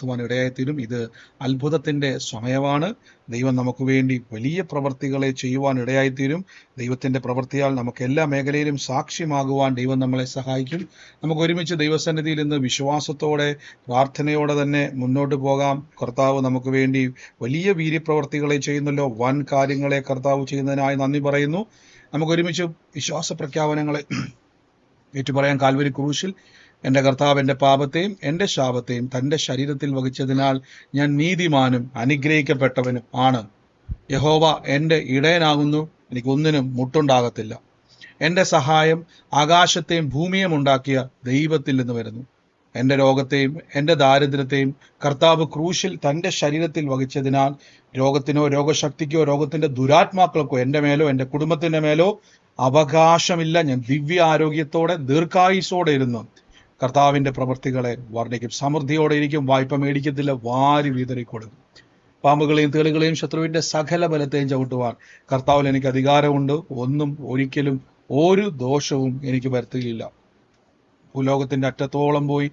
നടത്തുവാൻ ഇടയായിത്തീരും. ഇത് അത്ഭുതത്തിൻ്റെ സമയമാണ്. ദൈവം നമുക്ക് വേണ്ടി വലിയ പ്രവൃത്തികളെ ചെയ്യുവാൻ ഇടയായിത്തീരും. ദൈവത്തിൻ്റെ പ്രവൃത്തിയാൽ നമുക്ക് എല്ലാ മേഖലയിലും സാക്ഷ്യമാകുവാൻ ദൈവം നമ്മളെ സഹായിക്കും. നമുക്ക് ഒരുമിച്ച് ദൈവസന്നിധിയിൽ ഇന്ന് വിശ്വാസത്തോടെ പ്രാർത്ഥനയോടെ തന്നെ മുന്നോട്ട് പോകാം. കർത്താവ് നമുക്ക് വേണ്ടി വലിയ വീര്യപ്രവർത്തികളെ ചെയ്യുന്നല്ലോ. വൻ കാര്യങ്ങളെ കർത്താവ് ചെയ്യുന്നതിനായി നന്ദി പറയുന്നു. നമുക്ക് ഒരുമിച്ച് വിശ്വാസ പ്രഖ്യാപനങ്ങളെ ഏറ്റുപറയാൻ. കാൽവരി ക്രൂശിൽ എൻ്റെ കർത്താവ് എൻ്റെ പാപത്തെയും എൻ്റെ ശാപത്തെയും തൻ്റെ ശരീരത്തിൽ വഹിച്ചതിനാൽ ഞാൻ നീതിമാനും അനുഗ്രഹിക്കപ്പെട്ടവനും ആണ്. യഹോവ എൻ്റെ ഇടയനാകുന്നു, എനിക്കൊന്നിനും മുട്ടുണ്ടാകത്തില്ല. എൻ്റെ സഹായം ആകാശത്തെയും ഭൂമിയും ഉണ്ടാക്കിയ ദൈവത്തിൽ നിന്ന് വരുന്നു. എൻ്റെ രോഗത്തെയും എൻ്റെ ദാരിദ്ര്യത്തെയും കർത്താവ് ക്രൂശിൽ തൻ്റെ ശരീരത്തിൽ വഹിച്ചതിനാൽ രോഗത്തിനോ രോഗശക്തിക്കോ രോഗത്തിൻ്റെ ദുരാത്മാക്കൾക്കോ എൻ്റെ മേലോ എൻ്റെ കുടുംബത്തിൻ്റെ മേലോ അവകാശമില്ല. ഞാൻ ദിവ്യ ആരോഗ്യത്തോടെ ദീർഘായുസോടെ ഇരുന്നു കർത്താവിൻ്റെ പ്രവൃത്തികളെ വർണ്ണിക്കും. സമൃദ്ധിയോടെ ഇരിക്കും, വായ്പ മേടിക്കത്തില്ല, വാരി വിതറിക്കൊടുക്കും. പാമ്പുകളെയും തേളുകളെയും ശത്രുവിൻ്റെ സകല ബലത്തെയും ചവിട്ടുവാൻ കർത്താവിൽ എനിക്ക് അധികാരമുണ്ട്. ഒന്നും ഒരിക്കലും ഒരു ദോഷവും എനിക്ക് വരുത്തുകയില്ല. ഭൂലോകത്തിൻ്റെ അറ്റത്തോളം പോയി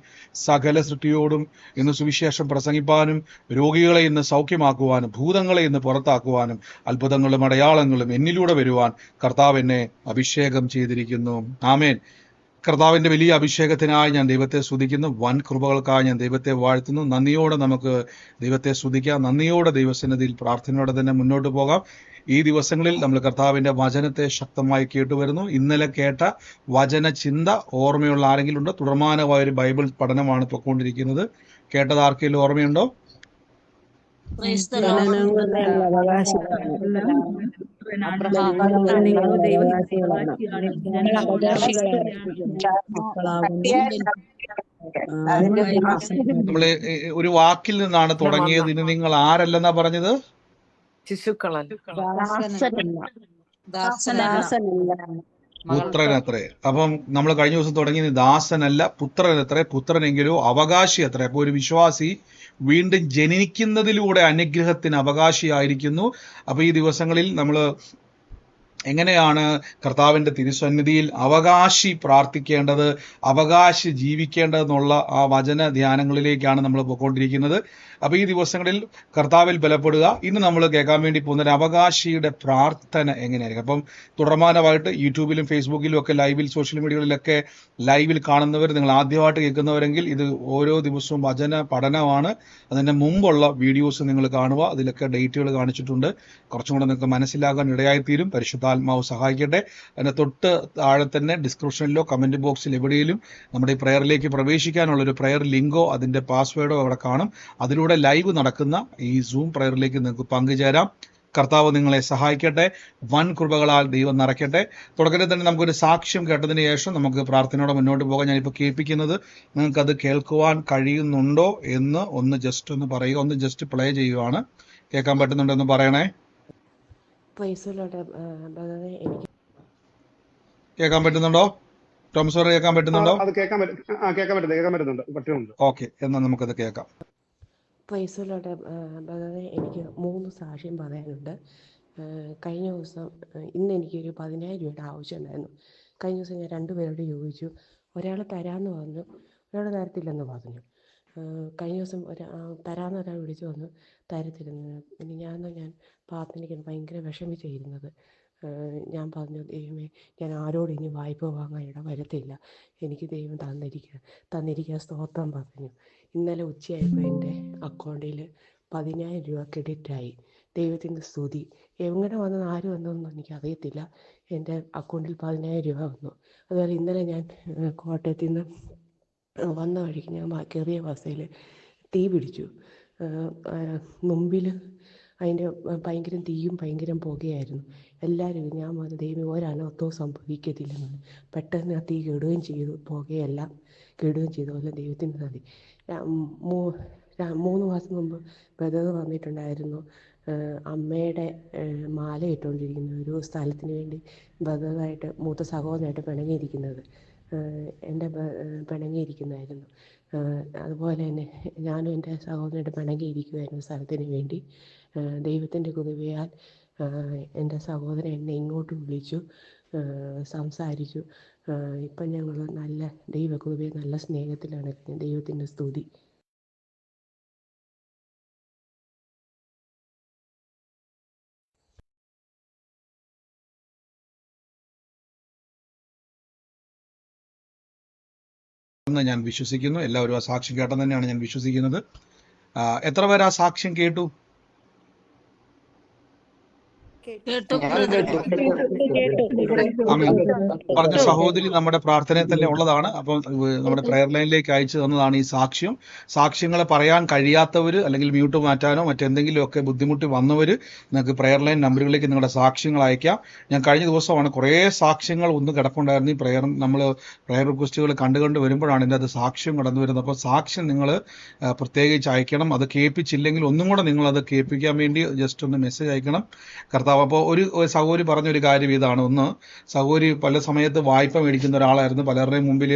സകല സൃഷ്ടിയോടും ഇന്ന് സുവിശേഷം പ്രസംഗിപ്പാനും രോഗികളെ ഇന്ന് സൗഖ്യമാക്കുവാനും ഭൂതങ്ങളെ ഇന്ന് പുറത്താക്കുവാനും അത്ഭുതങ്ങളും അടയാളങ്ങളും എന്നിലൂടെ വരുവാൻ കർത്താവ് എന്നെ അഭിഷേകം ചെയ്തിരിക്കുന്നു. ആമേൻ. കർത്താവിൻ്റെ വലിയ അഭിഷേകത്തിനായി ഞാൻ ദൈവത്തെ സ്തുതിക്കുന്നു. വൻ കൃപകൾക്കായി ഞാൻ ദൈവത്തെ വാഴ്ത്തുന്നു. നന്ദിയോടെ നമുക്ക് ദൈവത്തെ സ്തുതിക്കാം. നന്ദിയോടെ ദൈവസന്നിധിയിൽ പ്രാർത്ഥനയോടെ തന്നെ മുന്നോട്ട് പോകാം. ഈ ദിവസങ്ങളിൽ നമ്മൾ കർത്താവിൻ്റെ വചനത്തെ ശക്തമായി കേട്ടുവരുന്നു. ഇന്നലെ കേട്ട വചന ചിന്ത ഓർമ്മയുള്ള ആരെങ്കിലും ഉണ്ടോ? തുടർമാനമായൊരു ബൈബിൾ പഠനമാണ് പൊയ്ക്കൊണ്ടിരിക്കുന്നത്. കേട്ടത് ആർക്കെങ്കിലും ഓർമ്മയുണ്ടോ? നമ്മള് ഒരു വാക്കിൽ നിന്നാണ് തുടങ്ങിയത്. ഇനി നിങ്ങൾ ആരല്ലെന്നാ പറഞ്ഞത്? പുത്രനത്രേ. അപ്പം നമ്മൾ കഴിഞ്ഞ ദിവസം തുടങ്ങിയത് ദാസനല്ല പുത്രനത്രേ, പുത്രനെങ്കിലോ അവകാശി അത്രേ. അപ്പോൾ ഒരു വിശ്വാസി വീണ്ടും ജനിക്കുന്നതിലൂടെ അനുഗ്രഹത്തിന് അവകാശിയായിരിക്കുന്നു. അപ്പോൾ ഈ ദിവസങ്ങളിൽ നമ്മൾ എങ്ങനെയാണ് കർത്താവിൻ്റെ തിരുസന്നിധിയിൽ അവകാശി പ്രാർത്ഥിക്കേണ്ടത്, അവകാശി ജീവിക്കേണ്ടതെന്നുള്ള ആ വചന ധ്യാനങ്ങളിലേക്കാണ് നമ്മൾ പോയിക്കൊണ്ടിരിക്കുന്നത്. അപ്പോൾ ഈ ദിവസങ്ങളിൽ കർത്താവിൽ ബലപ്പെടുക. ഇന്ന് നമ്മൾ കേൾക്കാൻ വേണ്ടി പോകുന്ന ഒരു അവകാശിയുടെ പ്രാർത്ഥന എങ്ങനെയായിരിക്കും. അപ്പം തുടർമാനമായിട്ട് യൂട്യൂബിലും ഫേസ്ബുക്കിലും ഒക്കെ ലൈവിൽ സോഷ്യൽ മീഡിയകളിലൊക്കെ ലൈവിൽ കാണുന്നവർ, നിങ്ങൾ ആദ്യമായിട്ട് കേൾക്കുന്നവരെങ്കിൽ ഇത് ഓരോ ദിവസവും വചന പഠനമാണ്. അതിൻ്റെ മുമ്പുള്ള വീഡിയോസ് നിങ്ങൾ കാണുക. അതിലൊക്കെ ഡേറ്റുകൾ കാണിച്ചിട്ടുണ്ട്. കുറച്ചും കൂടെ നിങ്ങൾക്ക് മനസ്സിലാകാൻ ഇടയായിത്തീരും. പരിശുദ്ധാത്മാവ് സഹായിക്കട്ടെ. അതിൻ്റെ തൊട്ട് താഴെ തന്നെ ഡിസ്ക്രിപ്ഷനിലോ കമൻറ്റ് ബോക്സിൽ എവിടെയും നമ്മുടെ ഈ പ്രയറിലേക്ക് പ്രവേശിക്കാനുള്ളൊരു പ്രയർ ലിങ്കോ അതിൻ്റെ പാസ്വേഡോ അവിടെ കാണും. അതിലൂടെ ലൈവ് നടക്കുന്ന ഈ സൂം പ്രയറിലേക്ക് നിങ്ങൾക്ക് പങ്കുചേരാം. കർത്താവ് നിങ്ങളെ സഹായിക്കട്ടെ. വൻ കൃപകളാൽ ദൈവം നിറയ്ക്കട്ടെ. തുടക്കത്തിൽ തന്നെ നമുക്കൊരു സാക്ഷ്യം കേട്ടതിന് ശേഷം നമുക്ക് പ്രാർത്ഥനയോടെ മുന്നോട്ട് പോകാം. ഞാനിപ്പോൾ കേൾപ്പിക്കുന്നത് നിങ്ങൾക്കത് കേൾക്കുവാൻ കഴിയുന്നുണ്ടോ എന്ന് ഒന്ന് പറയുക. ഒന്ന് ജസ്റ്റ് പ്ലേ ചെയ്യുവാണ്. കേൾക്കാൻ പറ്റുന്നുണ്ടോ എന്ന് പറയണേ. കേൾക്കാൻ പറ്റുന്നുണ്ടോ? ടോമസ് സാർ കേൾക്കാൻ പറ്റുന്നുണ്ടോ? ഓക്കെ, എന്നാൽ നമുക്കത് കേൾക്കാം. പൈസലോട്ടെ എനിക്ക് 3 സാക്ഷ്യം പറയാനുണ്ട്. കഴിഞ്ഞ ദിവസം ഇന്ന് എനിക്കൊരു 10,000 രൂപയുടെ ആവശ്യമുണ്ടായിരുന്നു. കഴിഞ്ഞ ദിവസം ഞാൻ 2 പേരോട് ചോദിച്ചു. ഒരാൾ തരാമെന്ന് പറഞ്ഞു, ഒരാൾ തരത്തില്ലെന്ന് പറഞ്ഞു. കഴിഞ്ഞ ദിവസം തരാമെന്ന് ഒരാൾ വിളിച്ചു വന്നു, തരത്തില്ലെന്ന്. ഇനി ഞാൻ പ്രാർത്ഥനയ്ക്ക് ഭയങ്കര വിഷമിച്ചിരുന്നത്. ഞാൻ പറഞ്ഞു, ദൈവമേ, ഞാൻ ആരോടും ഇനി വായ്പ വാങ്ങാൻ വരത്തില്ല. എനിക്ക് ദൈവം തന്നിരിക്കുക സ്തോത്രം പറഞ്ഞു. ഇന്നലെ ഉച്ചയായപ്പോൾ എൻ്റെ അക്കൗണ്ടിൽ 10,000 രൂപ ക്രെഡിറ്റായി. ദൈവത്തിൻ്റെ സ്തുതി. എങ്ങനെ വന്നെന്ന് ആര് വന്നതെന്നൊന്നും എനിക്കറിയത്തില്ല. എൻ്റെ അക്കൗണ്ടിൽ 10,000 രൂപ വന്നു. അതുപോലെ ഇന്നലെ ഞാൻ കോട്ടയത്തിൽ നിന്ന് വന്ന വഴിക്ക് ഞാൻ കയറിയ ബസ്സിൽ തീ പിടിച്ചു. മുമ്പിൽ അതിൻ്റെ ഭയങ്കര തീയും ഭയങ്കര പുകയായിരുന്നു. എല്ലാവരും ഞാൻ പറഞ്ഞു, ദൈവം ഒരനർത്ഥവും സംഭവിക്കത്തില്ലെന്ന്. പെട്ടെന്ന് ആ തീ കെടുകയും ചെയ്തു, പുകയെല്ലാം കെടുകയും ചെയ്തു. അതുപോലെ ദൈവത്തിൻ്റെ നന്ദി. 3 മാസം മുമ്പ് ബ്രദർ വന്നിട്ടുണ്ടായിരുന്നു. അമ്മയുടെ മാല ഇട്ടുകൊണ്ടിരിക്കുന്ന ഒരു സ്ഥലത്തിന് വേണ്ടി ബ്രദറായിട്ട് മൂത്ത സഹോദരനായിട്ട് പിണങ്ങിയിരിക്കുന്നത്. എൻ്റെ പിണങ്ങിയിരിക്കുന്നതായിരുന്നു. അതുപോലെ തന്നെ ഞാനും എൻ്റെ സഹോദരനായിട്ട് പിണങ്ങിയിരിക്കുമായിരുന്നു സ്ഥലത്തിന് വേണ്ടി. ദൈവത്തിൻ്റെ കൃപയാൽ എൻ്റെ സഹോദരൻ എന്നെ ഇങ്ങോട്ട് വിളിച്ചു, സംസാരിച്ചു. ഇപ്പം ഞങ്ങൾ നല്ല ദൈവകൃപയിൽ നല്ല സ്നേഹത്തിലാണ്. ദൈവത്തിൻ്റെ സ്തുതി. എന്ന് ഞാൻ വിശ്വസിക്കുന്നു. എല്ലാവരും ആ സാക്ഷ്യം കേട്ടെന്ന് തന്നെയാണ് ഞാൻ വിശ്വസിക്കുന്നത്. എത്ര പേര് ആ സാക്ഷ്യം കേട്ടു? ആമേൻ. പറഞ്ഞ സഹോദരി നമ്മുടെ പ്രാർത്ഥനയിൽ തന്നെ ഉള്ളതാണ്. അപ്പം നമ്മുടെ പ്രെയർ ലൈനിലേക്ക് അയച്ചു തന്നതാണ് ഈ സാക്ഷ്യം. സാക്ഷ്യങ്ങളെ പറയാൻ കഴിയാത്തവര് അല്ലെങ്കിൽ മ്യൂട്ട് മാറ്റാനോ മറ്റെന്തെങ്കിലുമൊക്കെ ബുദ്ധിമുട്ടി വന്നവര് നിങ്ങൾക്ക് പ്രെയർ ലൈൻ നമ്പറുകളിലേക്ക് നിങ്ങളുടെ സാക്ഷ്യങ്ങൾ അയക്കാം. ഞാൻ കഴിഞ്ഞ ദിവസമാണ് കുറേ സാക്ഷ്യങ്ങൾ ഒന്ന് കിടപ്പുണ്ടായിരുന്നു. ഈ നമ്മൾ പ്രെയർ റിക്വസ്റ്റുകൾ കണ്ടു വരുമ്പോഴാണ് ഇതിൻ്റെ അത് സാക്ഷ്യം കടന്നു വരുന്നത്. അപ്പോൾ സാക്ഷ്യം നിങ്ങൾ പ്രത്യേകിച്ച് അയക്കണം. അത് കേൾപ്പിച്ചില്ലെങ്കിൽ ഒന്നും കൂടെ നിങ്ങളത് കേൾപ്പിക്കാൻ വേണ്ടി ജസ്റ്റ് ഒന്ന് മെസ്സേജ് അയക്കണം. കർത്താവ് അപ്പോൾ ഒരു സഹോദരി പറഞ്ഞൊരു കാര്യം ഇതാണ്. ഒന്ന്, സഹോദരി പല സമയത്ത് വായ്പ മേടിക്കുന്ന ഒരാളായിരുന്നു, പലരുടെയും മുമ്പിൽ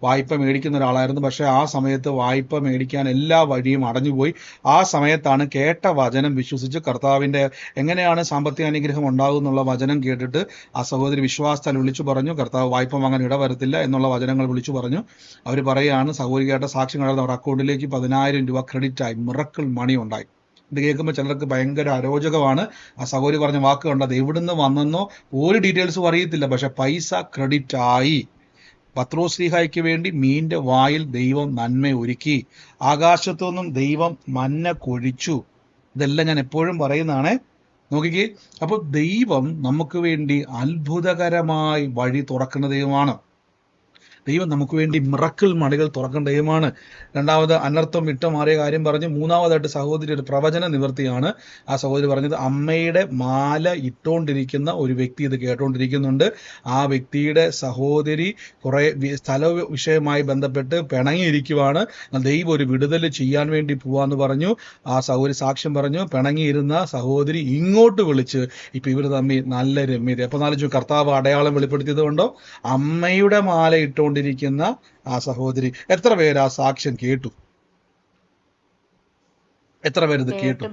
വായ്പ മേടിക്കുന്ന ഒരാളായിരുന്നു. പക്ഷേ ആ സമയത്ത് വായ്പ മേടിക്കാൻ എല്ലാ വഴിയും അടഞ്ഞുപോയി. ആ സമയത്താണ് കേട്ട വചനം വിശ്വസിച്ച് കർത്താവിൻ്റെ എങ്ങനെയാണ് സാമ്പത്തിക അനുഗ്രഹം ഉണ്ടാകും എന്നുള്ള വചനം കേട്ടിട്ട് ആ സഹോദരി വിശ്വാസത്താൽ വിളിച്ചു പറഞ്ഞു, കർത്താവ് വായ്പ വാങ്ങാൻ ഇടവരത്തില്ല എന്നുള്ള വചനങ്ങൾ വിളിച്ചു പറഞ്ഞു. അവർ പറയുകയാണ്, സഹോദരി കേട്ട സാക്ഷ്യം കടന്ന് അവരുടെ അക്കൗണ്ടിലേക്ക് 10,000 രൂപ ക്രെഡിറ്റ് ആയി, മിറക്കിൾ മണി ഉണ്ടായി. ഇത് കേൾക്കുമ്പോൾ ചിലർക്ക് ഭയങ്കര അരോചകമാണ്. ആ സഹോദരി പറഞ്ഞ വാക്ക് കണ്ടത് എവിടുന്ന് വന്നെന്നോ ഒരു ഡീറ്റെയിൽസും അറിയത്തില്ല, പക്ഷെ പൈസ ക്രെഡിറ്റ് ആയി. പത്രോസ് ശ്ലീഹായ്ക്ക് വേണ്ടി മീൻ്റെ വായിൽ ദൈവം നന്മ ഒരുക്കി, ആകാശത്തുനിന്നും ദൈവം മന്ന കൊഴിച്ചു. ഇതെല്ലാം ഞാൻ എപ്പോഴും പറയുന്നതാണ്. നോക്കിക്കേ, അപ്പോൾ ദൈവം നമുക്ക് വേണ്ടി അത്ഭുതകരമായി വഴി തുറക്കുന്ന ദൈവമാണ്. ദൈവം നമുക്ക് വേണ്ടി മിറക്കിൾ മണികൾ തുറക്കേണ്ട ദൈവമാണ്. രണ്ടാമത് അനർത്ഥം വിട്ടുമാറിയ കാര്യം പറഞ്ഞു. മൂന്നാമതായിട്ട് സഹോദരി ഒരു പ്രവചന നിവൃത്തിയാണ്. ആ സഹോദരി പറഞ്ഞത് അമ്മയുടെ മാല ഇട്ടുകൊണ്ടിരിക്കുന്ന ഒരു വ്യക്തി ഇത് കേട്ടുകൊണ്ടിരിക്കുന്നുണ്ട്. ആ വ്യക്തിയുടെ സഹോദരി കുറേ സ്ഥല വിഷയമായി ബന്ധപ്പെട്ട് പിണങ്ങിയിരിക്കുവാണ്. ദൈവം ഒരു വിടുതൽ ചെയ്യാൻ വേണ്ടി പോവാന്ന് പറഞ്ഞു. ആ സഹോദരി സാക്ഷ്യം പറഞ്ഞു. പിണങ്ങിയിരുന്ന സഹോദരി ഇങ്ങോട്ട് വിളിച്ച് ഇപ്പം ഇവർ തമ്മിൽ നല്ല രമ്യത. അപ്പോൾ നാലു കർത്താവ് അടയാളം വെളിപ്പെടുത്തിയത് കൊണ്ടോ അമ്മയുടെ മാല ഇട്ടുകൊണ്ടിരിക്കുന്ന ആ സഹോദരി. എത്ര പേര് ആ സാക്ഷ്യം കേട്ടു? എത്ര പേരിത് കേട്ടു?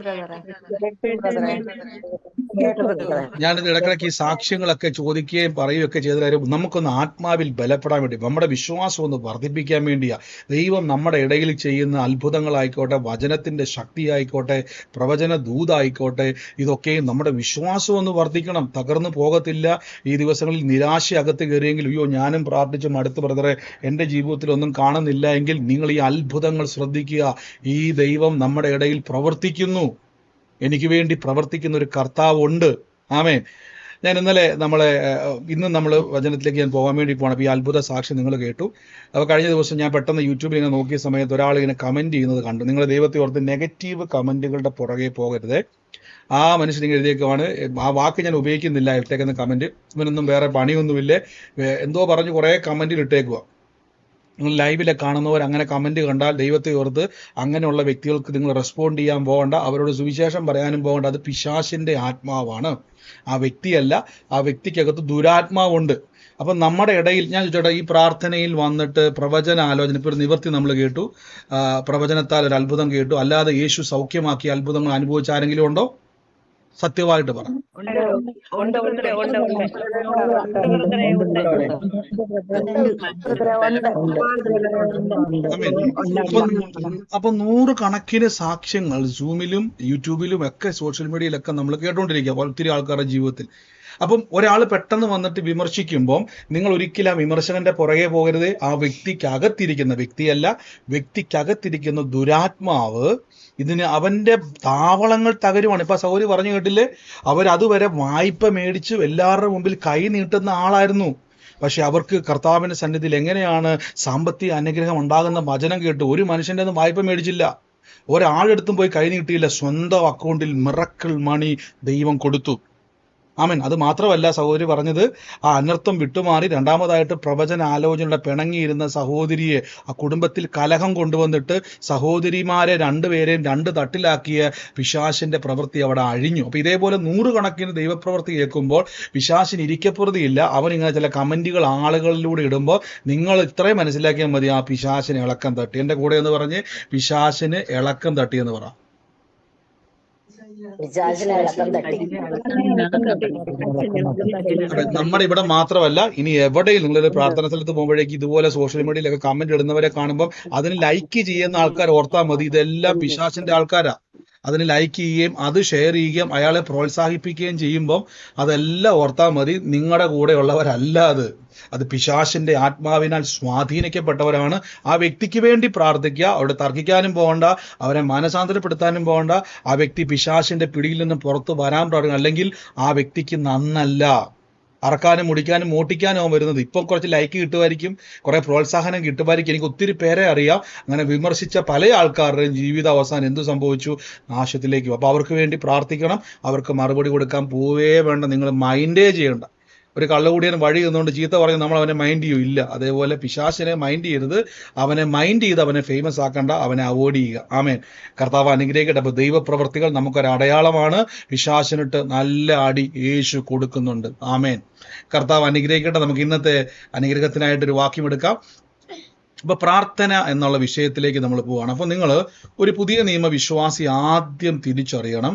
ഞാനിത് ഇടയ്ക്കിടയ്ക്ക് ഈ സാക്ഷ്യങ്ങളൊക്കെ ചോദിക്കുകയും പറയുകയൊക്കെ ചെയ്ത കാര്യം നമുക്കൊന്ന് ആത്മാവിൽ ബലപ്പെടാൻ വേണ്ടി, നമ്മുടെ വിശ്വാസം ഒന്ന് വർദ്ധിപ്പിക്കാൻ വേണ്ടിയാ. ദൈവം നമ്മുടെ ഇടയിൽ ചെയ്യുന്ന അത്ഭുതങ്ങളായിക്കോട്ടെ, വചനത്തിന്റെ ശക്തി ആയിക്കോട്ടെ, പ്രവചന ദൂതായിക്കോട്ടെ, ഇതൊക്കെയും നമ്മുടെ വിശ്വാസം ഒന്ന് വർദ്ധിക്കണം. തകർന്നു പോകത്തില്ല. ഈ ദിവസങ്ങളിൽ നിരാശ അകത്ത് കയറിയെങ്കിൽ അയ്യോ ഞാനും പ്രാർത്ഥിച്ചു മടുത്ത് ബ്രദറെ എൻ്റെ ജീവിതത്തിൽ ഒന്നും കാണുന്നില്ല എങ്കിൽ നിങ്ങൾ ഈ അത്ഭുതങ്ങൾ ശ്രദ്ധിക്കുക. ഈ ദൈവം നമ്മുടെ ഇടയിൽ പ്രവർത്തിക്കുന്നു. എനിക്ക് വേണ്ടി പ്രവർത്തിക്കുന്ന ഒരു കർത്താവ് ഉണ്ട്. ആമേൻ. ഞാൻ ഇന്ന് നമ്മൾ വചനത്തിലേക്ക് ഞാൻ പോകാൻ വേണ്ടി പോകണം. അപ്പോൾ ഈ അത്ഭുത സാക്ഷി നിങ്ങൾ കേട്ടു. അപ്പോൾ കഴിഞ്ഞ ദിവസം ഞാൻ പെട്ടെന്ന് യൂട്യൂബിൽ ഇങ്ങനെ നോക്കിയ സമയത്ത് ഒരാൾ ഇങ്ങനെ കമൻറ്റ് ചെയ്യുന്നത് കണ്ടു. നിങ്ങൾ ദൈവത്തെ ഓർത്ത് നെഗറ്റീവ് കമൻറ്റുകളുടെ പുറകെ പോകരുത്. ആ മനുഷ്യൻ ഇങ്ങനെ എഴുതിയേക്കുവാണ്, ആ വാക്ക് ഞാൻ ഉപയോഗിക്കുന്നില്ല, ഇട്ടേക്കുന്ന കമൻറ്റ്. ഇവനൊന്നും വേറെ പണിയൊന്നുമില്ല, എന്തോ പറഞ്ഞ് കുറേ കമൻറ്റിൽ ഇട്ടേക്കുക. നിങ്ങൾ ലൈവിലെ കാണുന്നവർ അങ്ങനെ കമൻറ്റ് കണ്ടാൽ ദൈവത്തെ ഓർത്ത് അങ്ങനെയുള്ള വ്യക്തികൾക്ക് നിങ്ങൾ റെസ്പോണ്ട് ചെയ്യാൻ പോകണ്ട, അവരോട് സുവിശേഷം പറയാനും പോകണ്ട. അത് പിശാചിൻ്റെ ആത്മാവാണ്, ആ വ്യക്തിയല്ല. ആ വ്യക്തിക്കകത്ത് ദുരാത്മാവുണ്ട്. അപ്പം നമ്മുടെ ഇടയിൽ ഞാൻ ചോദിച്ചോട്ടെ, ഈ പ്രാർത്ഥനയിൽ വന്നിട്ട് പ്രവചന ആലോചന, ഇപ്പോൾ ഒരു നിവൃത്തി നമ്മൾ കേട്ടു, പ്രവചനത്താൽ ഒരു അത്ഭുതം കേട്ടു, അല്ലാതെ യേശു സൗഖ്യമാക്കിയ അത്ഭുതങ്ങൾ അനുഭവിച്ച ആരെങ്കിലും ഉണ്ടോ? സത്യമായിട്ട് പറ. അപ്പൊ 100 കണക്കിന് സാക്ഷ്യങ്ങൾ സൂമിലും യൂട്യൂബിലും ഒക്കെ സോഷ്യൽ മീഡിയയിലൊക്കെ നമ്മൾ കേട്ടോണ്ടിരിക്കുക ഒത്തിരി ആൾക്കാരുടെ ജീവിതത്തിൽ. അപ്പം ഒരാൾ പെട്ടെന്ന് വന്നിട്ട് വിമർശിക്കുമ്പോൾ നിങ്ങൾ ഒരിക്കലും ആ വിമർശകന്റെ പുറകെ പോകരുത്. ആ വ്യക്തിക്കകത്തിരിക്കുന്ന, വ്യക്തിയല്ല, വ്യക്തിക്കകത്തിരിക്കുന്ന ദുരാത്മാവ് ഇതിന് അവന്റെ താവളങ്ങൾ തകരുവാണ്. ഇപ്പൊ സൗരി പറഞ്ഞു കേട്ടില്ലേ, അവരതുവരെ വായ്പ മേടിച്ച് എല്ലാവരുടെ മുമ്പിൽ കൈ നീട്ടുന്ന ആളായിരുന്നു. പക്ഷെ അവർക്ക് കർത്താവിന്റെ സന്നിധിയിൽ എങ്ങനെയാണ് സാമ്പത്തിക അനുഗ്രഹം ഉണ്ടാകുന്ന വചനം കേട്ടു. ഒരു മനുഷ്യൻ്റെ ഒന്നും വായ്പ മേടിച്ചില്ല, ഒരാളെടുത്തും പോയി കൈ നീട്ടിയില്ല. സ്വന്തം അക്കൗണ്ടിൽ മിറക്കിൾ മണി ദൈവം കൊടുത്തു. ആമേൻ. അത് മാത്രമല്ല സഹോദരി പറഞ്ഞത്, ആ അനർത്ഥം വിട്ടുമാറി രണ്ടാമതായിട്ട് പ്രവചന ആലോചനയുടെ പിണങ്ങിയിരുന്ന സഹോദരിയെ ആ കുടുംബത്തിൽ കലഹം കൊണ്ടുവന്നിട്ട് സഹോദരിമാരെ രണ്ടുപേരെയും 2 തട്ടിലാക്കിയ പിശാചിന്റെ പ്രവൃത്തി അവിടെ അഴിഞ്ഞു. അപ്പൊ ഇതേപോലെ 100 കണക്കിന് ദൈവപ്രവൃത്തി കേൾക്കുമ്പോൾ പിശാചിന് ഇരിക്കപ്പുറതിയില്ല. അവൻ ഇങ്ങനെ ചില കമന്റുകൾ ആളുകളിലൂടെ ഇടുമ്പോൾ നിങ്ങൾ ഇത്രയും മനസ്സിലാക്കിയാൽ മതി, ആ പിശാചിന് ഇളക്കം തട്ടി. എൻ്റെ കൂടെ എന്ന് പറഞ്ഞ് പിശാചിന് ഇളക്കം തട്ടി എന്ന് പറ. നമ്മുടെ ഇവിടെ മാത്രമല്ല, ഇനി എവിടെയും നിങ്ങളൊരു പ്രാർത്ഥന സ്ഥലത്ത് പോകുമ്പോഴേക്ക് ഇതുപോലെ സോഷ്യൽ മീഡിയയിലൊക്കെ കമന്റ് ഇടുന്നവരെ കാണുമ്പോൾ അതിന് ലൈക്ക് ചെയ്യുന്ന ആൾക്കാർ ഓർത്താൽ മതി, ഇതെല്ലാം പിശാചിന്റെ ആൾക്കാരാ. അതിന് ലൈക്ക് ചെയ്യുകയും അത് ഷെയർ ചെയ്യുകയും അയാളെ പ്രോത്സാഹിപ്പിക്കുകയും ചെയ്യുമ്പം അതെല്ലാം ഓർത്താൽ മതി, നിങ്ങളുടെ കൂടെ ഉള്ളവരല്ല അത് പിശാചിന്റെ ആത്മാവിനാൽ സ്വാധീനിക്കപ്പെട്ടവരാണ്. ആ വ്യക്തിക്ക് വേണ്ടി പ്രാർത്ഥിക്കുക. അവിടെ തർക്കിക്കാനും പോകണ്ട, അവരെ മാനസാന്തരപ്പെടുത്താനും പോകണ്ട. ആ വ്യക്തി പിശാചിന്റെ പിടിയിൽ നിന്ന് പുറത്ത് വരാൻ പ്രാർത്ഥിക്കണം. അല്ലെങ്കിൽ ആ വ്യക്തിക്ക് നന്നല്ല. അറക്കാനും മുടിക്കാനും മോട്ടിക്കാനും അവൻ വരുന്നത്. ഇപ്പം കുറച്ച് ലൈക്ക് കിട്ടുമായിരിക്കും, കുറെ പ്രോത്സാഹനം കിട്ടുമായിരിക്കും. എനിക്ക് ഒത്തിരി പേരെ അറിയാം അങ്ങനെ വിമർശിച്ച പല ആൾക്കാരുടെയും ജീവിത അവസാനം എന്ത് സംഭവിച്ചു? നാശത്തിലേക്ക്. അപ്പോൾ അവർക്ക് വേണ്ടി പ്രാർത്ഥിക്കണം. അവർക്ക് മറുപടി കൊടുക്കാൻ പോവേ വേണ്ട. നിങ്ങൾ മൈൻഡേ ചെയ്യണ്ട. ഒരു കള്ളുകൂടിയൻ വഴി നിന്നുകൊണ്ട് ചീത്ത പറഞ്ഞ് നമ്മൾ അവനെ മൈൻഡ് ചെയ്യും ഇല്ല. അതേപോലെ പിശാചിനെ മൈൻഡ് ചെയ്യരുത്. അവനെ മൈൻഡ് ചെയ്ത് അവനെ ഫേമസ് ആക്കണ്ട, അവനെ അവോയ്ഡ് ചെയ്യുക. ആമേൻ. കർത്താവ് അനുഗ്രഹിക്കട്ടെ. അപ്പോൾ ദൈവപ്രവർത്തികൾ നമുക്കൊരു അടയാളമാണ്. പിശാചിനിട്ട് നല്ല അടി യേശു കൊടുക്കുന്നുണ്ട്. ആമേൻ. കർത്താവ് അനുഗ്രഹിക്കട്ടെ. നമുക്ക് ഇന്നത്തെ അനുഗ്രഹത്തിനായിട്ടൊരു വാക്യം എടുക്കാം. അപ്പൊ പ്രാർത്ഥന എന്നുള്ള വിഷയത്തിലേക്ക് നമ്മൾ പോവുകയാണ്. അപ്പോൾ നിങ്ങൾ ഒരു പുതിയ നിയമ വിശ്വാസി ആദ്യം തിരിച്ചറിയണം,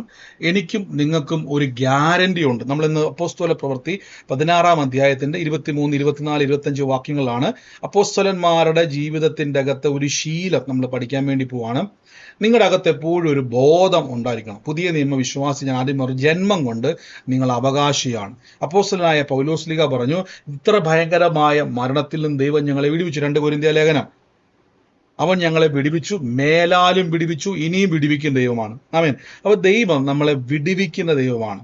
എനിക്കും നിങ്ങൾക്കും ഒരു ഗ്യാരണ്ടി ഉണ്ട്. നമ്മൾ ഇന്ന് അപ്പോസ്തല പ്രവൃത്തി 16-ാം അധ്യായത്തിന്റെ 23, 24, 25 വാക്യങ്ങളാണ്. അപ്പോസ്തലന്മാരുടെ ജീവിതത്തിന്റെ അകത്ത് ഒരു ശീലം നമ്മൾ പഠിക്കാൻ വേണ്ടി പോവാണ്. നിങ്ങളുടെ അകത്ത് എപ്പോഴും ഒരു ബോധം ഉണ്ടായിരിക്കണം. പുതിയ നിയമ വിശ്വാസി ഞാൻ ആദ്യം പറഞ്ഞു, ജന്മം കൊണ്ട് നിങ്ങൾ അവകാശിയാണ്. അപ്പോസ്തലനായ പൗലോസ്ലീഹ പറഞ്ഞു, ഇത്ര ഭയങ്കരമായ മരണത്തിൽ നിന്ന് ദൈവം ഞങ്ങളെ വിടുവിച്ചു. 2 കൊരിന്ത്യർ ലേഖനം. അവൻ ഞങ്ങളെ വിടുവിച്ചു, മേലാലും വിടുവിച്ചു, ഇനിയും വിടുവിക്കുന്ന ദൈവമാണ്. ആമേൻ. അപ്പോൾ ദൈവം നമ്മളെ വിടുവിക്കുന്ന ദൈവമാണ്.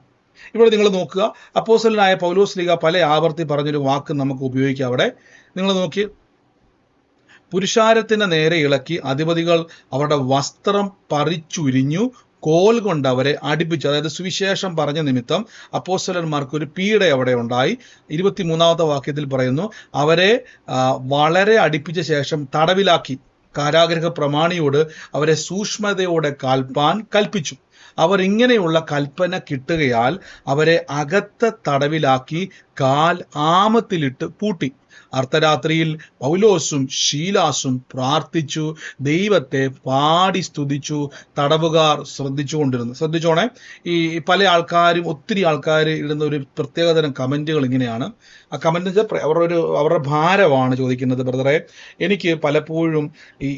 ഇവിടെ നിങ്ങൾ നോക്കുക, അപ്പോസ്തലനായ പൗലോസ്ലീഹ പല ആവർത്തി പറഞ്ഞൊരു വാക്ക് നമുക്ക് ഉപയോഗിക്കാം. അവിടെ നിങ്ങൾ നോക്കി, പുരുഷാരത്തിന് നേരെ ഇളക്കി അധിപതികൾ അവരുടെ വസ്ത്രം പറിച്ചുരിഞ്ഞു, കോൽ കൊണ്ട് അവരെ അടുപ്പിച്ചു. അതായത് സുവിശേഷം പറഞ്ഞ നിമിത്തം അപ്പോസ്തലന്മാർക്ക് ഒരു പീഡ അവിടെ ഉണ്ടായി. 23-ാമത്തെ വാക്യത്തിൽ പറയുന്നു, അവരെ വളരെ അടുപ്പിച്ച ശേഷം തടവിലാക്കി. കാരാഗൃഹ പ്രമാണിയോട് അവരെ സൂക്ഷ്മതയോടെ കാൽപ്പാൻ കൽപ്പിച്ചു. അവർ ഇങ്ങനെയുള്ള കൽപ്പന കിട്ടുകയാൽ അവരെ അകത്ത തടവിലാക്കി കാൽ ആമത്തിലിട്ട് പൂട്ടി. അർദ്ധരാത്രിയിൽ പൗലോസും ശീലാസും പ്രാർത്ഥിച്ചു, ദൈവത്തെ പാടി സ്തുതിച്ചു. തടവുകാർ ശ്രദ്ധിച്ചുകൊണ്ടിരുന്നു. ശ്രദ്ധിച്ചോണേ, ഈ പല ആൾക്കാരും, ഒത്തിരി ആൾക്കാർ ഇടുന്ന ഒരു പ്രത്യേകതരം കമന്റുകൾ ഇങ്ങനെയാണ്. ആ കമന്റ് വെച്ചാൽ അവരുടെ ഭാരമാണ് ചോദിക്കുന്നത്. ബ്രദറെ, എനിക്ക് പലപ്പോഴും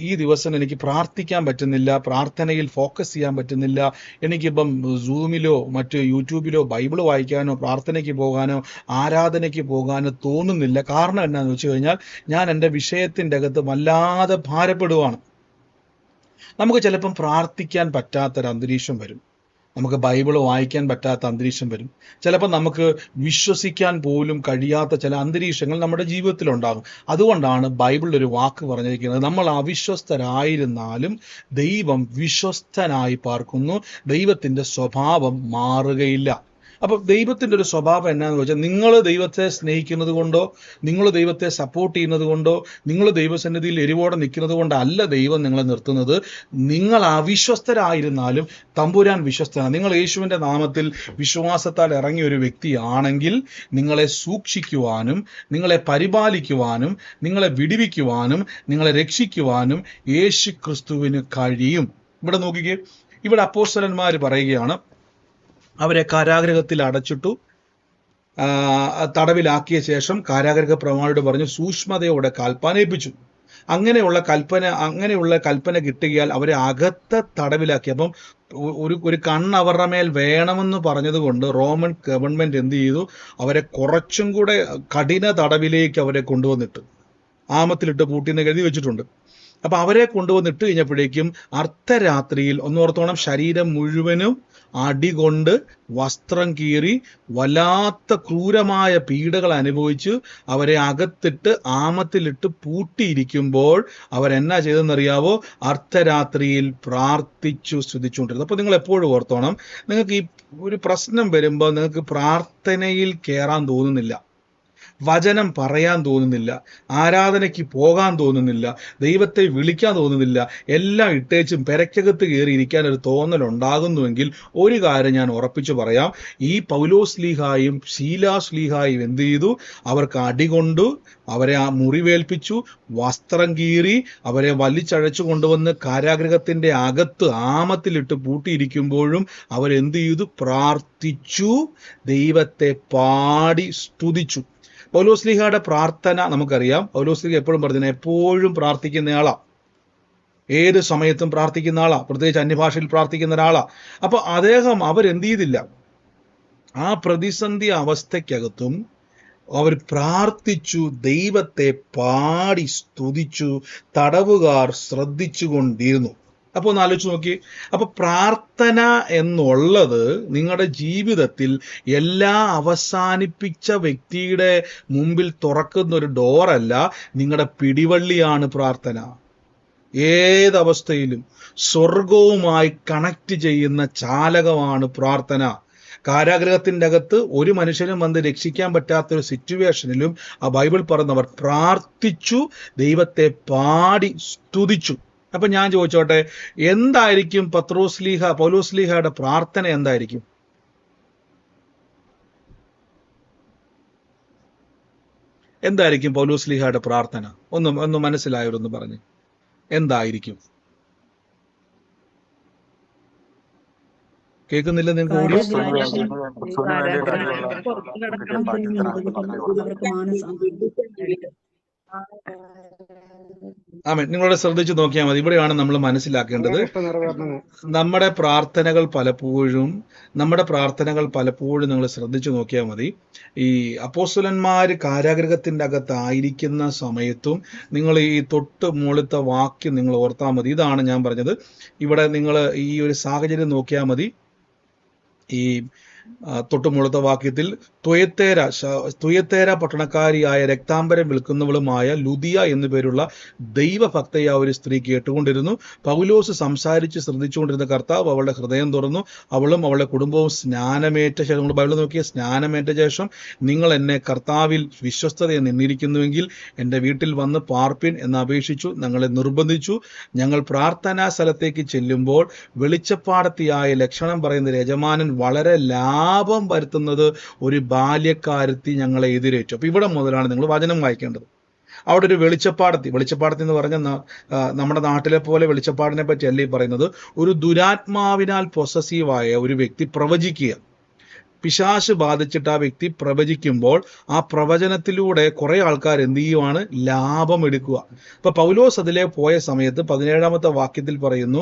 ഈ ദിവസം എനിക്ക് പ്രാർത്ഥിക്കാൻ പറ്റുന്നില്ല, പ്രാർത്ഥനയിൽ ഫോക്കസ് ചെയ്യാൻ പറ്റുന്നില്ല, എനിക്കിപ്പം സൂമിലോ മറ്റ് യൂട്യൂബിലോ ബൈബിള് വായിക്കാനോ പ്രാർത്ഥനയ്ക്ക് പോകാനോ ആരാധനയ്ക്ക് പോകാനോ തോന്നുന്നില്ല. കാരണം എന്നാന്ന് വെച്ച് കഴിഞ്ഞാൽ ഞാൻ എൻ്റെ വിഷയത്തിൻ്റെ അകത്ത് വല്ലാതെ ഭാരപ്പെടുവാണ്. നമുക്ക് ചിലപ്പം പ്രാർത്ഥിക്കാൻ പറ്റാത്തൊരു അന്തരീക്ഷം വരും, നമുക്ക് ബൈബിള് വായിക്കാൻ പറ്റാത്ത അന്തരീക്ഷം വരും, ചിലപ്പോൾ നമുക്ക് വിശ്വസിക്കാൻ പോലും കഴിയാത്ത ചില അന്തരീക്ഷങ്ങൾ നമ്മുടെ ജീവിതത്തിൽ ഉണ്ടാകും. അതുകൊണ്ടാണ് ബൈബിളിൽ ഒരു വാക്ക് പറഞ്ഞിരിക്കുന്നത്, നമ്മൾ അവിശ്വസ്തരായിരുന്നാലും ദൈവം വിശ്വസ്തനായി പാർക്കുന്നു, ദൈവത്തിൻ്റെ സ്വഭാവം മാറുകയില്ല. അപ്പോൾ ദൈവത്തിൻ്റെ ഒരു സ്വഭാവം എന്നാന്ന് വെച്ചാൽ, നിങ്ങൾ ദൈവത്തെ സ്നേഹിക്കുന്നത് കൊണ്ടോ നിങ്ങൾ ദൈവത്തെ സപ്പോർട്ട് ചെയ്യുന്നത് കൊണ്ടോ നിങ്ങൾ ദൈവസന്നിധിയിൽ എരിവോടെ നിൽക്കുന്നത് കൊണ്ടല്ല ദൈവം നിങ്ങളെ നിർത്തുന്നത്. നിങ്ങൾ അവിശ്വസ്തരായിരുന്നാലും തമ്പുരാൻ വിശ്വസ്തനാണ്. നിങ്ങൾ യേശുവിൻ്റെ നാമത്തിൽ വിശ്വാസത്താൽ ഇറങ്ങിയ ഒരു വ്യക്തിയാണെങ്കിൽ നിങ്ങളെ സൂക്ഷിക്കുവാനും നിങ്ങളെ പരിപാലിക്കുവാനും നിങ്ങളെ വിടുവിക്കുവാനും നിങ്ങളെ രക്ഷിക്കുവാനും യേശു ക്രിസ്തുവിന് കഴിയും. ഇവിടെ നോക്കിക്കേ, ഇവിടെ അപ്പോസ്തലന്മാർ പറയുകയാണ്, അവരെ കാരാഗൃഹത്തിൽ അടച്ചിട്ടു, തടവിലാക്കിയ ശേഷം കാരാഗൃഹ പ്രമാണിയോട് പറഞ്ഞു സൂക്ഷ്മതയോടെ കാൽപ്പാൻ ഏൽപ്പിച്ചു. അങ്ങനെയുള്ള കൽപ്പന കിട്ടുകയാൽ അവരെ അകത്ത തടവിലാക്കി. അപ്പം ഒരു കണ്ണ് അവരുടെ മേൽ വേണമെന്ന് പറഞ്ഞതുകൊണ്ട് റോമൻ ഗവൺമെന്റ് എന്ത് ചെയ്തു? അവരെ കുറച്ചും കൂടെ കഠിന തടവിലേക്ക് അവരെ കൊണ്ടുവന്നിട്ട് ആമത്തിലിട്ട് പൂട്ടിന്ന് എഴുതി വെച്ചിട്ടുണ്ട്. അപ്പൊ അവരെ കൊണ്ടുവന്നിട്ട് കഴിഞ്ഞപ്പോഴേക്കും അർദ്ധരാത്രിയിൽ, ഒന്നോർത്തോണം, ശരീരം മുഴുവനും അടികൊണ്ട് വസ്ത്രം കീറി വല്ലാത്ത ക്രൂരമായ പീഡകൾ അനുഭവിച്ച് അവരെ അകത്തിട്ട് ആമത്തിലിട്ട് പൂട്ടിയിരിക്കുമ്പോൾ അവരെന്നാ ചെയ്തെന്നറിയാവോ? അർദ്ധരാത്രിയിൽ പ്രാർത്ഥിച്ചു സ്തുതിച്ചുകൊണ്ടിരുന്നു. അപ്പോൾ നിങ്ങൾ എപ്പോഴും ഓർത്തോണം, നിങ്ങൾക്ക് ഈ ഒരു പ്രശ്നം വരുമ്പോൾ നിങ്ങൾക്ക് പ്രാർത്ഥനയിൽ കയറാൻ തോന്നുന്നില്ല, വചനം പറയാൻ തോന്നുന്നില്ല, ആരാധനയ്ക്ക് പോകാൻ തോന്നുന്നില്ല, ദൈവത്തെ വിളിക്കാൻ തോന്നുന്നില്ല, എല്ലാം ഇട്ടേച്ചും പെരക്കകത്ത് കയറി ഇരിക്കാൻ ഒരു തോന്നലുണ്ടാകുന്നുവെങ്കിൽ ഒരു കാര്യം ഞാൻ ഉറപ്പിച്ചു പറയാം, ഈ പൗലോസ്ലീഹായും ശീലാസ്ലീഹായും എന്ത് ചെയ്തു? അവർക്ക് അടികൊണ്ടു, അവരെ ആ മുറിവേൽപ്പിച്ചു, വസ്ത്രം കീറി, അവരെ വലിച്ചഴച്ചു കൊണ്ടുവന്ന് കാരാഗൃഹത്തിന്റെ അകത്ത് ആമത്തിലിട്ട് പൂട്ടിയിരിക്കുമ്പോഴും അവരെന്ത് ചെയ്തു? പ്രാർത്ഥിച്ചു, ദൈവത്തെ പാടി സ്തുതിച്ചു. പൗലോസ്ലീഹയുടെ പ്രാർത്ഥന നമുക്കറിയാം. പൗലോസ്ലീഹ എപ്പോഴും പറഞ്ഞു, എപ്പോഴും പ്രാർത്ഥിക്കുന്നയാളാ, ഏത് സമയത്തും പ്രാർത്ഥിക്കുന്ന ആളാ, പ്രത്യേകിച്ച് അന്യഭാഷയിൽ പ്രാർത്ഥിക്കുന്ന ഒരാളാ. അപ്പൊ അവരെന്ത് ചെയ്തില്ല, ആ പ്രതിസന്ധി അവസ്ഥയ്ക്കകത്തും അവർ പ്രാർത്ഥിച്ചു, ദൈവത്തെ പാടി സ്തുതിച്ചു, തടവുകാർ ശ്രദ്ധിച്ചുകൊണ്ടിരുന്നു. അപ്പൊ ഒന്ന് ആലോചിച്ച് നോക്കി. അപ്പൊ പ്രാർത്ഥന എന്നുള്ളത് നിങ്ങളുടെ ജീവിതത്തിൽ എല്ലാ അവസാനിപ്പിച്ച വ്യക്തിയുടെ മുമ്പിൽ തുറക്കുന്ന ഒരു ഡോറല്ല, നിങ്ങളുടെ പിടിവള്ളിയാണ് പ്രാർത്ഥന. ഏതവസ്ഥയിലും സ്വർഗവുമായി കണക്ട് ചെയ്യുന്ന ചാലകമാണ് പ്രാർത്ഥന. കാരാഗ്രഹത്തിൻ്റെ അകത്ത് ഒരു മനുഷ്യനും വന്ന് രക്ഷിക്കാൻ പറ്റാത്തൊരു സിറ്റുവേഷനിലും ആ ബൈബിൾ പറഞ്ഞവർ പ്രാർത്ഥിച്ചു, ദൈവത്തെ പാടി സ്തുതിച്ചു. അപ്പൊ ഞാൻ ചോദിച്ചോട്ടെ, എന്തായിരിക്കും പൗലോസ്ലീഹയുടെ പ്രാർത്ഥന എന്തായിരിക്കും? എന്തായിരിക്കും പൗലോസ്ലീഹയുടെ പ്രാർത്ഥന? ഒന്ന് മനസ്സിലായവരൊന്ന് പറഞ്ഞ്, എന്തായിരിക്കും? കേൾക്കുന്നില്ല നിങ്ങൾക്ക് ഓഡിയോ? ആമേൻ. നിങ്ങളോട് ശ്രദ്ധിച്ചു നോക്കിയാൽ മതി. ഇവിടെയാണ് നമ്മൾ മനസ്സിലാക്കേണ്ടത്. നമ്മുടെ പ്രാർത്ഥനകൾ പലപ്പോഴും നിങ്ങൾ ശ്രദ്ധിച്ചു നോക്കിയാൽ മതി. ഈ അപ്പോസ്തലന്മാര് കാരാഗ്രഹത്തിന്റെ അകത്തായിരിക്കുന്ന സമയത്തും നിങ്ങൾ ഈ തൊട്ട് മുകളിലത്തെ വാക്യം നിങ്ങൾ ഓർത്താൽ മതി. ഇതാണ് ഞാൻ പറഞ്ഞത്. ഇവിടെ നിങ്ങൾ ഈ ഒരു സാഹചര്യം നോക്കിയാൽ മതി. ഈ തൊട്ടുമുള്ളത്തെ വാക്യത്തിൽ തുയത്തേര പട്ടണക്കാരിയായ രക്താംബരം വിൽക്കുന്നവളുമായ ലുദിയ എന്നു പേരുള്ള ദൈവഭക്തയായ ഒരു സ്ത്രീ കേട്ടുകൊണ്ടിരുന്നു. പൗലോസ് സംസാരിച്ച് ശ്രദ്ധിച്ചുകൊണ്ടിരുന്ന കർത്താവ് അവളുടെ ഹൃദയം തുറന്നു. അവളും അവളുടെ കുടുംബവും സ്നാനമേറ്റ ശേഷം, നമ്മൾ ബൈബിൾ നോക്കിയ സ്നാനമേറ്റ ശേഷം, നിങ്ങൾ എന്നെ കർത്താവിൽ വിശ്വസ്തതയെ നിന്നിരിക്കുന്നുവെങ്കിൽ എൻ്റെ വീട്ടിൽ വന്ന് പാർപ്പിൻ എന്ന് അപേക്ഷിച്ചു. ഞങ്ങളെ നിർബന്ധിച്ചു. ഞങ്ങൾ പ്രാർത്ഥനാ സ്ഥലത്തേക്ക് ചെല്ലുമ്പോൾ വെളിച്ചപ്പാടത്തിയായ ലക്ഷണം പറയുന്ന യജമാനൻ വളരെ ലാഭം വരുത്തുന്നത് ഒരു ബാല്യക്കാരത്തി ഞങ്ങളെ എതിരേറ്റു. അപ്പൊ ഇവിടെ മുതലാണ് നിങ്ങൾ വചനം വായിക്കേണ്ടത്. അവിടെ ഒരു വെളിച്ചപ്പാടത്തി എന്ന് പറഞ്ഞാൽ നമ്മുടെ നാട്ടിലെ പോലെ വെളിച്ചപ്പാടിനെ പറ്റി അല്ലേ പറയുന്നത്. ഒരു ദുരാത്മാവിനാൽ പൊസസീവായ ഒരു വ്യക്തി പ്രവചിക്കുക, പിശാച് ബാധിച്ചിട്ട് ആ വ്യക്തി പ്രവചിക്കുമ്പോൾ ആ പ്രവചനത്തിലൂടെ കുറെ ആൾക്കാർ എന്ത് ചെയ്യുവാണ്? ലാഭം എടുക്കുക. ഇപ്പൊ പൗലോസ് അതിലെ പോയ സമയത്ത് 17-ാമത്തെ വാക്യത്തിൽ പറയുന്നു,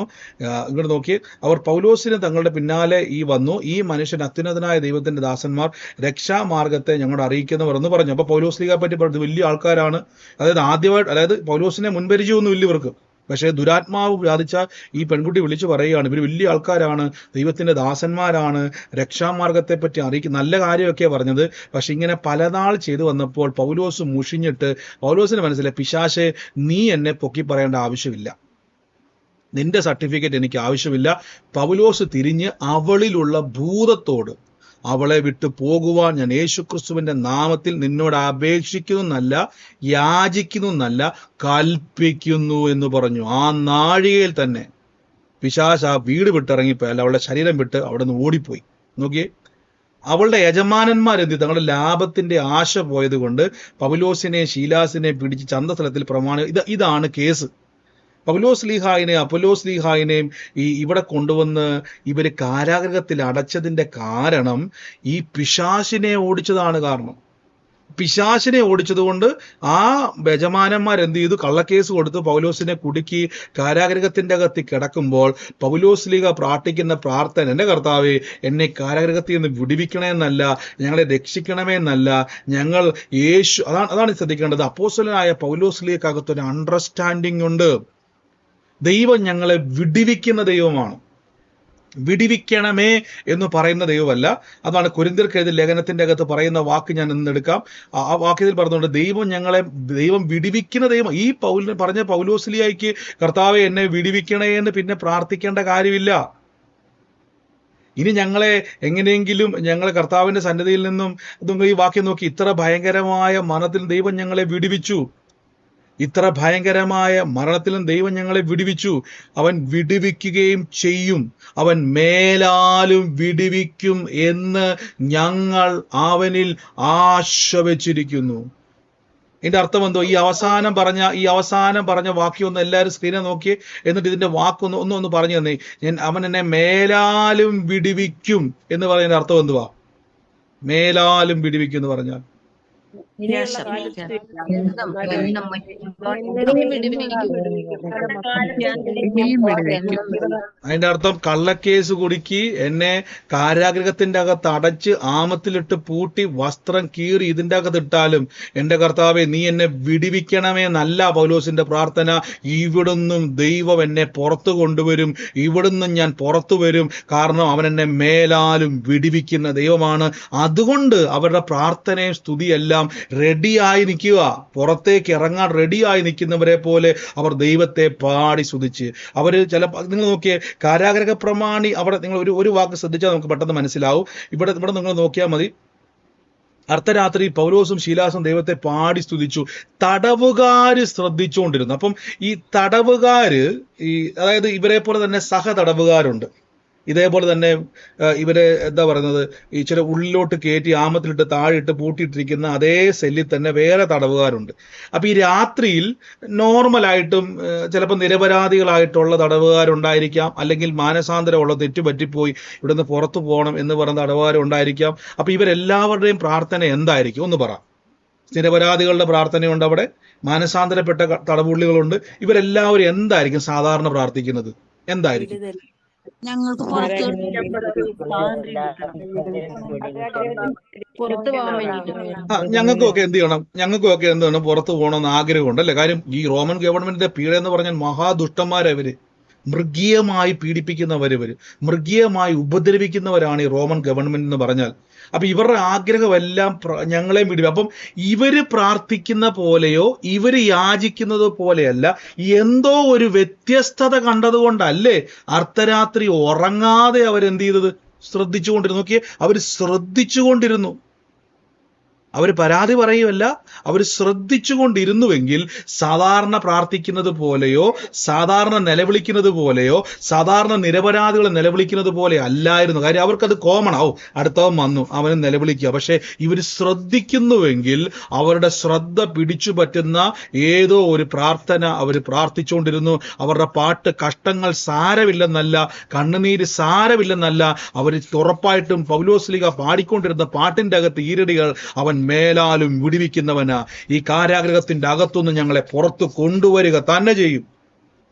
ഇങ്ങോട്ട് നോക്കി, അവർ പൗലോസിന് തങ്ങളുടെ പിന്നാലെ വന്നു, ഈ മനുഷ്യൻ അത്യുന്നതനായ ദൈവത്തിന്റെ ദാസന്മാർ രക്ഷാമാർഗത്തെ ഞങ്ങളോട് അറിയിക്കുന്നവർ എന്ന് പറഞ്ഞു. അപ്പൊ പൗലോസ്ലീഹയെ പറ്റി പറഞ്ഞത് വലിയ ആൾക്കാരാണ്. അതായത് പൗലോസിനെ മുൻപരിചയമൊന്നും ഇല്ല ഇവർക്ക്. പക്ഷേ ദുരാത്മാവ് ബാധിച്ച ഈ പെൺകുട്ടി വിളിച്ചു പറയുകയാണ്, ഇവർ വലിയ ആൾക്കാരാണ്, ദൈവത്തിന്റെ ദാസന്മാരാണ്, രക്ഷാമാർഗത്തെ പറ്റി അറിയിക്കും, നല്ല കാര്യമൊക്കെ പറഞ്ഞത്. പക്ഷെ ഇങ്ങനെ പലനാൾ ചെയ്തു വന്നപ്പോൾ പൗലോസ് മുഷിഞ്ഞിട്ട് പൗലോസിന് മനസ്സിലായി, പിശാചേ, നീ എന്നെ പൊക്കി പറയേണ്ട ആവശ്യമില്ല, നിന്റെ സർട്ടിഫിക്കറ്റ് എനിക്ക് ആവശ്യമില്ല. പൗലോസ് തിരിഞ്ഞ് അവളിലുള്ള ഭൂതത്തോട്, അവളെ വിട്ടു പോകുവാൻ ഞാൻ യേശുക്രിസ്തുവിന്റെ നാമത്തിൽ നിന്നോട് അപേക്ഷിക്കുന്നല്ല, യാചിക്കുന്നല്ല, കൽപ്പിക്കുന്നു എന്ന് പറഞ്ഞു. ആ നാഴികയിൽ തന്നെ പിശാച് ആ വീട് വിട്ടിറങ്ങിപ്പോയി, അല്ല അവളുടെ ശരീരം വിട്ട് അവിടെ നിന്ന് ഓടിപ്പോയി. നോക്കിയേ, അവളുടെ യജമാനന്മാരെന്തി തങ്ങളുടെ ലാഭത്തിന്റെ ആശ പോയത് കൊണ്ട് പൗലോസിനെയും ശീലാസിനെയും പിടിച്ച് ചന്തസ്ഥലത്തിൽ ഇതാണ് കേസ്. പൗലോസ്ലീഹായിനെയും അപ്പൊല്ലോസ്ലീഹായിനെയും ഇവിടെ കൊണ്ടുവന്ന് ഇവര് കാരാഗ്രഹത്തിൽ അടച്ചതിന്റെ കാരണം ഈ പിശാചിനെ ഓടിച്ചതാണ്. കാരണം പിശാചിനെ ഓടിച്ചതുകൊണ്ട് ആ യജമാനന്മാർ എന്ത് ചെയ്തു? കള്ളക്കേസ് കൊടുത്ത് പൗലോസിനെ കുടുക്കി കാരാഗ്രഹത്തിന്റെ അകത്ത് കിടക്കുമ്പോൾ പൗലോസ്ലീഹ പ്രാർത്ഥിക്കുന്ന പ്രാർത്ഥന, എൻ്റെ കർത്താവേ, എന്നെ കാരാഗ്രഹത്തിൽ നിന്ന് വിടുവിക്കണമെന്നല്ല, ഞങ്ങളെ രക്ഷിക്കണമെന്നല്ല, ഞങ്ങൾ യേശു, അതാണ് ശ്രദ്ധിക്കേണ്ടത്. അപ്പോസ്തലനായ പൗലോസ്ലീഹക്കകത്തൊരു അണ്ടർസ്റ്റാൻഡിങ് ഉണ്ട്. ദൈവം ഞങ്ങളെ വിടുവിക്കുന്ന ദൈവമാണ്. വിടുവിക്കണമേ എന്ന് പറയുന്ന ദൈവമല്ല. അതാണ് കൊരിന്ത്യർക്കെഴുതിയ ലേഖനത്തിന്റെ അകത്ത് പറയുന്ന വാക്ക് ഞാൻ ഇന്നെടുക്കാം. ആ വാക്യത്തിൽ പറഞ്ഞുകൊണ്ട് ദൈവം വിടുവിക്കുന്ന ദൈവം. ഈ പറഞ്ഞ പൗലോസ്ലീഹായ്ക്ക് കർത്താവെ എന്നെ വിടുവിക്കണേ എന്ന് പിന്നെ പ്രാർത്ഥിക്കേണ്ട കാര്യമില്ല. ഇനി ഞങ്ങളെ എങ്ങനെയെങ്കിലും ഞങ്ങളെ കർത്താവിന്റെ സന്നിധിയിൽ നിന്നും ഈ വാക്യം നോക്കി, ഇത്ര ഭയങ്കരമായ മരണത്തിൽ ദൈവം ഞങ്ങളെ വിടുവിച്ചു, ഇത്ര ഭയങ്കരമായ മരണത്തിലും ദൈവം ഞങ്ങളെ വിടുവിച്ചു, അവൻ വിടുവിക്കുകയും ചെയ്യും, അവൻ മേലാലും വിടുവിക്കും എന്ന് ഞങ്ങൾ അവനിൽ ആശ വെച്ചിരിക്കുന്നു. ഇതിന്റെ അർത്ഥം എന്തോ? ഈ അവസാനം പറഞ്ഞ വാക്യം ഒന്ന് എല്ലാവരും സ്ക്രീനെ നോക്കിയേ, എന്നിട്ട് ഇതിന്റെ വാക്കൊന്ന് പറഞ്ഞു തന്നേ. അവൻ എന്നെ മേലാലും വിടുവിക്കും എന്ന് പറയുന്നതിന്റെ അർത്ഥം എന്തുവാ? മേലാലും വിടുവിക്കും എന്ന് പറഞ്ഞാൽ ഇനിയുള്ള കാലത്ത് എന്നെയും വിടുവിക്കും. അതിന്റെ അർത്ഥം കള്ളക്കേസ് കുടുക്കി എന്നെ കാരാഗൃഹത്തിന്റെ അകത്ത് അടച്ച് ആമത്തിലിട്ട് പൂട്ടി വസ്ത്രം കീറി ഇതിന്റെ അകത്ത് ഇട്ടാലും എന്റെ കർത്താവെ നീ എന്നെ വിടുവിക്കണമേ എന്നല്ല പൗലോസിന്റെ പ്രാർത്ഥന. ഇവിടുന്നും ദൈവം എന്നെ പുറത്തു കൊണ്ടുവരും, ഇവിടുന്നും ഞാൻ പുറത്തു വരും, കാരണം അവൻ എന്നെ മേലാലും വിടുവിക്കുന്ന ദൈവമാണ്. അതുകൊണ്ട് അവരുടെ പ്രാർത്ഥനയും സ്തുതിയെല്ലാം റെഡിയായി നിൽക്കുക. പുറത്തേക്ക് ഇറങ്ങാൻ റെഡിയായി നിൽക്കുന്നവരെ പോലെ അവർ ദൈവത്തെ പാടി സ്തുതിച്ച് അവർ നിങ്ങൾ നോക്കിയേ, കാരാഗ്രഹ പ്രമാണി അവിടെ നിങ്ങൾ ഒരു വാക്ക് ശ്രദ്ധിച്ചാൽ നമുക്ക് പെട്ടെന്ന് മനസ്സിലാവും. ഇവിടെ നിങ്ങൾ നോക്കിയാൽ മതി. അർദ്ധരാത്രി പൗലോസും ശീലാസും ദൈവത്തെ പാടി സ്തുതിച്ചു. തടവുകാര് ശ്രദ്ധിച്ചുകൊണ്ടിരുന്നു. അപ്പം ഈ തടവുകാര് അതായത് ഇവരെ പോലെ തന്നെ സഹതടവുകാരുണ്ട്. ഇതേപോലെ തന്നെ ഇവരെ എന്താ പറയുന്നത്, ഈ ചില ഉള്ളിലോട്ട് കയറ്റി ആമത്തിലിട്ട് താഴിട്ട് പൂട്ടിയിട്ടിരിക്കുന്ന അതേ സെല്ലിൽ തന്നെ വേറെ തടവുകാരുണ്ട്. അപ്പൊ ഈ രാത്രിയിൽ നോർമലായിട്ടും ചിലപ്പോൾ നിരപരാധികളായിട്ടുള്ള തടവുകാരുണ്ടായിരിക്കാം, അല്ലെങ്കിൽ മാനസാന്തരമുള്ള തെറ്റുപറ്റിപ്പോയി ഇവിടുന്ന് പുറത്തു പോകണം എന്ന് പറയുന്ന തടവുകാരുണ്ടായിരിക്കാം. അപ്പൊ ഇവരെല്ലാവരുടെയും പ്രാർത്ഥന എന്തായിരിക്കും ഒന്ന് പറ. നിരപരാധികളുടെ പ്രാർത്ഥനയുണ്ട്, അവിടെ മാനസാന്തരപ്പെട്ട തടവുള്ളികളുണ്ട്. ഇവരെല്ലാവരും എന്തായിരിക്കും സാധാരണ പ്രാർത്ഥിക്കുന്നത്? എന്തായിരിക്കും? ഞങ്ങൾക്ക് ഞങ്ങൾക്കൊക്കെ എന്ത് ചെയ്യണം? ഞങ്ങൾക്കൊക്കെ എന്താണ് പുറത്തു പോകണമെന്ന് ആഗ്രഹമുണ്ട് അല്ലെ? കാര്യം ഈ റോമൻ ഗവൺമെന്റിന്റെ പീഡ എന്ന് പറഞ്ഞാൽ മഹാദുഷ്ടന്മാരവര്, മൃഗീയമായി പീഡിപ്പിക്കുന്നവരിവര്, മൃഗീയമായി ഉപദ്രവിക്കുന്നവരാണ് ഈ റോമൻ ഗവൺമെന്റ് എന്ന് പറഞ്ഞാൽ. അപ്പൊ ഇവരുടെ ആഗ്രഹമെല്ലാം ഞങ്ങളെയും വിടും. അപ്പം ഇവര് പ്രാർത്ഥിക്കുന്ന പോലെയോ ഇവര് യാചിക്കുന്നത് പോലെയല്ല, എന്തോ ഒരു വ്യത്യസ്തത കണ്ടതുകൊണ്ടല്ലേ അർദ്ധരാത്രി ഉറങ്ങാതെ അവരെന്ത് ചെയ്തത്? ശ്രദ്ധിച്ചുകൊണ്ടിരുന്നു. നോക്കിയേ, അവര് ശ്രദ്ധിച്ചുകൊണ്ടിരുന്നു. അവർ പരാതി പറയുമല്ല, അവർ ശ്രദ്ധിച്ചുകൊണ്ടിരുന്നുവെങ്കിൽ സാധാരണ പ്രാർത്ഥിക്കുന്നത് പോലെയോ സാധാരണ നിലവിളിക്കുന്നത് പോലെയോ സാധാരണ നിരപരാധികൾ നിലവിളിക്കുന്നത് പോലെ അല്ലായിരുന്നു. കാര്യം അവർക്കത് കോമൺ ആവും, അടുത്തവൻ വന്നു അവന് നിലവിളിക്കുക. പക്ഷെ ഇവർ ശ്രദ്ധിക്കുന്നുവെങ്കിൽ അവരുടെ ശ്രദ്ധ പിടിച്ചു പറ്റുന്ന ഏതോ ഒരു പ്രാർത്ഥന അവർ പ്രാർത്ഥിച്ചുകൊണ്ടിരുന്നു. അവരുടെ പാട്ട് കഷ്ടങ്ങൾ സാരമില്ലെന്നല്ല, കണ്ണുനീര് സാരമില്ലെന്നല്ല, അവർ ഉറപ്പായിട്ടും പൗലോസ്ലീഹ പാടിക്കൊണ്ടിരുന്ന പാട്ടിന്റെ അകത്ത് ഈരടികൾ അവൻ മേലാലും വിടുവിക്കുന്നവനാ, ഈ കാരാഗ്രഹത്തിന്റെ അകത്തുനിന്ന് ഞങ്ങളെ പുറത്തു കൊണ്ടുവരിക തന്നെ ചെയ്യും.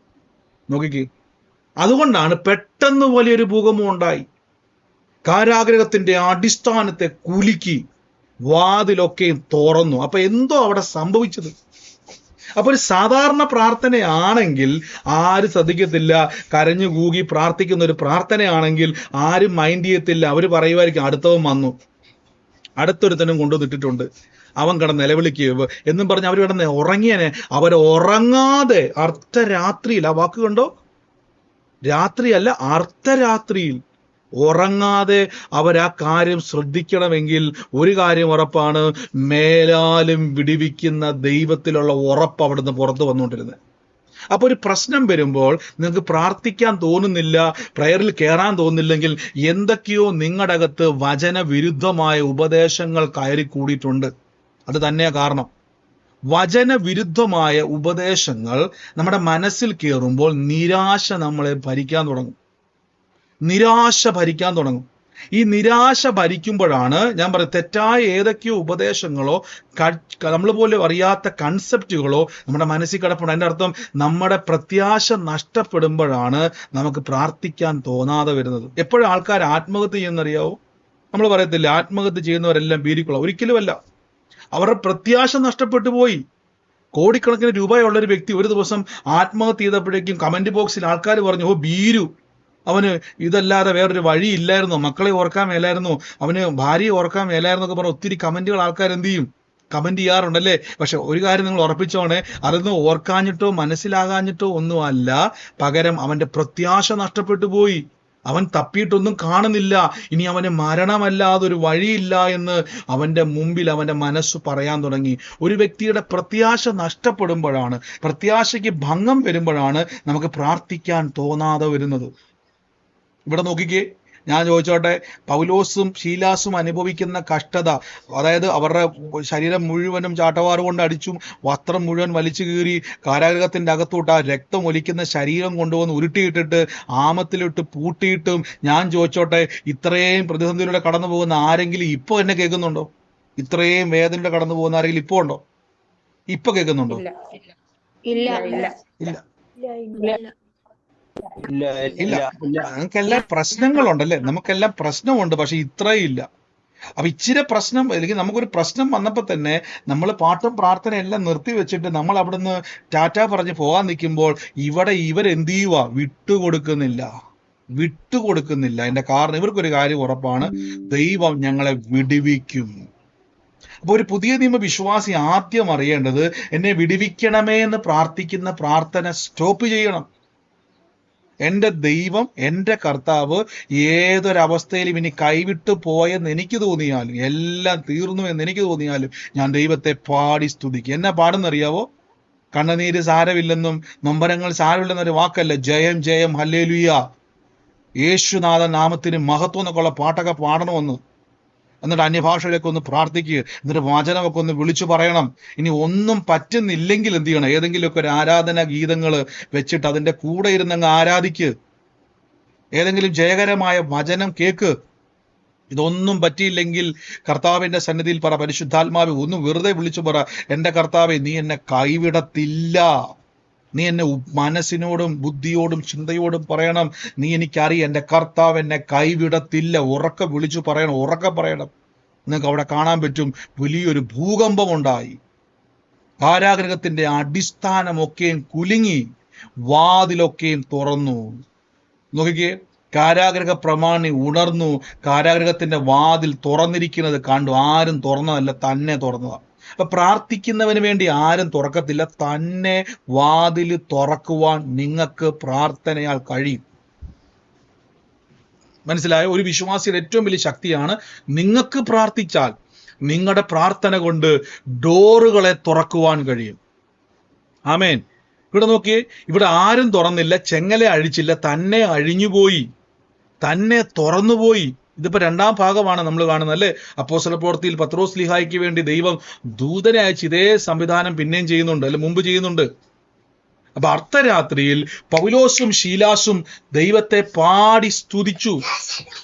നോക്കിക്കേ, അതുകൊണ്ടാണ് പെട്ടെന്ന് വലിയൊരു ഭൂകമ്പം ഉണ്ടായി. കാരാഗ്രഹത്തിന്റെ അടിസ്ഥാനത്തെ കുലുക്കി, വാതിലൊക്കെയും തുറന്നു. അപ്പൊ എന്തോ അവിടെ സംഭവിച്ചത്. അപ്പൊ ഒരു സാധാരണ പ്രാർത്ഥനയാണെങ്കിൽ ആരും ശ്രദ്ധിക്കത്തില്ല. കരഞ്ഞു കൂകി പ്രാർത്ഥിക്കുന്ന ഒരു പ്രാർത്ഥനയാണെങ്കിൽ ആരും മൈൻഡ് ചെയ്യത്തില്ല. അവര് പറയുമായിരിക്കും അടുത്തവൻ വന്നു, അടുത്തൊരുത്തനും കൊണ്ടുവന്നിട്ടിട്ടുണ്ട്, അവൻ കിടന്ന് നിലവിളിക്കുക എന്നും പറഞ്ഞ് അവർ കിടന്ന് ഉറങ്ങിയനെ. അവർ ഉറങ്ങാതെ അർദ്ധരാത്രിയിൽ, ആ വാക്ക് കണ്ടോ, രാത്രിയല്ല അർദ്ധരാത്രിയിൽ ഉറങ്ങാതെ അവർ ആ കാര്യം ശ്രദ്ധിക്കണമെങ്കിൽ ഒരു കാര്യം ഉറപ്പാണ്, മേലാലും വിടുവിക്കുന്ന ദൈവത്തിലുള്ള ഉറപ്പ് അവിടുന്ന് പുറത്തു വന്നുകൊണ്ടിരുന്നത്. അപ്പൊ ഒരു പ്രശ്നം വരുമ്പോൾ നിങ്ങൾക്ക് പ്രാർത്ഥിക്കാൻ തോന്നുന്നില്ല, പ്രയറിൽ കയറാൻ തോന്നുന്നില്ലെങ്കിൽ എന്തൊക്കെയോ നിങ്ങളുടെ അകത്ത് വചനവിരുദ്ധമായ ഉപദേശങ്ങൾ കയറി കൂടിയിട്ടുണ്ട്. അത് തന്നെയാ കാരണം. വചനവിരുദ്ധമായ ഉപദേശങ്ങൾ നമ്മുടെ മനസ്സിൽ കയറുമ്പോൾ നിരാശ നമ്മളെ ഭരിക്കാൻ തുടങ്ങും. നിരാശ ഭരിക്കാൻ തുടങ്ങും. ഈ നിരാശ ഭരിക്കുമ്പോഴാണ് ഞാൻ പറയുന്നത്, തെറ്റായ ഏതൊക്കെയോ ഉപദേശങ്ങളോ നമ്മൾ പോലും അറിയാത്ത കൺസെപ്റ്റുകളോ നമ്മുടെ മനസ്സിൽ കിടപ്പുണ്ട്. അതിൻ്റെ അർത്ഥം നമ്മുടെ പ്രത്യാശ നഷ്ടപ്പെടുമ്പോഴാണ് നമുക്ക് പ്രാർത്ഥിക്കാൻ തോന്നാതെ വരുന്നത്. എപ്പോഴും ആൾക്കാർ ആത്മഹത്യ ചെയ്യുന്നറിയാവോ? നമ്മൾ പറയത്തില്ല ആത്മഹത്യ ചെയ്യുന്നവരെല്ലാം ഭീരുക്കളോ? ഒരിക്കലുമല്ല. അവരുടെ പ്രത്യാശ നഷ്ടപ്പെട്ടു പോയി. കോടിക്കണക്കിന് രൂപയുള്ളൊരു വ്യക്തി ഒരു ദിവസം ആത്മഹത്യ ചെയ്തപ്പോഴേക്കും കമന്റ് ബോക്സിൽ ആൾക്കാർ പറഞ്ഞു, ഓ ഭീരു, അവന് ഇതല്ലാതെ വേറൊരു വഴി ഇല്ലായിരുന്നു, മക്കളെ ഓർക്കാൻ മേലായിരുന്നു, അവന് ഭാര്യയെ ഓർക്കാൻ മേലായിരുന്നു എന്നൊക്കെ പറഞ്ഞ ഒത്തിരി കമന്റുകൾ ആൾക്കാർ എന്ത് ചെയ്യും? കമന്റ് ചെയ്യാറുണ്ടല്ലേ? പക്ഷെ ഒരു കാര്യം നിങ്ങൾ ഉറപ്പിച്ചോണേ, അതൊന്നും ഓർക്കാഞ്ഞിട്ടോ മനസ്സിലാകാഞ്ഞിട്ടോ ഒന്നുമല്ല, പകരം അവന്റെ പ്രത്യാശ നഷ്ടപ്പെട്ടു പോയി. അവൻ തപ്പിയിട്ടൊന്നും കാണുന്നില്ല, ഇനി അവന് മരണമല്ലാതൊരു വഴിയില്ല എന്ന് അവന്റെ മുമ്പിൽ അവന്റെ മനസ്സ് പറയാൻ തുടങ്ങി. ഒരു വ്യക്തിയുടെ പ്രത്യാശ നഷ്ടപ്പെടുമ്പോഴാണ്, പ്രത്യാശയ്ക്ക് ഭംഗം വരുമ്പോഴാണ് നമുക്ക് പ്രാർത്ഥിക്കാൻ തോന്നാതെ വരുന്നത്. ഇവിടെ നോക്കിക്കേ, ഞാൻ ചോദിച്ചോട്ടെ, പൗലോസും ശീലാസും അനുഭവിക്കുന്ന കഷ്ടത, അതായത് അവരുടെ ശരീരം മുഴുവനും ചാട്ടവാറ് കൊണ്ട് അടിച്ചും വസ്ത്രം മുഴുവൻ വലിച്ചു കീറി കാരാഗ്രഹത്തിന്റെ അകത്തോട്ട് ആ രക്തം ഒലിക്കുന്ന ശരീരം കൊണ്ടുവന്ന് ഉരുട്ടിയിട്ടിട്ട് ആമത്തിലിട്ട് പൂട്ടിയിട്ടും, ഞാൻ ചോദിച്ചോട്ടെ, ഇത്രയും പ്രതിസന്ധിയിലൂടെ കടന്നു പോകുന്ന ആരെങ്കിലും ഇപ്പോൾ എന്നെ കേൾക്കുന്നുണ്ടോ? ഇത്രയും വേദനയുടെ കടന്നു പോകുന്ന ആരെങ്കിലും ഇപ്പൊ ഉണ്ടോ? ഇപ്പൊ കേൾക്കുന്നുണ്ടോ? ഇല്ല ഇല്ല ഇല്ല ഇല്ല ഇല്ല ഇല്ല ഇല്ല. ഇല്ല ഇല്ല. നമുക്കെല്ലാം പ്രശ്നങ്ങളുണ്ടല്ലേ, നമുക്കെല്ലാം പ്രശ്നമുണ്ട്, പക്ഷെ ഇത്രയും ഇല്ല. അപ്പൊ ഇച്ചിരി പ്രശ്നം, അല്ലെങ്കിൽ നമുക്കൊരു പ്രശ്നം വന്നപ്പോ തന്നെ നമ്മൾ പാട്ടും പ്രാർത്ഥനയും എല്ലാം നിർത്തി വെച്ചിട്ട് നമ്മൾ അവിടുന്ന് ടാറ്റ പറഞ്ഞ് പോകാൻ നിൽക്കുമ്പോൾ ഇവിടെ ഇവരെന്ത് ചെയ്യുക? വിട്ടുകൊടുക്കുന്നില്ല. അതിന്റെ കാരണം ഇവർക്കൊരു കാര്യം ഉറപ്പാണ്, ദൈവം ഞങ്ങളെ വിടുവിക്കും. അപ്പൊ ഒരു പുതിയ നിയമ വിശ്വാസി ആദ്യം അറിയേണ്ടത്, എന്നെ വിടുവിക്കണമേ എന്ന് പ്രാർത്ഥിക്കുന്ന പ്രാർത്ഥന സ്റ്റോപ്പ് ചെയ്യണം. എൻ്റെ ദൈവം, എൻ്റെ കർത്താവ് ഏതൊരവസ്ഥയിലും ഇനി കൈവിട്ടു പോയെന്ന് എനിക്ക് തോന്നിയാലും, എല്ലാം തീർന്നു എന്ന് എനിക്ക് തോന്നിയാലും, ഞാൻ ദൈവത്തെ പാടി സ്തുതിക്കും. എന്നാ പാടുന്നറിയാവോ? കണ്ണുനീര് സാരമില്ലെന്നും നൊമ്പരങ്ങൾ സാരമില്ലെന്നൊരു വാക്കല്ല, ജയം ജയം ഹല്ലേലൂയ, യേശുനാഥൻ നാമത്തിന് മഹത്വം എന്നൊക്കെയുള്ള പാട്ടൊക്കെ പാടണമെന്ന്. എന്നിട്ട് അന്യഭാഷയിലേക്ക് ഒന്ന് പ്രാർത്ഥിക്കുക, എന്നിട്ട് വചനമൊക്കെ ഒന്ന് വിളിച്ചു പറയണം. ഇനി ഒന്നും പറ്റുന്നില്ലെങ്കിൽ എന്ത് ചെയ്യണം? ഏതെങ്കിലുമൊക്കെ ഒരു ആരാധന ഗീതങ്ങൾ വെച്ചിട്ട് അതിൻ്റെ കൂടെ ഇരുന്നങ്ങ് ആരാധിക്ക്. ഏതെങ്കിലും ജയകരമായ വചനം കേക്ക്. ഇതൊന്നും പറ്റിയില്ലെങ്കിൽ കർത്താവിന്റെ സന്നിധിയിൽ പറ, പരിശുദ്ധാത്മാവെ ഒന്ന് വെറുതെ വിളിച്ചു പറ, എൻ്റെ കർത്താവെ നീ എന്നെ കൈവിടത്തില്ല. നീ എന്നെ മനസ്സിനോടും ബുദ്ധിയോടും ചിന്തയോടും പറയണം, നീ എനിക്കറിയാം എൻ്റെ കർത്താവ് എന്നെ കൈവിടത്തില്ല. ഉറക്കെ വിളിച്ചു പറയണം, ഉറക്കെ പറയണം. നിങ്ങൾക്ക് അവിടെ കാണാൻ പറ്റും, വലിയൊരു ഭൂകമ്പം ഉണ്ടായി. കാരാഗൃഹത്തിന്റെ അടിസ്ഥാനമൊക്കെയും കുലുങ്ങി, വാതിലൊക്കെയും തുറന്നു. നോക്കിക്കേ, കാരാഗൃഹ പ്രമാണി ഉണർന്നു, കാരാഗൃഹത്തിന്റെ വാതിൽ തുറന്നിരിക്കുന്നത് കണ്ടു. ആരും തുറന്നതല്ല, തന്നെ തുറന്നതാണ്. അപ്പൊ പ്രാർത്ഥിക്കുന്നവന് വേണ്ടി ആരും തുറക്കത്തില്ല, തന്നെ വാതിൽ തുറക്കുവാൻ നിങ്ങൾക്ക് പ്രാർത്ഥനയാൽ കഴിയും. മനസ്സിലായോ? ഒരു വിശ്വാസിയുടെ ഏറ്റവും വലിയ ശക്തിയാണ്, നിങ്ങൾക്ക് പ്രാർത്ഥിച്ചാൽ നിങ്ങളുടെ പ്രാർത്ഥന കൊണ്ട് ഡോറുകളെ തുറക്കുവാൻ കഴിയും. ആമേൻ. ഇവിടെ നോക്കിയേ, ഇവിടെ ആരും തുറന്നില്ല, ചെങ്ങല അഴിച്ചില്ല, തന്നെ അഴിഞ്ഞുപോയി, തന്നെ തുറന്നുപോയി. ഇതിപ്പോ രണ്ടാം ഭാഗമാണ് നമ്മൾ കാണുന്നത് അല്ലേ? അപ്പോസ്തല പ്രവൃത്തിയിൽ പത്രോസ് ലീഹായ്ക്ക് വേണ്ടി ദൈവം ദൂതനെ അയച്ച് ഇതേ സംവിധാനം പിന്നെയും ചെയ്യുന്നുണ്ട്, അല്ലെ മുമ്പ് ചെയ്യുന്നുണ്ട്. അപ്പൊ അർദ്ധരാത്രിയിൽ പൗലോസും ശീലാസും ദൈവത്തെ പാടി സ്തുതിച്ചു.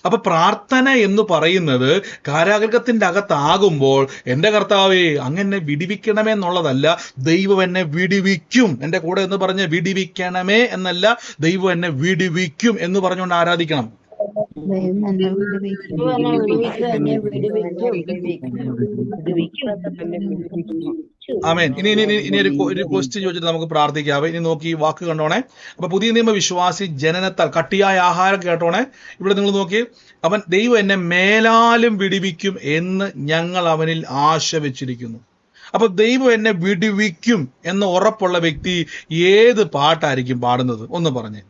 അപ്പൊ പ്രാർത്ഥന എന്ന് പറയുന്നത് കാരാഗൃഹത്തിന്റെ അകത്താകുമ്പോൾ, എൻ്റെ കർത്താവേ അങ്ങനെ വിടിവിക്കണമേ എന്നുള്ളതല്ല, ദൈവം എന്നെ വിടിവിക്കും. എൻ്റെ കൂടെ എന്ന് പറഞ്ഞ് വിടിവിക്കണമേ എന്നല്ല, ദൈവം എന്നെ വിടിവിക്കും എന്ന് പറഞ്ഞുകൊണ്ട് ആരാധിക്കണം. ആമേൻ. ഇനി ഒരു ക്വസ്റ്റ്യൻ ചോദിച്ചിട്ട് നമുക്ക് പ്രാർത്ഥിക്കാവേ. ഇനി നോക്കി ഈ വാക്ക് കണ്ടോണേ. അപ്പൊ പുതിയ നിയമ വിശ്വാസി ജനനത്താൽ കട്ടിയായ ആഹാരം കേട്ടോണേ. ഇവിടെ നിങ്ങൾ നോക്കി, അവൻ ദൈവം എന്നെ മേലാലും വിടിവിക്കും എന്ന് ഞങ്ങൾ അവനിൽ ആശ വെച്ചിരിക്കുന്നു. അപ്പൊ ദൈവം എന്നെ വിടിവിക്കും എന്ന് ഉറപ്പുള്ള വ്യക്തി ഏത് പാട്ടായിരിക്കും പാടുന്നത്? ഒന്ന് പറഞ്ഞേ,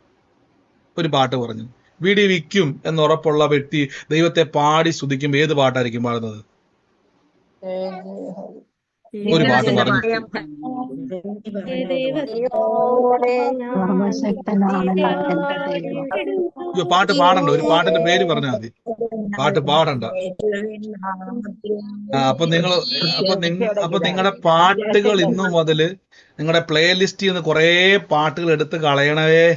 ഒരു പാട്ട് പറഞ്ഞു. വിടിവിക്കും എന്ന് ഉറപ്പുള്ള വ്യക്തി ദൈവത്തെ പാടി സ്തുതിക്കുമ്പോൾ ഏത് പാട്ടായിരിക്കും പാടുന്നത്? ഒരു പാട്ട് പറഞ്ഞു. പാട്ട് പാടണ്ട, ഒരു പാട്ടിന്റെ പേര് പറഞ്ഞാൽ മതി, പാട്ട് പാടണ്ട. അപ്പൊ നിങ്ങളുടെ പാട്ടുകൾ ഇന്നു മുതല് നിങ്ങളുടെ പ്ലേലിസ്റ്റിൽ നിന്ന് കുറെ പാട്ടുകൾ എടുത്ത് കളയണവേ.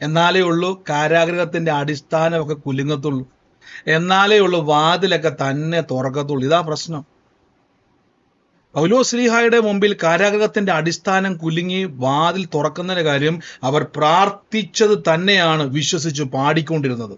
എന്നാലേ ഉള്ളൂ കാരാഗൃഹത്തിന്റെ അടിസ്ഥാനമൊക്കെ കുലുങ്ങത്തുള്ളൂ, എന്നാലേ ഉള്ളൂ വാതിലൊക്കെ തന്നെ തുറക്കത്തുള്ളൂ. ഇതാ പ്രശ്നം. പൗലോസ്ലീഹായുടെ മുമ്പിൽ കാരാഗൃഹത്തിന്റെ അടിസ്ഥാനം കുലുങ്ങി വാതിൽ തുറക്കുന്നതിന്റെ കാര്യം അവർ പ്രാർത്ഥിച്ചത് തന്നെയാണ് വിശ്വസിച്ച് പാടിക്കൊണ്ടിരുന്നത്.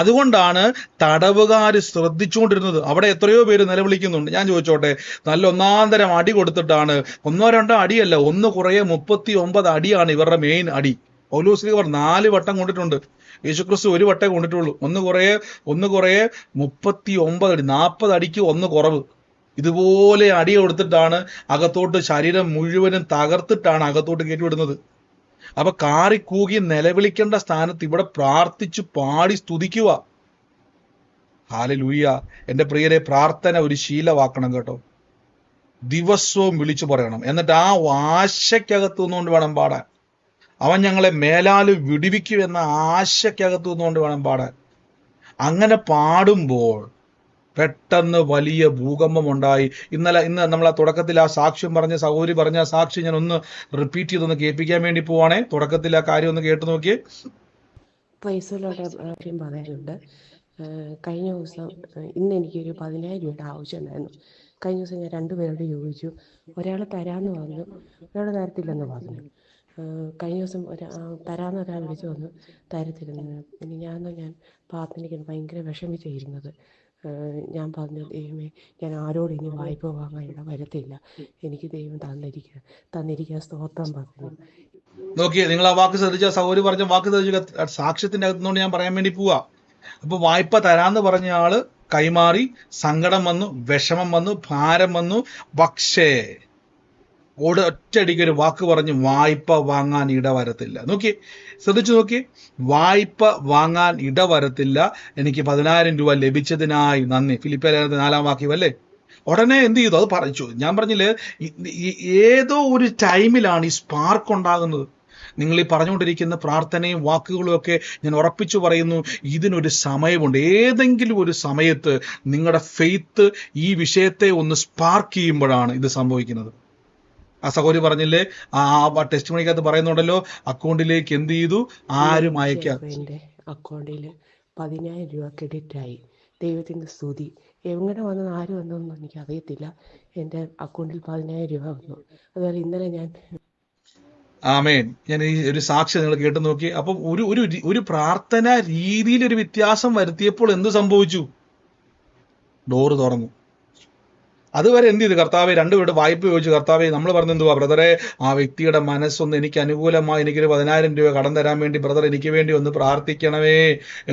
അതുകൊണ്ടാണ് തടവുകാർ ശ്രദ്ധിച്ചുകൊണ്ടിരുന്നത്. അവിടെ എത്രയോ പേര് നിലവിളിക്കുന്നുണ്ട്. ഞാൻ ചോദിച്ചോട്ടെ, നല്ല ഒന്നാന്തരം അടി കൊടുത്തിട്ടാണ്, ഒന്നോ രണ്ടോ അടിയല്ല, ഒന്ന് കുറയെ 39 അടിയാണ് ഇവരുടെ മെയിൻ അടി. പൗലോസ്ലീഹ 4 വട്ടം കൊണ്ടിട്ടുണ്ട്, യേശുക്രിസ്തു 1 വട്ടേ കൊണ്ടിട്ടുള്ളൂ. ഒന്ന് കുറയെ 39 അടി, 40 അടിക്ക് ഒന്ന് കുറവ്. ഇതുപോലെ അടി കൊടുത്തിട്ടാണ് അകത്തോട്ട്, ശരീരം മുഴുവനും തകർത്തിട്ടാണ് അകത്തോട്ട് കയറ്റിവിടുന്നത്. അപ്പൊ കാറി കൂകി നിലവിളിക്കേണ്ട സ്ഥാനത്ത് ഇവിടെ പ്രാർത്ഥിച്ചു പാടി സ്തുതിക്കുക. ഹല്ലേലൂയ. എൻ്റെ പ്രിയരെ, പ്രാർത്ഥന ഒരു ശീലമാക്കണം കേട്ടോ. ദിവസവും വിളിച്ചു പറയണം. എന്നിട്ട് ആ ആശയ്ക്കകത്തു നിന്നുകൊണ്ട് വേണം പാടാൻ. അവൻ ഞങ്ങളെ മേലാലും വിടുവിക്കും എന്ന ആശയ്ക്കകത്തു നിന്നുകൊണ്ട് വേണം പാടാൻ. അങ്ങനെ പാടുമ്പോൾ പെട്ടെന്ന് വലിയ ഭൂകമ്പം ഉണ്ടായി. ഇന്ന് നമ്മൾ ആ തുടക്കത്തിൽ ആ സാക്ഷ്യം പറഞ്ഞ സഹോദരി പറഞ്ഞ ആ സാക്ഷ്യം ഞാൻ ഒന്ന് റിപ്പീറ്റ് ചെയ്തൊന്ന് കേൾപ്പിക്കാൻ വേണ്ടി പോവാണേ. തുടക്കത്തിൽ ആ കാര്യം ഒന്ന് കേട്ടു നോക്കിയേ. പൈസകളുടെ കാര്യം പറയാനുണ്ട്. കഴിഞ്ഞ ദിവസം ഇന്ന് എനിക്കൊരു 10,000 രൂപയുടെ ആവശ്യമുണ്ടായിരുന്നു. കഴിഞ്ഞ ദിവസം ഞാൻ 2 പേരോട് ചോദിച്ചു. ഒരാൾ തരാമെന്ന് പറഞ്ഞു, ഒരാൾ തരത്തില്ലെന്ന് പറഞ്ഞു. കഴിഞ്ഞ ദിവസം തരാമെന്ന് ഒരാൾ വിളിച്ചു വന്നു, തരത്തില്ലെന്ന്. ഇനി ഞാൻ പ്രാർത്ഥനയ്ക്ക് ഭയങ്കര വിഷമിച്ചിരുന്നത്. ഞാൻ പറഞ്ഞു, ദൈവമേ, ഞാൻ ആരോടും ഇനി വായ്പ വാങ്ങാൻ ഇടവരത്തില്ല, എനിക്ക് ദൈവം തന്നിരിക്കാൻ സ്തോത്രം പറഞ്ഞു. നോക്കിയേ, നിങ്ങൾ ആ വാക്ക് ശ്രദ്ധിച്ച സഹോദരി പറഞ്ഞ വാക്ക് ശ്രദ്ധിച്ച സാക്ഷ്യത്തിന്റെ അകത്തുനിന്നുകൊണ്ട് ഞാൻ പറയാൻ വേണ്ടി പോവാ. അപ്പൊ വായ്പ തരാന്ന് പറഞ്ഞ ആള് കൈമാറി, സങ്കടം വന്നു, വിഷമം വന്നു, ഭാരം വന്നു. പക്ഷേ ഒറ്റയടിക്ക് ഒരു വാക്ക് പറഞ്ഞു, വായ്പ വാങ്ങാൻ ഇടവരത്തില്ല. നോക്കി, ശ്രദ്ധിച്ചു നോക്കി, വായ്പ വാങ്ങാൻ ഇടവരത്തില്ല, എനിക്ക് 10,000 രൂപ ലഭിച്ചതിനായി നന്ദി. ഫിലിപ്പിയർ 4 വാക്യം അല്ലേ? ഉടനെ എന്ത് ചെയ്തു? അത് പറഞ്ഞു. ഞാൻ പറഞ്ഞില്ലേ, ഏതോ ഒരു ടൈമിലാണ് ഈ സ്പാർക്ക് ഉണ്ടാകുന്നത്. നിങ്ങൾ ഈ പറഞ്ഞുകൊണ്ടിരിക്കുന്ന പ്രാർത്ഥനയും വാക്കുകളും ഒക്കെ ഞാൻ ഉറപ്പിച്ചു പറയുന്നു, ഇതിനൊരു സമയമുണ്ട്. ഏതെങ്കിലും ഒരു സമയത്ത് നിങ്ങളുടെ ഫെയ്ത്ത് ഈ വിഷയത്തെ ഒന്ന് സ്പാർക്ക് ചെയ്യുമ്പോഴാണ് ഇത് സംഭവിക്കുന്നത്. ആ സഹോദരി പറഞ്ഞില്ലേ, ആ ടെസ്റ്റ് മണിക്കകത്ത് പറയുന്നുണ്ടല്ലോ, അക്കൗണ്ടിലേക്ക് എന്ത് ചെയ്തു? ആരും അയക്കാം. എൻ്റെ അക്കൗണ്ടിൽ 10,000 രൂപ ക്രെഡിറ്റ് ആയി. ദൈവത്തിൻ്റെ സ്തുതി. എങ്ങനെ വന്നത്, ആര് വന്നതെന്ന് എനിക്ക് അറിയത്തില്ല. എൻ്റെ അക്കൗണ്ടിൽ 10,000 രൂപ വന്നു. അതുപോലെ ഇന്നലെ ഞാൻ ആമേൻ. ഞാൻ ഈ ഒരു സാക്ഷ്യം നിങ്ങൾ കേട്ടു നോക്കി. അപ്പം ഒരു പ്രാർത്ഥന രീതിയിൽ ഒരു വ്യത്യാസം വരുത്തിയപ്പോൾ എന്ത് സംഭവിച്ചു? ഡോറ് തുറന്നു. അതുവരെ എന്ത് ചെയ്തു? കർത്താവെ, 2 പേരുടെ വായ്പ ചോദിച്ചു. കർത്താവെ, നമ്മൾ പറഞ്ഞെന്തുവാ, ബ്രദറെ, ആ വ്യക്തിയുടെ മനസ്സൊന്ന് എനിക്ക് അനുകൂലമായി, എനിക്കൊരു 10,000 രൂപ കടം തരാൻ വേണ്ടി ബ്രദർ എനിക്ക് വേണ്ടി ഒന്ന് പ്രാർത്ഥിക്കണമേ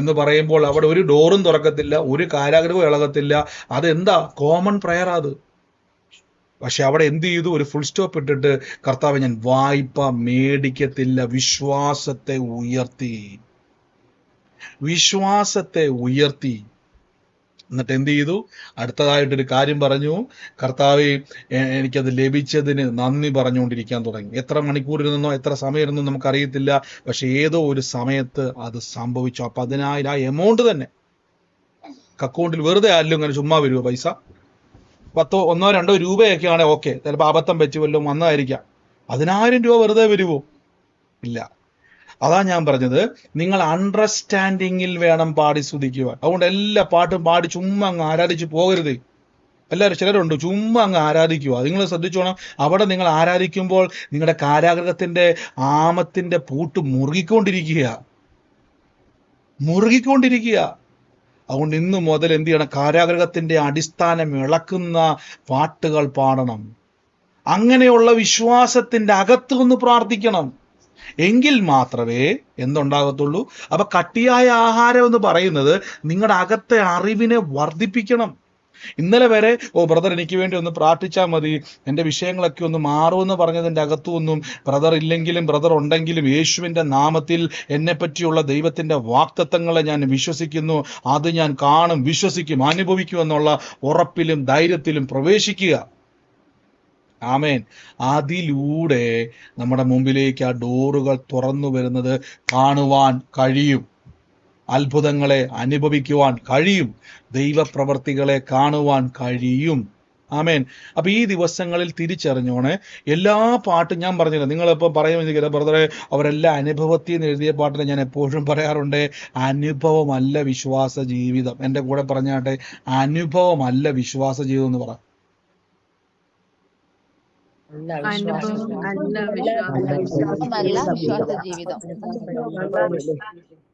എന്ന് പറയുമ്പോൾ അവിടെ ഒരു ഡോറും തുറക്കത്തില്ല, ഒരു കാരാഗ്രഹവും ഇളകത്തില്ല. അതെന്താ? കോമൺ പ്രയർ അത്. പക്ഷെ അവിടെ എന്ത് ചെയ്തു? ഒരു ഫുൾ സ്റ്റോപ്പ് ഇട്ടിട്ട്, കർത്താവെ, ഞാൻ വായ്പ മേടിക്കത്തില്ല. വിശ്വാസത്തെ ഉയർത്തി. എന്നിട്ട് എന്ത് ചെയ്തു? അടുത്തതായിട്ടൊരു കാര്യം പറഞ്ഞു, കർത്താവെ, എനിക്കത് ലഭിച്ചതിന് നന്ദി പറഞ്ഞുകൊണ്ടിരിക്കാൻ തുടങ്ങി. എത്ര മണിക്കൂർ ഇരുന്നോ എത്ര സമയം ഇരുന്നോ നമുക്കറിയത്തില്ല. പക്ഷെ ഏതോ ഒരു സമയത്ത് അത് സംഭവിച്ചു. ആ 10,000 ആ എമൗണ്ട് തന്നെ അക്കൗണ്ടിൽ വെറുതെ ആരിലും ഇങ്ങനെ ചുമ്മാ വരുമോ പൈസ? 10, 1, 2 രൂപയൊക്കെയാണെ ഓക്കെ, ചിലപ്പോൾ അബദ്ധം വെച്ച് വല്ലതും വന്നതായിരിക്കാം. 10,000 രൂപ വെറുതെ വരുമോ? ഇല്ല. അതാ ഞാൻ പറഞ്ഞത്, നിങ്ങൾ അണ്ടർസ്റ്റാൻഡിങ്ങിൽ വേണം പാടി സ്തുതിക്കുവാൻ. അതുകൊണ്ട് എല്ലാ പാട്ടും പാടി ചുമ്മാ അങ്ങ് ആരാധിച്ച് പോകരുത്. ചിലരുണ്ട് ചുമ്മാ അങ്ങ് ആരാധിക്കുക. നിങ്ങൾ ശ്രദ്ധിച്ചോണം, അവിടെ നിങ്ങൾ ആരാധിക്കുമ്പോൾ നിങ്ങളുടെ കാരാഗ്രഹത്തിന്റെ ആമത്തിന്റെ പൂട്ട് മുറുകിക്കൊണ്ടിരിക്കുക. അതുകൊണ്ട് ഇന്നു മുതൽ എന്ത് ചെയ്യണം? കാരാഗ്രഹത്തിന്റെ അടിസ്ഥാനം ഇളക്കുന്ന പാട്ടുകൾ പാടണം. അങ്ങനെയുള്ള വിശ്വാസത്തിന്റെ അകത്ത് ഒന്ന് പ്രാർത്ഥിക്കണം. എങ്കിൽ മാത്രമേ എന്തുണ്ടാകത്തുള്ളൂ? അപ്പൊ കട്ടിയായ ആഹാരം എന്ന് പറയുന്നത് നിങ്ങളുടെ അകത്തെ അറിവിനെ വർദ്ധിപ്പിക്കണം. ഇന്നലെ വരെ ബ്രദർ എനിക്ക് വേണ്ടി ഒന്ന് പ്രാർത്ഥിച്ചാൽ മതി, എൻ്റെ വിഷയങ്ങളൊക്കെ ഒന്ന് മാറുമെന്ന് പറഞ്ഞതിൻ്റെ അകത്തുനിന്നും ബ്രദർ ഇല്ലെങ്കിലും ബ്രദർ ഉണ്ടെങ്കിലും യേശുവിൻ്റെ നാമത്തിൽ എന്നെ പറ്റിയുള്ള ദൈവത്തിൻ്റെ വാഗ്ദത്തങ്ങളെ ഞാൻ വിശ്വസിക്കുന്നു, അത് ഞാൻ കാണും, വിശ്വസിക്കും, അനുഭവിക്കുമെന്നുള്ള ഉറപ്പിലും ധൈര്യത്തിലും പ്രവേശിക്കുക. ആമേൻ. അതിലൂടെ നമ്മുടെ മുമ്പിലേക്ക് ആ ഡോറുകൾ തുറന്നു വരുന്നത് കാണുവാൻ കഴിയും. അത്ഭുതങ്ങളെ അനുഭവിക്കുവാൻ കഴിയും. ദൈവപ്രവർത്തികളെ കാണുവാൻ കഴിയും. ആമേൻ. അപ്പൊ ഈ ദിവസങ്ങളിൽ തിരിച്ചറിഞ്ഞോണേ, എല്ലാ പാട്ടും ഞാൻ പറഞ്ഞില്ല. നിങ്ങളിപ്പോൾ പറയുമെങ്കിൽ ബ്രദറെ, അവരെല്ലാം അനുഭവത്തിൽ നിന്ന് എഴുതിയ പാട്ടിൽ ഞാൻ എപ്പോഴും പറയാറുണ്ട്, അനുഭവമല്ല വിശ്വാസ ജീവിതം. എൻ്റെ കൂടെ പറഞ്ഞാട്ടെ, അനുഭവമല്ല വിശ്വാസ ജീവിതം എന്ന് പറ.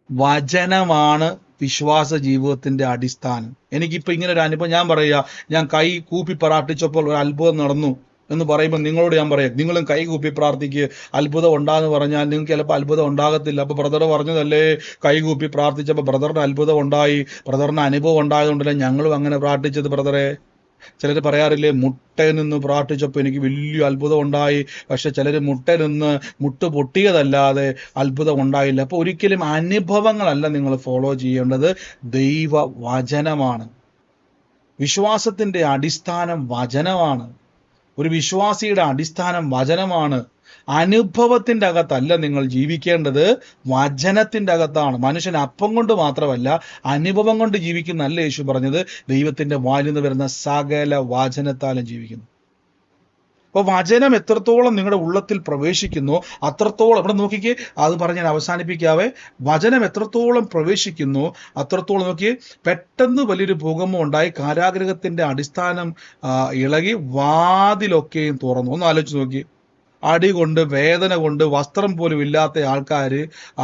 വചനമാണ് വിശ്വാസ ജീവിതത്തിന്റെ അടിസ്ഥാനം. എനിക്കിപ്പോ ഇങ്ങനെ ഒരു അനുഭവം ഞാൻ പറയുക, ഞാൻ കൈ കൂപ്പി പ്രാർത്ഥിച്ചപ്പോൾ ഒരു അത്ഭുതം നടന്നു എന്ന് പറയുമ്പോൾ നിങ്ങളോട് ഞാൻ പറയാം, നിങ്ങളും കൈ കൂപ്പി പ്രാർത്ഥിക്കുക. അത്ഭുതം ഉണ്ടാന്ന് പറഞ്ഞാൽ നിങ്ങൾക്ക് ചിലപ്പോൾ അത്ഭുതം ഉണ്ടാകത്തില്ല. അപ്പൊ ബ്രദർ പറഞ്ഞതല്ലേ, കൈ കൂപ്പി പ്രാർത്ഥിച്ചപ്പോൾ ബ്രദറിന് അത്ഭുതം ഉണ്ടായി, ബ്രദറിന് അനുഭവം ഉണ്ടായതുകൊണ്ടല്ലേ ഞങ്ങളും അങ്ങനെ പ്രാർത്ഥിച്ചത് ബ്രദറെ. ചിലർ പറയാറില്ലേ, മുട്ടയിൽ നിന്ന് പ്രാർത്ഥിച്ചപ്പോൾ എനിക്ക് വലിയ അത്ഭുതം ഉണ്ടായി. പക്ഷെ ചിലർ മുട്ടയിൽ നിന്ന് മുട്ട് പൊട്ടിയതല്ലാതെ അത്ഭുതം ഉണ്ടായില്ല. അപ്പൊ ഒരിക്കലും അനുഭവങ്ങളല്ല നിങ്ങൾ ഫോളോ ചെയ്യേണ്ടത്, ദൈവ വചനമാണ്. വിശ്വാസത്തിന്റെ അടിസ്ഥാനം വചനമാണ്. ഒരു വിശ്വാസിയുടെ അടിസ്ഥാനം വചനമാണ്. അനുഭവത്തിന്റെ അകത്തല്ല നിങ്ങൾ ജീവിക്കേണ്ടത്, വചനത്തിന്റെ അകത്താണ്. മനുഷ്യൻ അപ്പം കൊണ്ട് മാത്രമല്ല അനുഭവം കൊണ്ട് ജീവിക്കുന്നല്ല യേശു പറഞ്ഞത്, ദൈവത്തിന്റെ വായിൽ നിന്ന് വരുന്ന സകല വചനത്താലും ജീവിക്കുന്നു. അപ്പൊ വചനം എത്രത്തോളം നിങ്ങളുടെ ഉള്ളത്തിൽ പ്രവേശിക്കുന്നു അത്രത്തോളം, ഇവിടെ നോക്കിക്കേ, അത് പറഞ്ഞ് ഞാൻ അവസാനിപ്പിക്കാവേ. വചനം എത്രത്തോളം പ്രവേശിക്കുന്നു അത്രത്തോളം നോക്കിയേ, പെട്ടെന്ന് വലിയൊരു ഭൂകമ്പം ഉണ്ടായി, കാരാഗൃഹത്തിന്റെ അടിസ്ഥാനം ഇളകി, വാതിലൊക്കെയും തുറന്നു. ഒന്ന് ആലോചിച്ച് നോക്കി. അടി കൊണ്ട്, വേദന കൊണ്ട്, വസ്ത്രം പോലും ഇല്ലാത്ത ആൾക്കാര്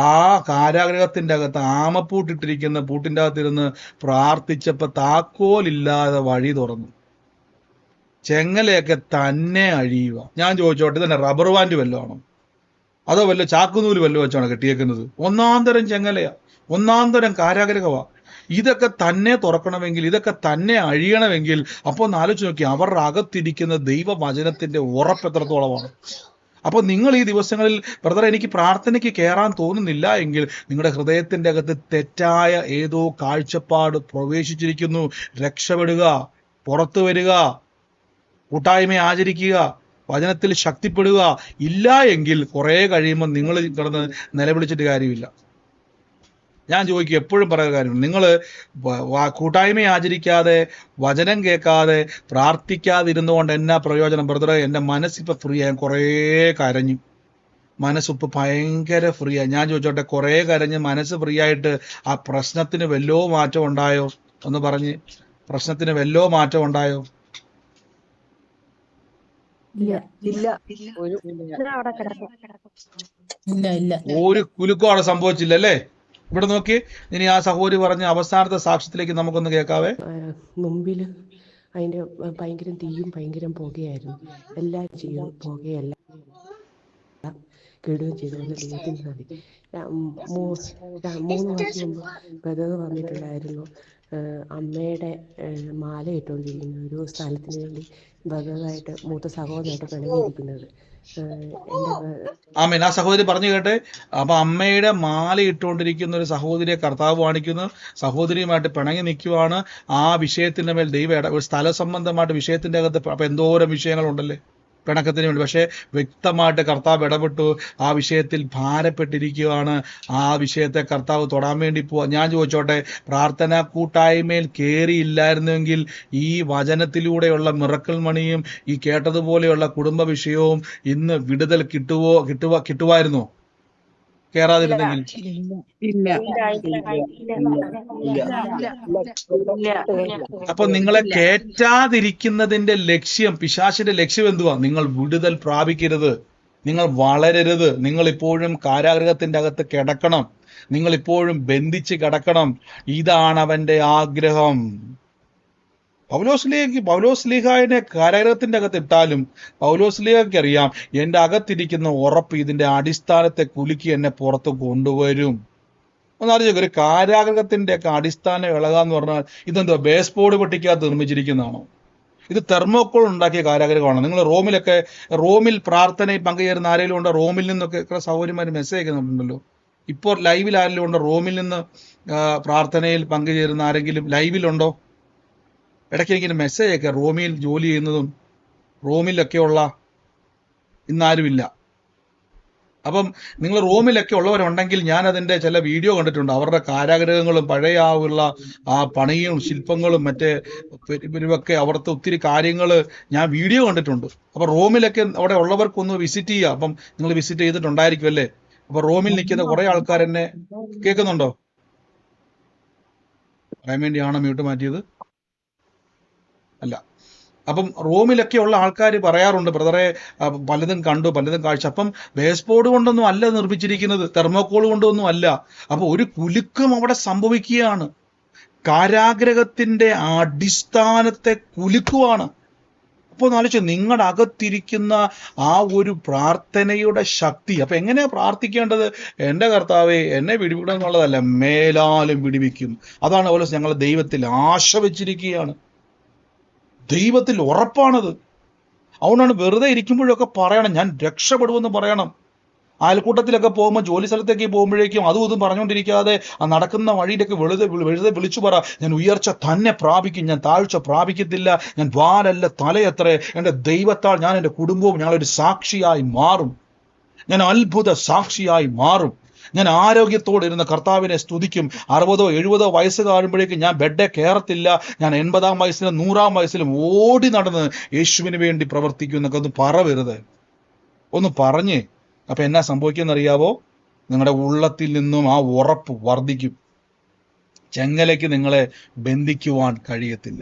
ആ കാരാഗൃഹത്തിന്റെ അകത്ത് ആമപ്പൂട്ടിട്ടിരിക്കുന്ന പൂട്ടിന്റെ അകത്തിരുന്ന് പ്രാർത്ഥിച്ചപ്പോ താക്കോലില്ലാതെ വഴി തുറന്നു. ചെങ്ങലയൊക്കെ തന്നെ അഴിയുക. ഞാൻ ചോദിച്ചോട്ടെ, ഇതന്നെ റബ്ബർ ബാൻഡ് വല്ലതും ആണോ, അതോ വല്ല ചാക്കുനൂല് വല്ലതും വെച്ചാണ് കെട്ടിയേക്കുന്നത്? ഒന്നാന്തരം ചെങ്ങലയാ, ഒന്നാന്തരം കാരാഗൃഹവാ. ഇതൊക്കെ തന്നെ തുറക്കണമെങ്കിൽ, ഇതൊക്കെ തന്നെ അഴിയണമെങ്കിൽ, അപ്പൊ ഒന്ന് ആലോചിച്ച് നോക്കി, അവരുടെ അകത്തിരിക്കുന്ന ദൈവവചനത്തിന്റെ ഉറപ്പ് എത്രത്തോളമാണ്. അപ്പൊ നിങ്ങൾ ഈ ദിവസങ്ങളിൽ ബ്രദറെ എനിക്ക് പ്രാർത്ഥനയ്ക്ക് കയറാൻ തോന്നുന്നില്ല എങ്കിൽ നിങ്ങളുടെ ഹൃദയത്തിന്റെ അകത്ത് തെറ്റായ ഏതോ കാഴ്ചപ്പാട് പ്രവേശിച്ചിരിക്കുന്നു. രക്ഷപ്പെടുക, പുറത്തു വരിക, കൂട്ടായ്മ ആചരിക്കുക, വചനത്തിൽ ശക്തിപ്പെടുക. ഇല്ല എങ്കിൽ കുറെ കഴിയുമ്പോൾ നിങ്ങൾ കിടന്ന് നിലവിളിച്ചിട്ട് കാര്യമില്ല. ഞാൻ ചോദിക്കും, എപ്പോഴും പറയുന്ന കാര്യം, നിങ്ങൾ കൂട്ടായ്മ ആചരിക്കാതെ, വചനം കേൾക്കാതെ, പ്രാർത്ഥിക്കാതിരുന്നുകൊണ്ട് എന്നാ പ്രയോജനം ബ്രദറെ? എൻ്റെ മനസ്സിപ്പോൾ ഫ്രീ ആയി, കുറേ കരഞ്ഞു, മനസ്സിപ്പോൾ ഭയങ്കര ഫ്രീ ആയി. ഞാൻ ചോദിച്ചോട്ടെ, കുറേ കരഞ്ഞ് മനസ്സ് ഫ്രീ ആയിട്ട് ആ പ്രശ്നത്തിന് വല്ലോ മാറ്റം ഉണ്ടായോ? ഒന്ന് പറഞ്ഞ്, പ്രശ്നത്തിന് വല്ലോ മാറ്റം ഉണ്ടായോ? അവിടെ കിടക്കും. ഒരു കുലുക്കം അവിടെ സംഭവിച്ചില്ലല്ലേ? ഇവിടെ നോക്കി, ഇനി ആ സഹോദരി പറഞ്ഞ അവസാനത്തെ സാക്ഷ്യത്തിലേക്ക് നമുക്കൊന്ന് കേൾക്കാവേ. മുമ്പിൽ അതിൻ്റെ ഭയങ്കര തീയും ഭയങ്കര പുകയായിരുന്നു. എല്ലാവരും ചെയ്യും പുകയല്ല കെടുകയും ചെയ്തുകൊണ്ട് ദൈവത്തിന് നന്ദി. 3 വർഷം മുമ്പ് ബ്രദർ വന്നിട്ടുണ്ടായിരുന്നു. അമ്മയുടെ മാല ഇട്ടുകൊണ്ടിരിക്കുന്ന ഒരു സ്ഥലത്തിന് വേണ്ടി ബ്രദറായിട്ട് മൂത്ത സഹോദരമായിട്ട് പിണങ്ങിയിരിക്കുന്നത്. ആമേൻ. ആ സഹോദരി പറഞ്ഞു കേട്ടെ. അപ്പൊ അമ്മയുടെ മാല ഇട്ടുകൊണ്ടിരിക്കുന്ന ഒരു സഹോദരിയെ കർത്താവ് കാണിക്കുന്നു. സഹോദരിയുമായിട്ട് പിണങ്ങി നിൽക്കുവാണ്. ആ വിഷയത്തിന്റെ മേൽ ഒരു സ്ഥല സംബന്ധമായിട്ട് വിഷയത്തിന്റെ അകത്ത് അപ്പൊ എന്തോരം വിഷയങ്ങളുണ്ടല്ലേ പിണക്കത്തിന് വേണ്ടി. പക്ഷെ വ്യക്തമായിട്ട് കർത്താവ് ഇടപെട്ടു. ആ വിഷയത്തിൽ ഭാരപ്പെട്ടിരിക്കുകയാണ്. ആ വിഷയത്തെ കർത്താവ് തൊടാൻ വേണ്ടി പോവാ. ഞാൻ ചോദിച്ചോട്ടെ, പ്രാർത്ഥനാ കൂട്ടായ്മയിൽ കയറിയില്ലായിരുന്നെങ്കിൽ ഈ വചനത്തിലൂടെയുള്ള മിറക്കിൾ മണിയും ഈ കേട്ടതുപോലെയുള്ള കുടുംബ വിഷയവും ഇന്ന് വിടുതൽ കിട്ടുമായിരുന്നോ? കേറാതിരുന്നെങ്കിൽ അപ്പൊ നിങ്ങളെ കേറ്റാതിരിക്കുന്നതിന്റെ ലക്ഷ്യം, പിശാചിന്റെ ലക്ഷ്യം എന്തുവാ? നിങ്ങൾ വിടുതൽ പ്രാപിക്കരുത്, നിങ്ങൾ വളരരുത്, നിങ്ങൾ ഇപ്പോഴും കാരാഗൃഹത്തിന്റെ അകത്ത് കിടക്കണം, നിങ്ങൾ ഇപ്പോഴും ബന്ധിച്ച് കിടക്കണം. ഇതാണ് അവന്റെ ആഗ്രഹം. പൗലോസ്ലീഹായെ കാരാഗൃഹത്തിന്റെ അകത്ത് ഇട്ടാലും പൗലോസ്ലീഹയ്ക്ക് അറിയാം, എന്റെ അകത്തിരിക്കുന്ന ഉറപ്പ് ഇതിന്റെ അടിസ്ഥാനത്തെ കുലുക്കി എന്നെ പുറത്ത് കൊണ്ടുവരും. ഒന്നാലോചിക്കുക, ഒരു കാരാഗൃഹത്തിന്റെ ഒക്കെ അടിസ്ഥാനം ഇളകാന്ന് പറഞ്ഞാൽ ഇതെന്തോ ബേസ് ബോർഡ് പെട്ടിക്കകത്ത് നിർമ്മിച്ചിരിക്കുന്നതാണോ? ഇത് തെർമോക്കോൾ ഉണ്ടാക്കിയ കാരാഗൃഹമാണ്. നിങ്ങൾ റോമിൽ പ്രാർത്ഥനയിൽ പങ്കുചേരുന്ന ആരെങ്കിലും ഉണ്ടോ? റോമിൽ നിന്നൊക്കെ സഹോദരിമാർ മെസ്സേജ് അയക്കുന്നുണ്ടല്ലോ. ഇപ്പോൾ ലൈവിൽ ആരെങ്കിലും ഉണ്ടോ? റോമിൽ നിന്ന് പ്രാർത്ഥനയിൽ പങ്കുചേരുന്ന ആരെങ്കിലും ലൈവിലുണ്ടോ? ഇടയ്ക്ക് എനിക്കൊരു മെസ്സേജ് ഒക്കെ റോമിൽ ജോലി ചെയ്യുന്നതും റോമിലൊക്കെയുള്ള ഇന്നാരുമില്ല. അപ്പം നിങ്ങൾ റോമിലൊക്കെ ഉള്ളവരുണ്ടെങ്കിൽ ഞാൻ അതിൻ്റെ ചില വീഡിയോ കണ്ടിട്ടുണ്ട്. അവരുടെ കാരാഗൃഹങ്ങളും പഴയ ആ പണിയും ശില്പങ്ങളും മറ്റേ ഇവരുമൊക്കെ അവിടുത്തെ ഒത്തിരി കാര്യങ്ങൾ ഞാൻ വീഡിയോ കണ്ടിട്ടുണ്ട്. അപ്പം റോമിലൊക്കെ അവിടെ ഉള്ളവർക്കൊന്ന് വിസിറ്റ് ചെയ്യുക. അപ്പം നിങ്ങൾ വിസിറ്റ് ചെയ്തിട്ടുണ്ടായിരിക്കും അല്ലേ? അപ്പൊ റോമിൽ നിൽക്കുന്ന കുറെ ആൾക്കാർ എന്നെ കേൾക്കുന്നുണ്ടോ? പറയാൻ വേണ്ടിയാണോ മ്യൂട്ട് മാറ്റിയത്? അല്ല. അപ്പം റോമിലൊക്കെ ഉള്ള ആൾക്കാർ പറയാറുണ്ട്, ബ്രദറെ പലതും കണ്ടു, പലതും കാഴ്ച. അപ്പം ബേസ് ബോർഡ് കൊണ്ടൊന്നും അല്ല നിർമ്മിച്ചിരിക്കുന്നത്, തെർമോക്കോൾ കൊണ്ടൊന്നും അല്ല. അപ്പൊ ഒരു കുലുക്കം അവിടെ സംഭവിക്കുകയാണ്. കാരാഗൃഹത്തിന്റെ അടിസ്ഥാനത്തെ കുലുക്കുവാണ്. അപ്പോൾ ആലോചിച്ചു, നിങ്ങളുടെ അകത്തിരിക്കുന്ന ആ ഒരു പ്രാർത്ഥനയുടെ ശക്തി. അപ്പൊ എങ്ങനെയാ പ്രാർത്ഥിക്കേണ്ടത്? എൻ്റെ കർത്താവേ എന്നെ വിടിവിക്കണം എന്നുള്ളതല്ല, മേലാലും വിടിവിക്കും. അതാണ് പോലെ ഞങ്ങൾ ദൈവത്തിൽ ആശ വെച്ചിരിക്കുകയാണ്, ദൈവത്തിൽ ഉറപ്പാണത്. അതുകൊണ്ടാണ് വെറുതെ ഇരിക്കുമ്പോഴൊക്കെ പറയണം, ഞാൻ രക്ഷപ്പെടുമെന്ന് പറയണം. അയൽക്കൂട്ടത്തിലൊക്കെ പോകുമ്പോൾ, ജോലി സ്ഥലത്തേക്ക് പോകുമ്പോഴേക്കും അതും ഇതും പറഞ്ഞുകൊണ്ടിരിക്കാതെ ആ നടക്കുന്ന വഴിയിലൊക്കെ വെറുതെ വിളിച്ചു പറ, ഞാൻ ഉയർച്ച തന്നെ പ്രാപിക്കും, ഞാൻ താഴ്ച പ്രാപിക്കത്തില്ല, ഞാൻ വാലല്ല തലയത്രേ, എൻ്റെ ദൈവത്താൽ ഞാൻ എൻ്റെ കുടുംബവും ഞങ്ങളൊരു സാക്ഷിയായി മാറും, ഞാൻ അത്ഭുത സാക്ഷിയായി മാറും. ഞാൻ ആരോഗ്യത്തോടെ ഇരുന്ന കർത്താവിനെ സ്തുതിക്കും. 60 70 വയസ്സ് കാണുമ്പോഴേക്കും ഞാൻ ബെഡെ കയറത്തില്ല. ഞാൻ 80 വയസ്സിലും 100 വയസ്സിലും ഓടി നടന്ന് യേശുവിന് വേണ്ടി പ്രവർത്തിക്കും എന്നൊക്കെ ഒന്ന് പറവരുത്. ഒന്ന് പറഞ്ഞേ. അപ്പൊ എന്നാ സംഭവിക്കുമെന്നറിയാവോ? നിങ്ങളുടെ ഉള്ളത്തിൽ നിന്നും ആ ഉറപ്പ് വർദ്ധിക്കും. ചെങ്ങലയ്ക്ക് നിങ്ങളെ ബന്ധിക്കുവാൻ കഴിയത്തില്ല.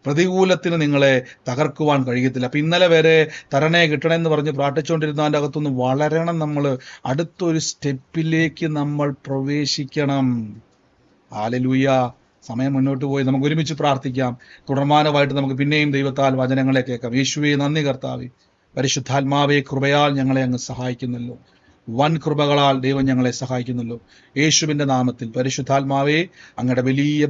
പ്രതികൂലത്തിന് നിങ്ങളെ തകർക്കുവാൻ കഴിയത്തില്ല. അപ്പൊ ഇന്നലെ വരെ തരണേ കിട്ടണേ എന്ന് പറഞ്ഞ് പ്രാർത്ഥിച്ചുകൊണ്ടിരുന്നതിൻ്റെ അകത്തുനിന്ന് വളരണം. നമ്മൾ അടുത്തൊരു സ്റ്റെപ്പിലേക്ക് നമ്മൾ പ്രവേശിക്കണം. ഹല്ലേലൂയ. സമയം മുന്നോട്ട് പോയി. നമുക്ക് ഒരുമിച്ച് പ്രാർത്ഥിക്കാം. തുടർമാനമായിട്ട് നമുക്ക് പിന്നെയും ദൈവത്താൽ വചനങ്ങളെ കേൾക്കാം. യേശുവേ നന്ദി കർത്താവേ. പരിശുദ്ധാത്മാവേ, കൃപയാൽ ഞങ്ങളെ അങ്ങ് സഹായിക്കുന്നല്ലോ. വൻ കൃപകളാൽ ദൈവം ഞങ്ങളെ സഹായിക്കുന്നല്ലോ. യേശുവിന്റെ നാമത്തിൽ പരിശുദ്ധാത്മാവേ, അങ്ങയുടെ വലിയ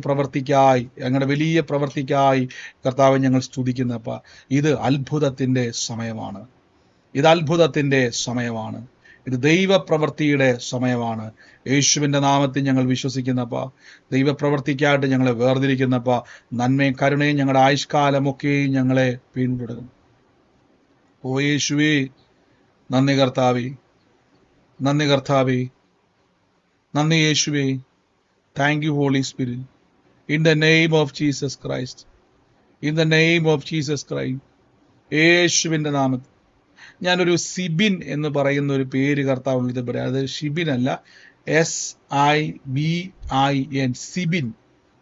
പ്രവർത്തിക്കായി കർത്താവെ ഞങ്ങൾ സ്തുതിക്കുന്നപ്പ. ഇത് അത്ഭുതത്തിന്റെ സമയമാണ്. ഇത് ദൈവപ്രവൃത്തിയുടെ സമയമാണ്. യേശുവിന്റെ നാമത്തിൽ ഞങ്ങൾ വിശ്വസിക്കുന്നപ്പ. ദൈവപ്രവൃത്തിക്കായിട്ട് ഞങ്ങളെ വേർതിരിക്കുന്നപ്പ. നന്മയും കരുണയും ഞങ്ങളുടെ ആയുഷ്കാലമൊക്കെയും ഞങ്ങളെ പിന്തുടരും. ഓ യേശുവേ, നന്ദി കർത്താവേ, നന്ദി യേശുവേ. Thank you holy spirit. In the name of Jesus Christ. യേശുവിന്റെ നാമത്തിൽ ഞാനൊരു സിബിൻ എന്ന് പറയുന്ന ഒരു പേര് കർത്താവ് ഇത് പറയാം. അത് ഷിബിൻ അല്ല, SIBIN.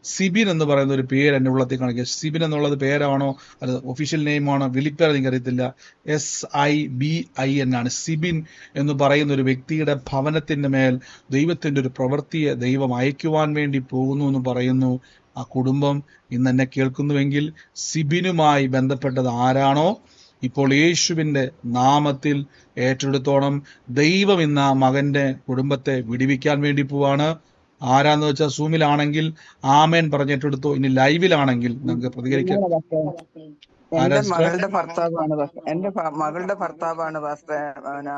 സിബിൻ എന്ന് പറയുന്ന ഒരു പേര് എൻ്റെ ഉള്ളത്തിൽ കാണിക്കുക. സിബിൻ എന്നുള്ളത് പേരാണോ അത് ഒഫീഷ്യൽ നെയിമാണോ വിളിപ്പേർ എനിക്കറിയത്തില്ല. SIBIN ആണ്. സിബിൻ എന്ന് പറയുന്ന ഒരു വ്യക്തിയുടെ ഭവനത്തിന്റെ മേൽ ദൈവത്തിന്റെ ഒരു പ്രവൃത്തിയെ ദൈവം അയക്കുവാൻ വേണ്ടി പോകുന്നു എന്ന് പറയുന്നു. ആ കുടുംബം ഇന്ന് എന്നെ കേൾക്കുന്നുവെങ്കിൽ സിബിനുമായി ബന്ധപ്പെട്ടത് ആരാണോ ഇപ്പോൾ യേശുവിന്റെ നാമത്തിൽ ഏറ്റെടുത്തോണം. ദൈവം ഇന്ന് ആ മകന്റെ കുടുംബത്തെ വിടുവിക്കാൻ വേണ്ടി പോവാണ്. ആരാന്ന് വെച്ചാൽ സൂമിലാണെങ്കിൽ ആമേൻ പറഞ്ഞിട്ടെടുത്തോ. ഇനി ലൈവിലാണെങ്കിൽ നമുക്ക് പ്രതികരിക്കാം. എന്റെ മകളുടെ ഭർത്താവാണ് പാസ്റ്റർ.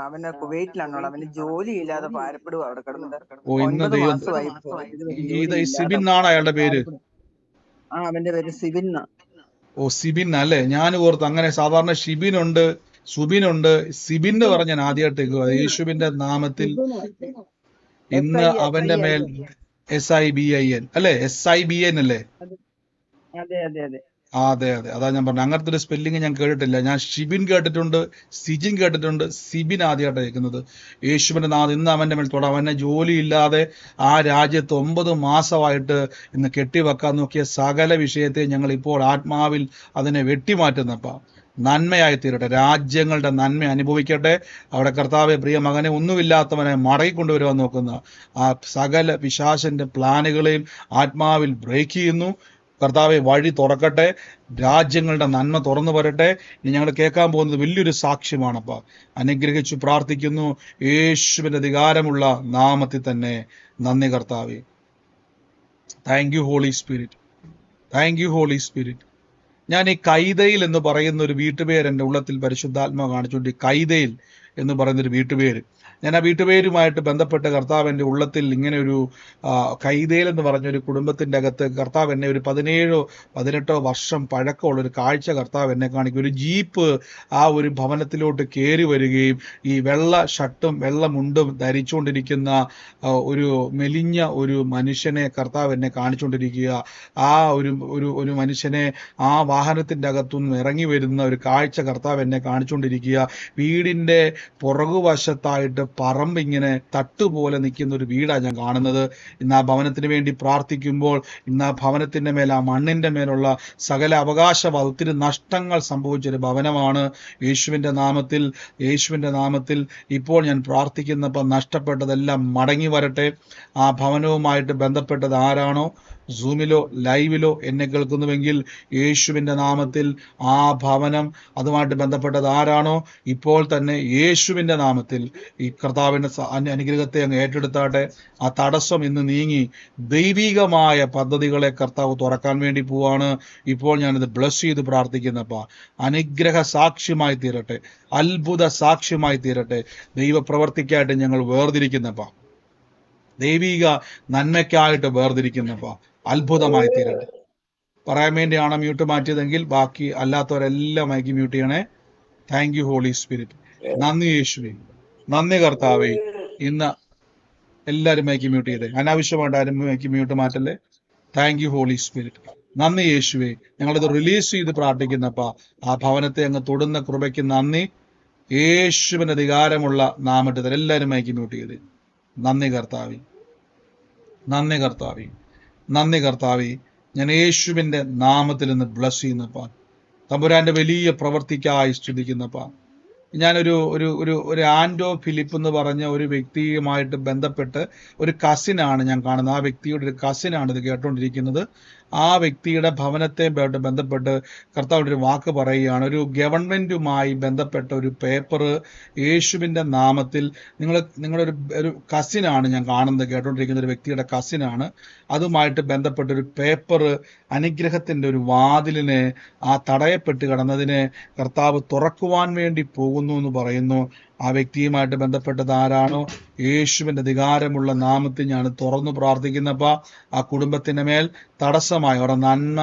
അവന് കുവൈറ്റിലാണുള്ളത്. അവന് ജോലി ഇല്ലാതെ ഭാരപ്പെടുക അവിടെ കിടന്നിട്ട്. ഓ, ഇന്ന് 9 ദൈവം മാസമായി. സിബിൻ എന്നാണ് അയാളുടെ പേര്. അവന്റെ പേര് സിബിൻ. ഓ, സിബിൻ അല്ലേ? ഞാൻ ഓർത്ത് അങ്ങനെ സാധാരണ ഷിബിൻ ഉണ്ട്, സുബിൻ ഉണ്ട്, സിബിൻ എന്ന് പറഞ്ഞ ഞാൻ ആദ്യമായിട്ട് കേൾക്കുക. യേശുവിന്റെ നാമത്തിൽ ഇന്ന് അവന്റെ മേൽ SIBIN അല്ലേ? SIBN അല്ലേ? അതെ, അതാ ഞാൻ പറഞ്ഞു. അങ്ങനത്തെ ഒരു സ്പെല്ലിങ് ഞാൻ കേട്ടിട്ടില്ല. ഞാൻ ഷിബിൻ കേട്ടിട്ടുണ്ട്, സിജിൻ കേട്ടിട്ടുണ്ട്, സിബിൻ ആദ്യമായിട്ട് കേൾക്കുന്നത്. യേശുവിന്റെ നാമം ഇന്ന് അവന്റെ മേൽ തൊടാം. അവനെ ജോലിയില്ലാതെ ആ രാജ്യത്ത് 9 മാസമായിട്ട് ഇന്ന് കെട്ടിവെക്കാൻ നോക്കിയ സകല വിഷയത്തെ ഞങ്ങൾ ഇപ്പോൾ ആത്മാവിൽ അതിനെ വെട്ടിമാറ്റുന്നപ്പ നന്മയായി തീരട്ടെ. രാജ്യങ്ങളുടെ നന്മ അനുഭവിക്കട്ടെ. അവിടെ കർത്താവെ, പ്രിയ മകനെ, ഒന്നുമില്ലാത്തവനെ മടങ്ങിക്കൊണ്ടുവരുവാൻ നോക്കുന്ന ആ സകല പിശാചിന്റെ പ്ലാനുകളെയും ആത്മാവിൽ ബ്രേക്ക് ചെയ്യുന്നു. കർത്താവെ, വഴി തുറക്കട്ടെ. രാജ്യങ്ങളുടെ നന്മ തുറന്നു വരട്ടെ. ഇനി ഞങ്ങൾ കേൾക്കാൻ പോകുന്നത് വലിയൊരു സാക്ഷ്യമാണപ്പ. അനുഗ്രഹിച്ചു പ്രാർത്ഥിക്കുന്നു യേശുവിന്റെ അധികാരമുള്ള നാമത്തിൽ തന്നെ. നന്ദി കർത്താവെ. Thank you holy spirit. ഞാൻ ഈ കൈതയിൽ എന്ന് പറയുന്ന ഒരു വീട്ടുപേര് എൻ്റെ ഉള്ളത്തിൽ പരിശുദ്ധാത്മാ കാണിച്ചുകൊണ്ട്, കൈതയിൽ എന്ന് പറയുന്ന ഒരു വീട്ടുപേര്, ഞാൻ ആ വീട്ടുപേരുമായിട്ട് ബന്ധപ്പെട്ട് കർത്താവ് എൻ്റെ ഉള്ളത്തിൽ ഇങ്ങനെ ഒരു കൈതയിൽ എന്ന് പറഞ്ഞൊരു കുടുംബത്തിൻ്റെ അകത്ത് കർത്താവ് എന്നെ ഒരു 17-18 വർഷം പഴക്കമുള്ള ഒരു കാഴ്ച കർത്താവ് എന്നെ കാണിക്കും. ഒരു ജീപ്പ് ആ ഒരു ഭവനത്തിലോട്ട് കയറി വരികയും ഈ വെള്ള ഷർട്ടും വെള്ള മുണ്ടും ധരിച്ചുകൊണ്ടിരിക്കുന്ന ഒരു മെലിഞ്ഞ ഒരു മനുഷ്യനെ കർത്താവ് എന്നെ കാണിച്ചുകൊണ്ടിരിക്കുക. ആ ഒരു മനുഷ്യനെ ആ വാഹനത്തിൻ്റെ അകത്തുനിന്ന് ഇറങ്ങി വരുന്ന ഒരു കാഴ്ച കർത്താവ് എന്നെ കാണിച്ചുകൊണ്ടിരിക്കുക. വീടിൻ്റെ പുറകുവശത്തായിട്ട് പറമ്പ് ഇങ്ങനെ തട്ടുപോലെ നിൽക്കുന്ന ഒരു വീടാണ് ഞാൻ കാണുന്നത്. ഇന്ന് ആ ഭവനത്തിന് വേണ്ടി പ്രാർത്ഥിക്കുമ്പോൾ ഇന്ന് ആ ഭവനത്തിന്റെ മേൽ, ആ മണ്ണിന്റെ മേലുള്ള സകല അവകാശം ഒത്തിരി നഷ്ടങ്ങൾ സംഭവിച്ചൊരു ഭവനമാണ്. യേശുവിന്റെ നാമത്തിൽ ഇപ്പോൾ ഞാൻ പ്രാർത്ഥിക്കുന്നപ്പോൾ നഷ്ടപ്പെട്ടതെല്ലാം മടങ്ങി വരട്ടെ. ആ ഭവനവുമായിട്ട് ബന്ധപ്പെട്ടത് ആരാണോ സൂമിലോ ലൈവിലോ എന്നെ കേൾക്കുന്നുവെങ്കിൽ യേശുവിന്റെ നാമത്തിൽ ആ ഭവനം, അതുമായിട്ട് ബന്ധപ്പെട്ടത് ആരാണോ ഇപ്പോൾ തന്നെ യേശുവിന്റെ നാമത്തിൽ ഈ കർത്താവിന്റെ അനുഗ്രഹത്തെ അങ്ങ് ഏറ്റെടുത്താട്ടെ. ആ തടസ്സം ഇന്ന് നീങ്ങി ദൈവികമായ പദ്ധതികളെ കർത്താവ് തുറക്കാൻ വേണ്ടി പോവാണ്. ഇപ്പോൾ ഞാനിത് ബ്ലസ് ചെയ്ത് പ്രാർത്ഥിക്കുന്നപ്പ അനുഗ്രഹ സാക്ഷ്യമായി തീരട്ടെ, അത്ഭുത സാക്ഷ്യമായി തീരട്ടെ. ദൈവപ്രവർത്തിക്കായിട്ട് ഞങ്ങൾ വേർതിരിക്കുന്നപ്പ, ദൈവിക നന്മയ്ക്കായിട്ട് വേർതിരിക്കുന്നപ്പ അത്ഭുതമായി തീരട്ടെ. പറയാൻ വേണ്ടിയാണ് മ്യൂട്ട് മാറ്റിയതെങ്കിൽ ബാക്കി അല്ലാത്തവരെല്ലാം മൈക്ക് മ്യൂട്ട് ചെയ്യണേ. Thank you holy spirit. നന്ദി യേശുവേ, നന്ദി കർത്താവേ. ഇന്ന് എല്ലാവരും മൈക്ക് മ്യൂട്ട് ചെയ്തേ. അനാവശ്യമായിട്ട് ആരും മൈക്ക് മ്യൂട്ട് മാറ്റല്ലേ. Thank you holy spirit. നന്ദി യേശുവേ. ഞങ്ങളിത് റിലീസ് ചെയ്ത് പ്രാർത്ഥിക്കുന്നപ്പ ആ ഭവനത്തെ അങ്ങ് തൊടുന്ന കൃപയ്ക്ക് നന്ദി. യേശുവിന്റെ അധികാരമുള്ള നാമത്തിൽ എല്ലാവരും മൈക്ക് മ്യൂട്ട് ചെയ്തേ. നന്ദി കർത്താവി, നന്ദി കർത്താവി, നന്ദി കർത്താവി. ഞാൻ യേശുവിന്റെ നാമത്തിൽ നിന്ന് ബ്ലസ് ചെയ്യുന്നപ്പ, തമ്പുരാന്റെ വലിയ പ്രവർത്തിക്കായി സ്തുതിക്കുന്നപ്പ. ഞാനൊരു ഒരു ഒരു ഒരു ആൻഡോ ഫിലിപ്പ് എന്ന് പറഞ്ഞ ഒരു വ്യക്തിയുമായിട്ട് ബന്ധപ്പെട്ട് ഒരു കസിനാണ് ഞാൻ കാണുന്നത്. ആ വ്യക്തിയുടെ ഒരു കസിനാണ് ഇത് കേട്ടുകൊണ്ടിരിക്കുന്നത്. ആ വ്യക്തിയുടെ ഭവനത്തെ ബന്ധപ്പെട്ട് കർത്താവിൻ്റെ ഒരു വാക്ക് പറയുകയാണ്. ഒരു ഗവൺമെന്റുമായി ബന്ധപ്പെട്ട ഒരു പേപ്പർ യേശുവിൻ്റെ നാമത്തിൽ നിങ്ങളൊരു ഒരു കസിനാണ് ഞാൻ കാണുന്നത്, കേട്ടുകൊണ്ടിരിക്കുന്ന ഒരു വ്യക്തിയുടെ കസിനാണ്. അതുമായിട്ട് ബന്ധപ്പെട്ട ഒരു പേപ്പർ, അനുഗ്രഹത്തിൻ്റെ ഒരു വാതിലിനെ ആ തടയപ്പെട്ട് കിടന്നതിനെ കർത്താവ് തുറക്കുവാൻ വേണ്ടി പോകുന്നു എന്ന് പറയുന്നു. ആ വ്യക്തിയുമായിട്ട് ബന്ധപ്പെട്ടത് ആരാണോ, യേശുവിന്റെ അധികാരമുള്ള നാമത്തിൽ ഞാൻ തുറന്നു പ്രാർത്ഥിക്കുന്നപ്പ ആ കുടുംബത്തിന്റെ മേൽ തടസ്സമായി അവരുടെ നന്മ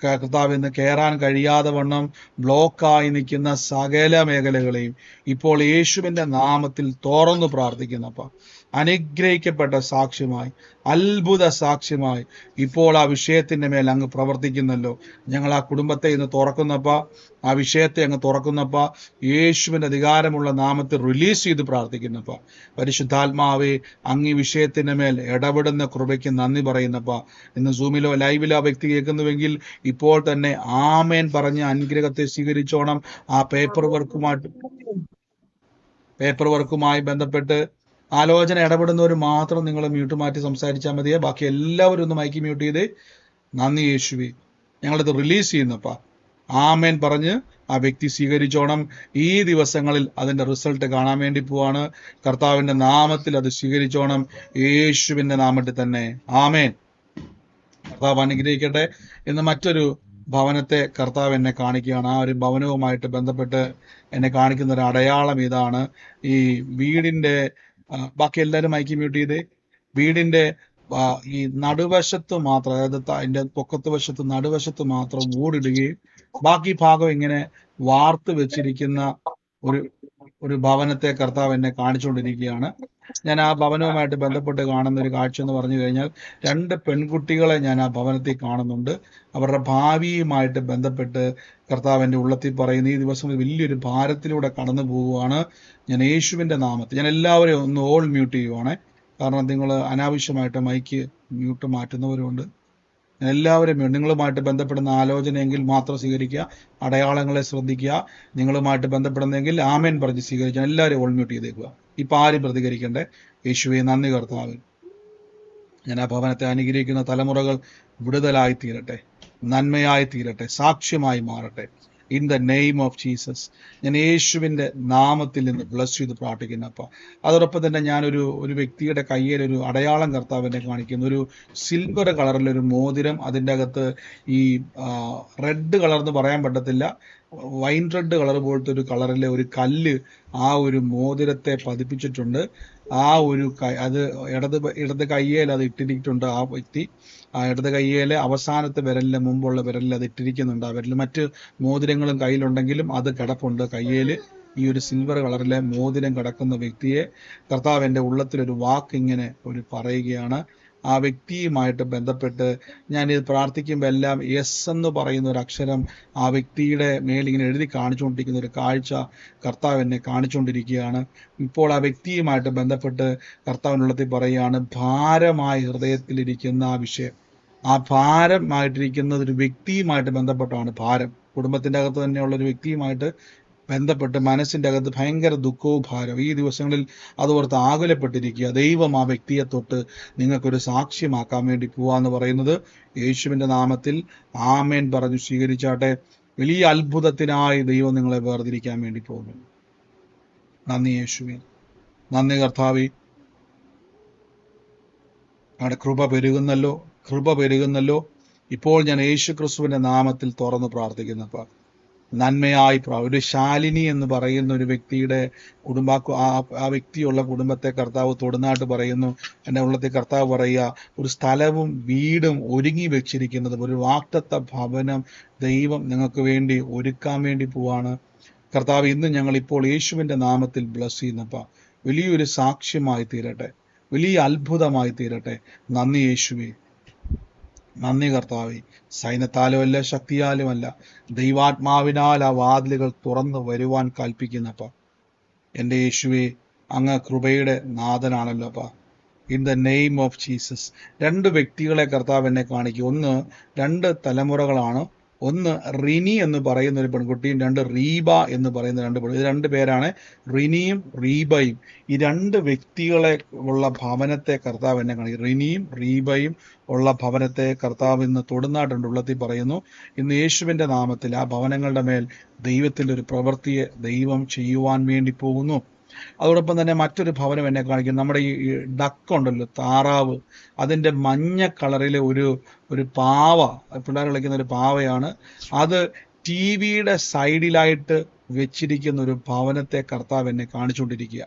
കർത്താവിന്ന് കയറാൻ കഴിയാതെ വണ്ണം ബ്ലോക്കായി നിൽക്കുന്ന സകല മേഖലകളെയും ഇപ്പോൾ യേശുവിന്റെ നാമത്തിൽ തുറന്നു പ്രാർത്ഥിക്കുന്നപ്പ അനുഗ്രഹിക്കപ്പെട്ട സാക്ഷ്യമായി, അത്ഭുത സാക്ഷ്യമായി ഇപ്പോൾ ആ വിഷയത്തിന്റെ മേൽ അങ്ങ് പ്രവർത്തിക്കുന്നല്ലോ. ഞങ്ങൾ ആ കുടുംബത്തെ ഇന്ന് തുറക്കുന്നപ്പ, ആ വിഷയത്തെ അങ്ങ് തുറക്കുന്നപ്പ യേശുവിന്റെ അധികാരമുള്ള നാമത്തിൽ റിലീസ് ചെയ്ത് പ്രാർത്ഥിക്കുന്നപ്പ പരിശുദ്ധാത്മാവേ, അങ്ങ് ഈ വിഷയത്തിന്റെ മേൽ ഇടപെടുന്ന കൃപയ്ക്ക് നന്ദി പറയുന്നപ്പ. ഇന്ന് സൂമിലോ ലൈവിലോ ആ വ്യക്തി കേൾക്കുന്നുവെങ്കിൽ ഇപ്പോൾ തന്നെ ആമേൻ പറഞ്ഞ് അനുഗ്രഹത്തെ സ്വീകരിച്ചോണം. ആ പേപ്പർ വർക്കുമായി ബന്ധപ്പെട്ട് ആലോചന ഇടപെടുന്നവർ മാത്രം നിങ്ങൾ മ്യൂട്ട് മാറ്റി സംസാരിച്ചാൽ മതിയെ. ബാക്കി എല്ലാവരും ഒന്ന് മൈക്ക് മ്യൂട്ട് ചെയ്തേ. നന്ദി യേശുവേ, ഞങ്ങളിത് റിലീസ് ചെയ്യുന്നപ്പ ആമേൻ പറഞ്ഞ് ആ വ്യക്തി സ്വീകരിച്ചോണം. ഈ ദിവസങ്ങളിൽ അതിന്റെ റിസൾട്ട് കാണാൻ വേണ്ടി പോവാണ്. കർത്താവിന്റെ നാമത്തിൽ അത് സ്വീകരിച്ചോണം, യേശുവിന്റെ നാമത്തിൽ തന്നെ. ആമേൻ. കർത്താവ് അനുഗ്രഹിക്കട്ടെ. ഇന്ന് മറ്റൊരു ഭവനത്തെ കർത്താവ് എന്നെ കാണിക്കുകയാണ്. ആ ഒരു ഭവനവുമായിട്ട് ബന്ധപ്പെട്ട് എന്നെ കാണിക്കുന്ന ഒരു അടയാളം ഇതാണ്. ഈ വീടിന്റെ ബാക്കി എല്ലാവരും മൈക്ക് മ്യൂട്ട് ചെയ്തേ. വീടിന്റെ ഈ നടുവശത്ത് മാത്രം, അതായത് അതിന്റെ പൊക്കത്ത് വശത്ത് നടുവശത്ത് മാത്രം ഓടിടുകയും ബാക്കി ഭാഗം ഇങ്ങനെ വാർത്ത് വെച്ചിരിക്കുന്ന ഒരു ഭവനത്തെ കർത്താവ് എന്നെ കാണിച്ചുകൊണ്ടിരിക്കുകയാണ്. ഞാൻ ആ ഭവനവുമായിട്ട് ബന്ധപ്പെട്ട് കാണുന്ന ഒരു കാഴ്ച എന്ന് പറഞ്ഞു കഴിഞ്ഞാൽ 2 പെൺകുട്ടികളെ ഞാൻ ആ ഭവനത്തിൽ കാണുന്നുണ്ട്. അവരുടെ ഭാവിയുമായിട്ട് ബന്ധപ്പെട്ട് കർത്താവ് എൻ്റെ ഉള്ളത്തിൽ പറയുന്ന ഈ ദിവസം വലിയൊരു ഭാരത്തിലൂടെ കടന്നു പോവുകയാണ്. ഞാൻ യേശുവിൻ്റെ നാമത്തിൽ ഞാൻ എല്ലാവരെയും ഒന്ന് ഓൾ മ്യൂട്ട് ചെയ്യുവാണേ. കാരണം നിങ്ങൾ അനാവശ്യമായിട്ട് മൈക്ക് മ്യൂട്ട് മാറ്റുന്നവരുണ്ട്. എല്ലാവരും നിങ്ങളുമായിട്ട് ബന്ധപ്പെടുന്ന ആലോചനയെങ്കിൽ മാത്രം സ്വീകരിക്കുക, അടയാളങ്ങളെ ശ്രദ്ധിക്കുക. നിങ്ങളുമായിട്ട് ബന്ധപ്പെടുന്നെങ്കിൽ ആമേൻ പറഞ്ഞ് സ്വീകരിക്കുക. എല്ലാവരും ഓൾ മ്യൂട്ട് ചെയ്തേക്കുക. ഇപ്പം ആരും പ്രതികരിക്കണ്ടേ. യേശുവേ നന്ദി കർത്താവ്. ഞാൻ ആ ഭവനത്തെ അനുഗ്രഹിക്കുന്ന തലമുറകൾ വിടുതലായി തീരട്ടെ, നന്മയായി തീരട്ടെ, സാക്ഷ്യമായി മാറട്ടെ. In the name of Jesus ഞാൻ യേശുവിൻ്റെ നാമത്തിൽ നിന്ന് ബ്ലസ് ചെയ്ത് പ്രാർത്ഥിക്കുന്നപ്പ. അതോടൊപ്പം തന്നെ ഞാനൊരു വ്യക്തിയുടെ കയ്യിൽ ഒരു അടയാളം കർത്താവിനെ കാണിക്കുന്നു. ഒരു സിൽവർ കളറിലൊരു മോതിരം, അതിൻ്റെ അകത്ത് ഈ റെഡ് കളർ എന്ന് പറയാൻ പറ്റത്തില്ല, വൈൻ റെഡ് കളർ പോലത്തെ ഒരു കളറിലെ ഒരു കല്ല് ആ ഒരു മോതിരത്തെ പതിപ്പിച്ചിട്ടുണ്ട്. ആ ഒരു അത് ഇടത് കയ്യേൽ അത് ഇട്ടിരിക്കുന്നുണ്ട്. ആ വ്യക്തി ആ ഇടത് കയ്യേലെ അവസാനത്തെ വിരലിന് മുമ്പുള്ള വിരലിൽ അത് ഇട്ടിരിക്കുന്നുണ്ട്. ആ വിരൽ മറ്റ് മോതിരങ്ങളും കയ്യിലുണ്ടെങ്കിലും അത് കിടപ്പുണ്ട്. കയ്യേല് ഈ ഒരു സിൽവർ കളറിലെ മോതിരം കിടക്കുന്ന വ്യക്തിയെ കർത്താവ് എൻ്റെ ഉള്ളത്തിലൊരു വാക്ക് ഇങ്ങനെ പറയുകയാണ്. ആ വ്യക്തിയുമായിട്ട് ബന്ധപ്പെട്ട് ഞാനിത് പ്രാർത്ഥിക്കുമ്പോൾ എല്ലാം യെസ് എന്ന് പറയുന്ന ഒരു അക്ഷരം ആ വ്യക്തിയുടെ മേലിങ്ങനെ എഴുതി കാണിച്ചുകൊണ്ടിരിക്കുന്ന ഒരു കാഴ്ച കർത്താവ് എന്നെ കാണിച്ചുകൊണ്ടിരിക്കുകയാണ്. ഇപ്പോൾ ആ വ്യക്തിയുമായിട്ട് ബന്ധപ്പെട്ട് കർത്താവിനുള്ളത്തിൽ പറയുകയാണ്, ഭാരമായി ഹൃദയത്തിലിരിക്കുന്ന ആ വിഷയം, ആ ഭാരമായിട്ടിരിക്കുന്നത് ഒരു വ്യക്തിയുമായിട്ട് ബന്ധപ്പെട്ടാണ്. ഭാരം കുടുംബത്തിൻ്റെ അകത്ത് തന്നെയുള്ളൊരു വ്യക്തിയുമായിട്ട് ബന്ധപ്പെട്ട് മനസ്സിൻ്റെ അകത്ത് ഭയങ്കര ദുഃഖവും ഭാരവും ഈ ദിവസങ്ങളിൽ അതോർത്ത് ആകുലപ്പെട്ടിരിക്കുക. ദൈവം ആ വ്യക്തിയെ തൊട്ട് നിങ്ങൾക്കൊരു സാക്ഷ്യമാക്കാൻ വേണ്ടി പോവാന്ന് പറയുന്നത് യേശുവിൻ്റെ നാമത്തിൽ ആമേൻ പറഞ്ഞു സ്വീകരിച്ചാട്ടെ. വലിയ അത്ഭുതത്തിനായി ദൈവം നിങ്ങളെ വേർതിരിക്കാൻ വേണ്ടി പോകുന്നു. നന്ദി യേശുവേ, നന്ദി കർത്താവേ. അവിടെ കൃപ പെരുകുന്നല്ലോ. ഇപ്പോൾ ഞാൻ യേശു ക്രിസ്തുവിൻ്റെ നാമത്തിൽ തുറന്ന് പ്രാർത്ഥിക്കുന്നപ്പോൾ നന്മയായി ഒരു ശാലിനി എന്ന് പറയുന്ന ഒരു വ്യക്തിയുടെ ആ വ്യക്തിയുള്ള കുടുംബത്തെ കർത്താവ് തൊടുന്നായിട്ട് പറയുന്നു. എൻ്റെ ഉള്ളത്തിൽ കർത്താവ് പറയുക, ഒരു സ്ഥലവും വീടും ഒരുങ്ങി വെച്ചിരിക്കുന്നത്, ഒരു വാഗ്ദത്ത ഭവനം ദൈവം നിങ്ങൾക്ക് വേണ്ടി ഒരുക്കാൻ വേണ്ടി പോവാണ്. കർത്താവ് ഇന്ന് ഞങ്ങൾ ഇപ്പോൾ യേശുവിൻ്റെ നാമത്തിൽ ബ്ലസ് ചെയ്യുന്നപ്പോൾ വലിയൊരു സാക്ഷ്യമായി തീരട്ടെ. വലിയ അത്ഭുതമായി തീരട്ടെ. നന്ദി യേശുവേ, നന്ദി കർത്താവേ. സൈന്യത്താലും അല്ല, ശക്തിയാലുമല്ല, ദൈവാത്മാവിനാൽ ആ വാതിലുകൾ തുറന്നു വരുവാൻ കൽപ്പിക്കുന്നപ്പ. എൻ്റെ യേശുവേ, അങ്ങ് കൃപയുടെ നാഥനാണല്ലോ അപ്പ. In the name of Jesus. 2 വ്യക്തികളെ കർത്താവ് എന്നെ കാണിക്കും. ഒന്ന് 2 തലമുറകളാണ്. ഒന്ന് റിനി എന്ന് പറയുന്ന ഒരു പെൺകുട്ടിയും 2 റീബ എന്ന് പറയുന്ന 2 പെൺകുട്ടി. ഇത് 2 പേരാണ്, റിനിയും റീബയും. ഈ 2 വ്യക്തികളെ ഉള്ള ഭവനത്തെ കർത്താവ് എന്നെ കാണിക്കും. റിനിയും റീബയും ഉള്ള ഭവനത്തെ കർത്താവ് ഇന്ന് തൊടുന്നാട്ടുണ്ട് ഉള്ളത്തിൽ പറയുന്നു. ഇന്ന് യേശുവിൻ്റെ നാമത്തിൽ ആ ഭവനങ്ങളുടെ മേൽ ദൈവത്തിൻ്റെ ഒരു പ്രവൃത്തിയെ ദൈവം ചെയ്യുവാൻ വേണ്ടി പോകുന്നു. അതോടൊപ്പം തന്നെ മറ്റൊരു ഭവനം എന്നെ കാണിക്കും. നമ്മുടെ ഈ ഡക്കുണ്ടല്ലോ, താറാവ്, അതിൻ്റെ മഞ്ഞ കളറിലെ ഒരു പാവ, പിള്ളേർ കളിക്കുന്ന ഒരു പാവയാണ് അത്. TV-യുടെ സൈഡിലായിട്ട് വെച്ചിരിക്കുന്ന ഒരു ഭവനത്തെ കർത്താവ് എന്നെ കാണിച്ചുകൊണ്ടിരിക്കുക.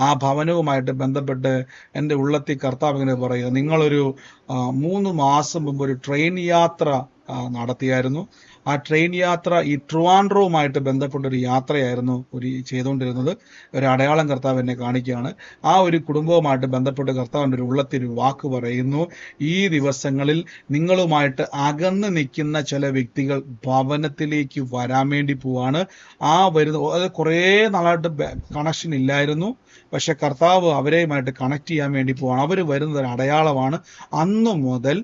ആ ഭവനവുമായിട്ട് ബന്ധപ്പെട്ട് എൻ്റെ ഉള്ളത്തിൽ കർത്താവ് ഇങ്ങനെ പറയുക, നിങ്ങളൊരു 3 മാസം മുമ്പ് ഒരു ട്രെയിൻ യാത്ര നടത്തിയായിരുന്നു. ആ ട്രെയിൻ യാത്ര ഈ ട്രിവാൻഡ്രവുമായിട്ട് ബന്ധപ്പെട്ടൊരു യാത്രയായിരുന്നു ചെയ്തുകൊണ്ടിരുന്നത്. ഒരു അടയാളം കർത്താവ് എന്നെ കാണിക്കുകയാണ്. ആ ഒരു കുടുംബവുമായിട്ട് ബന്ധപ്പെട്ട് കർത്താവിൻ്റെ ഒരു ഉള്ളത്തിൽ ഒരു വാക്ക് പറയുന്നു, ഈ ദിവസങ്ങളിൽ നിങ്ങളുമായിട്ട് അകന്ന് നിൽക്കുന്ന ചില വ്യക്തികൾ ഭവനത്തിലേക്ക് വരാൻ വേണ്ടി പോവാണ്. ആ അത് കുറേ നാളായിട്ട് കണക്ഷൻ ഇല്ലായിരുന്നു, പക്ഷെ കർത്താവ് അവരെയുമായിട്ട് കണക്ട് ചെയ്യാൻ വേണ്ടി പോവാണ്. അവർ വരുന്നത് ഒരു അടയാളമാണ്. അന്നു മുതൽ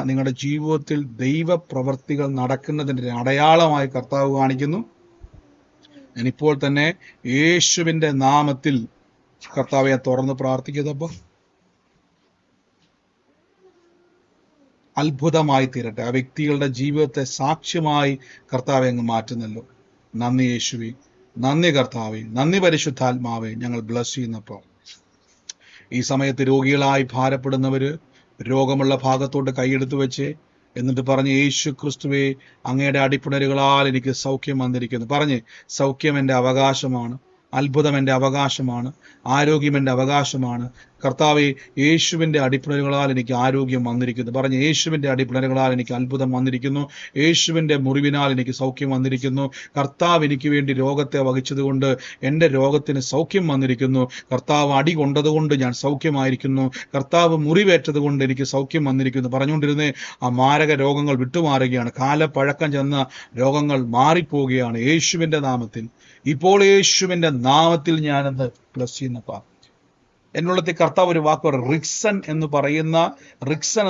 നിങ്ങളുടെ ജീവിതത്തിൽ ദൈവപ്രവർത്തികൾ നടക്കുന്നതിൻ്റെ അടയാളമായി കർത്താവ് കാണിക്കുന്നു. ഞാനിപ്പോൾ തന്നെ യേശുവിൻ്റെ നാമത്തിൽ കർത്താവെ തുറന്ന് പ്രാർത്ഥിക്കുന്നപ്പോൾ അത്ഭുതമായി തീരട്ടെ. ആ വ്യക്തികളുടെ ജീവിതത്തെ സാക്ഷ്യമായി കർത്താവെ അങ്ങ് മാറ്റുന്നല്ലോ. നന്ദി യേശുവേ, നന്ദി കർത്താവേ, നന്ദി പരിശുദ്ധാത്മാവേ. ഞങ്ങൾ ബ്ലസ് ചെയ്യുന്നപ്പോൾ ഈ സമയത്ത് രോഗികളായി ഭാരപ്പെടുന്നവര് രോഗമുള്ള ഭാഗത്തോട്ട് കൈയെടുത്ത് വെച്ച് എന്നിട്ട് പറഞ്ഞ്, യേശു ക്രിസ്തുവേ, അങ്ങയുടെ അടിപ്പിണരുകളാൽ എനിക്ക് സൗഖ്യം വന്നിരിക്കുന്നു. പറഞ്ഞ്, സൗഖ്യം എൻ്റെ അവകാശമാണ്, അത്ഭുതം എൻ്റെ അവകാശമാണ്, ആരോഗ്യം എൻ്റെ അവകാശമാണ്. കർത്താവെ, യേശുവിൻ്റെ അടിപ്പിണരുകളാൽ എനിക്ക് ആരോഗ്യം വന്നിരിക്കുന്നു. പറഞ്ഞ്, യേശുവിൻ്റെ അടിപ്പിണരുകളാൽ എനിക്ക് അത്ഭുതം വന്നിരിക്കുന്നു, യേശുവിൻ്റെ മുറിവിനാൽ എനിക്ക് സൗഖ്യം വന്നിരിക്കുന്നു. കർത്താവ് എനിക്ക് വേണ്ടി രോഗത്തെ വഹിച്ചതുകൊണ്ട് എൻ്റെ രോഗത്തിന് സൗഖ്യം വന്നിരിക്കുന്നു. കർത്താവ് അടി കൊണ്ടതുകൊണ്ട് ഞാൻ സൗഖ്യമായിരിക്കുന്നു. കർത്താവ് മുറിവേറ്റത് കൊണ്ട് എനിക്ക് സൗഖ്യം വന്നിരിക്കുന്നു. പറഞ്ഞുകൊണ്ടിരുന്നേ, ആ മാരക രോഗങ്ങൾ വിട്ടുമാറുകയാണ്. കാലപ്പഴക്കം ചെന്ന രോഗങ്ങൾ മാറിപ്പോവുകയാണ് യേശുവിൻ്റെ നാമത്തിൽ. ഇപ്പോൾ യേശുവിൻ്റെ നാമത്തിൽ ഞാനെന്ന് ബ്ലസ് ചെയ്യുന്നപ്പാ. എന്നുള്ളത്തിൽ കർത്താവ് ഒരു വാക്ക് പറയും, റിക്സൺ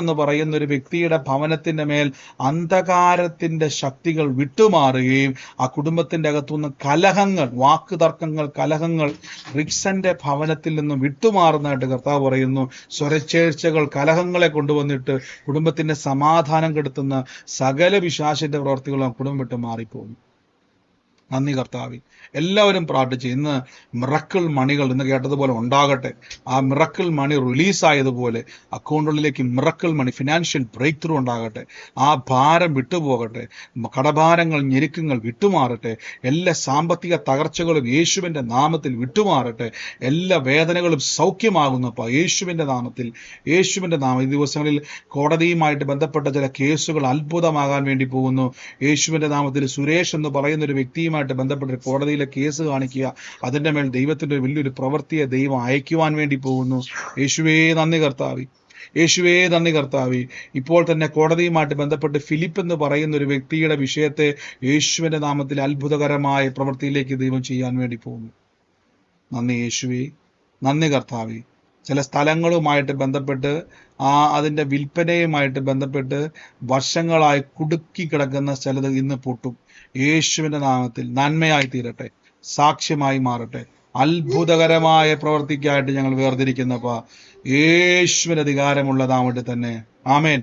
എന്ന് പറയുന്ന ഒരു വ്യക്തിയുടെ ഭവനത്തിന്റെ മേൽ അന്ധകാരത്തിന്റെ ശക്തികൾ വിട്ടുമാറുകയും ആ കുടുംബത്തിന്റെ അകത്തുനിന്ന് കലഹങ്ങൾ, വാക്കുതർക്കങ്ങൾ, കലഹങ്ങൾ റിക്സന്റെ ഭവനത്തിൽ നിന്നും വിട്ടുമാറുന്നതായിട്ട് കർത്താവ് പറയുന്നു. സ്വരച്ചേർച്ചകൾ, കലഹങ്ങളെ കൊണ്ടുവന്നിട്ട് കുടുംബത്തിന്റെ സമാധാനം കെടുത്തുന്ന സകല പിശാചിന്റെ പ്രവർത്തികളും കുടുംബം വിട്ട് മാറിപ്പോകും. നന്ദി കർത്താവേ. എല്ലാവരും പ്രാർത്ഥിച്ച് ഇന്ന് മിറക്കിൾ മണികൾ ഇന്ന് കേട്ടതുപോലെ ഉണ്ടാകട്ടെ. ആ മിറക്കിൾ മണി റിലീസായതുപോലെ അക്കൗണ്ടുകളിലേക്ക് മിറക്കിൾ മണി, ഫിനാൻഷ്യൽ ബ്രേക്ക് ത്രൂ ഉണ്ടാകട്ടെ. ആ ഭാരം വിട്ടുപോകട്ടെ. കടഭാരങ്ങൾ, ഞെരുക്കങ്ങൾ വിട്ടുമാറട്ടെ. എല്ലാ സാമ്പത്തിക തകർച്ചകളും യേശുവിൻ്റെ നാമത്തിൽ വിട്ടുമാറട്ടെ. എല്ലാ വേദനകളും സൗഖ്യമാകുന്നപ്പോൾ യേശുവിൻ്റെ നാമത്തിൽ. ഈ ദിവസങ്ങളിൽ കോടതിയുമായിട്ട് ബന്ധപ്പെട്ട ചില കേസുകൾ അത്ഭുതമാകാൻ വേണ്ടി പോകുന്നു. യേശുവിൻ്റെ നാമത്തിൽ സുരേഷ് എന്ന് പറയുന്ന ഒരു വ്യക്തിയുമായി ബന്ധപ്പെട്ട കോടതിയിലെ കേസ് കാണിക്കുക. അതിന്റെ മേൽ ദൈവത്തിന്റെ വലിയൊരു പ്രവൃത്തിയെ ദൈവം അയക്കുവാൻ വേണ്ടി പോകുന്നു. യേശുവേ നന്ദി കർത്താവേ, യേശുവേ നന്ദി കർത്താവേ. ഇപ്പോൾ തന്നെ കോടതിയുമായിട്ട് ബന്ധപ്പെട്ട് ഫിലിപ്പ് എന്ന് പറയുന്ന ഒരു വ്യക്തിയുടെ വിഷയത്തെ യേശുവിന്റെ നാമത്തിൽ അത്ഭുതകരമായ പ്രവൃത്തിയിലേക്ക് ദൈവം ചെയ്യാൻ വേണ്ടി പോകുന്നു. നന്ദി യേശുവേ, നന്ദി കർത്താവേ. ചില സ്ഥലങ്ങളുമായിട്ട് ബന്ധപ്പെട്ട് അതിൻ്റെ വിൽപ്പനയുമായിട്ട് ബന്ധപ്പെട്ട് വർഷങ്ങളായി കുടുക്കി കിടക്കുന്ന ചിലത് ഇന്ന് പൊട്ടും. യേശുവിൻ്റെ നാമത്തിൽ നന്മയായി തീരട്ടെ, സാക്ഷ്യമായി മാറട്ടെ. അത്ഭുതകരമായ പ്രവൃത്തിക്കായിട്ട് ഞങ്ങൾ വേർതിരിക്കുന്നപ്പ യേശുവിന് അധികാരമുള്ള നാമത്തിൽ തന്നെ. ആമേൻ.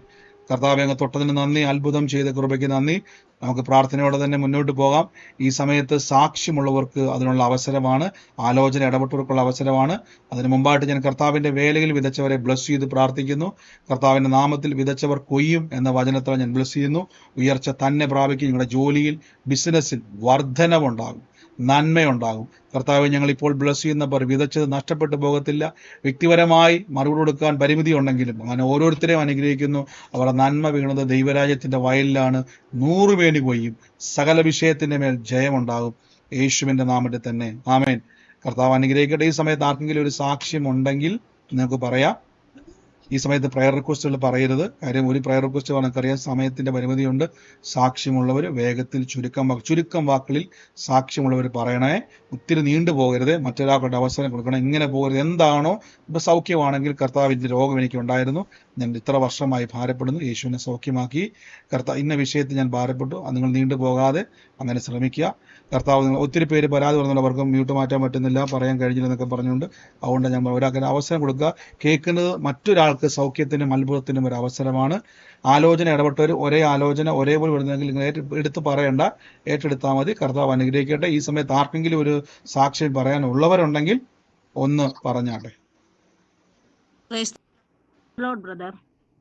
കർത്താവെ, അങ്ങ് തൊട്ടതിന് നന്ദി, അത്ഭുതം ചെയ്ത കൃപയ്ക്ക് നന്ദി. നമുക്ക് പ്രാർത്ഥനയോടെ തന്നെ മുന്നോട്ട് പോകാം. ഈ സമയത്ത് സാക്ഷ്യമുള്ളവർക്ക് അതിനുള്ള അവസരമാണ്, ആലോചന ഇടപെട്ടവർക്കുള്ള അവസരമാണ്. അതിന് മുമ്പായിട്ട് ഞാൻ കർത്താവിൻ്റെ വേലയിൽ വിതച്ചവരെ ബ്ലസ് ചെയ്ത് പ്രാർത്ഥിക്കുന്നു. കർത്താവിൻ്റെ നാമത്തിൽ വിതച്ചവർ കൊയ്യും എന്ന വചനത്തിൽ ഞാൻ ബ്ലസ് ചെയ്യുന്നു. ഉയർച്ച തന്നെ പ്രാപിക്കും. നിങ്ങളുടെ ജോലിയിൽ, ബിസിനസ്സിൽ വർധനവുണ്ടാകും, നന്മയുണ്ടാകും. കർത്താവ്, ഞങ്ങൾ ഇപ്പോൾ ബ്ലസ് ചെയ്യുന്നവർ വിതച്ചത് നഷ്ടപ്പെട്ടു പോകത്തില്ല. വ്യക്തിപരമായി മറുപടി കൊടുക്കാൻ പരിമിതി ഉണ്ടെങ്കിലും അങ്ങനെ ഓരോരുത്തരെയും അനുഗ്രഹിക്കുന്നു. അവരുടെ നന്മ വീണത് ദൈവരാജ്യത്തിന്റെ വയലിലാണ്. 100 മേനി കൊയ്യും. സകല വിഷയത്തിന്റെ മേൽ ജയമുണ്ടാകും യേശുവിന്റെ നാമത്തിൽ തന്നെ. ആമേൻ. കർത്താവ് അനുഗ്രഹിക്കട്ടെ. ഈ സമയത്ത് ആർക്കെങ്കിലും ഒരു സാക്ഷ്യം ഉണ്ടെങ്കിൽ നിങ്ങൾക്ക് പറയാം. ഈ സമയത്ത് പ്രയർ റിക്വസ്റ്റുകൾ പറയരുത്. കാര്യം ഒരു പ്രയർ റിക്വസ്റ്റ് നമുക്കറിയാം സമയത്തിന്റെ പരിമിതിയുണ്ട്. സാക്ഷ്യമുള്ളവർ വേഗത്തിൽ ചുരുക്കം വാക്കുകളിൽ സാക്ഷ്യമുള്ളവർ പറയണേ. ഒത്തിരി നീണ്ടു പോകരുത്. മറ്റൊരാൾക്കുള്ള അവസരം കൊടുക്കണം. ഇങ്ങനെ പോകരുത്. എന്താണോ ഇപ്പൊ സൗഖ്യമാണെങ്കിൽ കർത്താവിന്റെ രോഗം എനിക്ക് ഉണ്ടായിരുന്നു, ഞാൻ ഇത്ര വർഷമായി ഭാരപ്പെടുന്നു, യേശുവിനെ സൗഖ്യമാക്കി, ഇന്ന വിഷയത്തിൽ ഞാൻ ഭാരപ്പെട്ടു, അത് നിങ്ങൾ നീണ്ടു പോകാതെ അങ്ങനെ ശ്രമിക്കുക. കർത്താവ് നിങ്ങൾ ഒത്തിരി പേര് പരാതി പറഞ്ഞുകൊണ്ട് അവർക്ക് മ്യൂട്ട് മാറ്റാൻ പറ്റുന്നില്ല, പറയാൻ കഴിഞ്ഞില്ലെന്നൊക്കെ പറഞ്ഞുകൊണ്ട്, അതുകൊണ്ട് ഞാൻ ഒരാൾക്ക് അവസരം കൊടുക്കുക. കേൾക്കുന്നത് മറ്റൊരാൾക്ക് സൗഖ്യത്തിനും അത്ഭുതത്തിനും ഒരു അവസരമാണ്. ആലോചന ഇടപെട്ടവർ ഒരേ ആലോചന ഒരേപോലെ വരുന്നെങ്കിൽ നിങ്ങൾ എടുത്ത് പറയണ്ട, ഏറ്റെടുത്താൽ മതി. കർത്താവ് അനുഗ്രഹിക്കട്ടെ. ഈ സമയത്ത് ആർക്കെങ്കിലും ഒരു സാക്ഷ്യം പറയാനുള്ളവരുണ്ടെങ്കിൽ ഒന്ന് പറഞ്ഞാട്ടെ. ബ്രദർ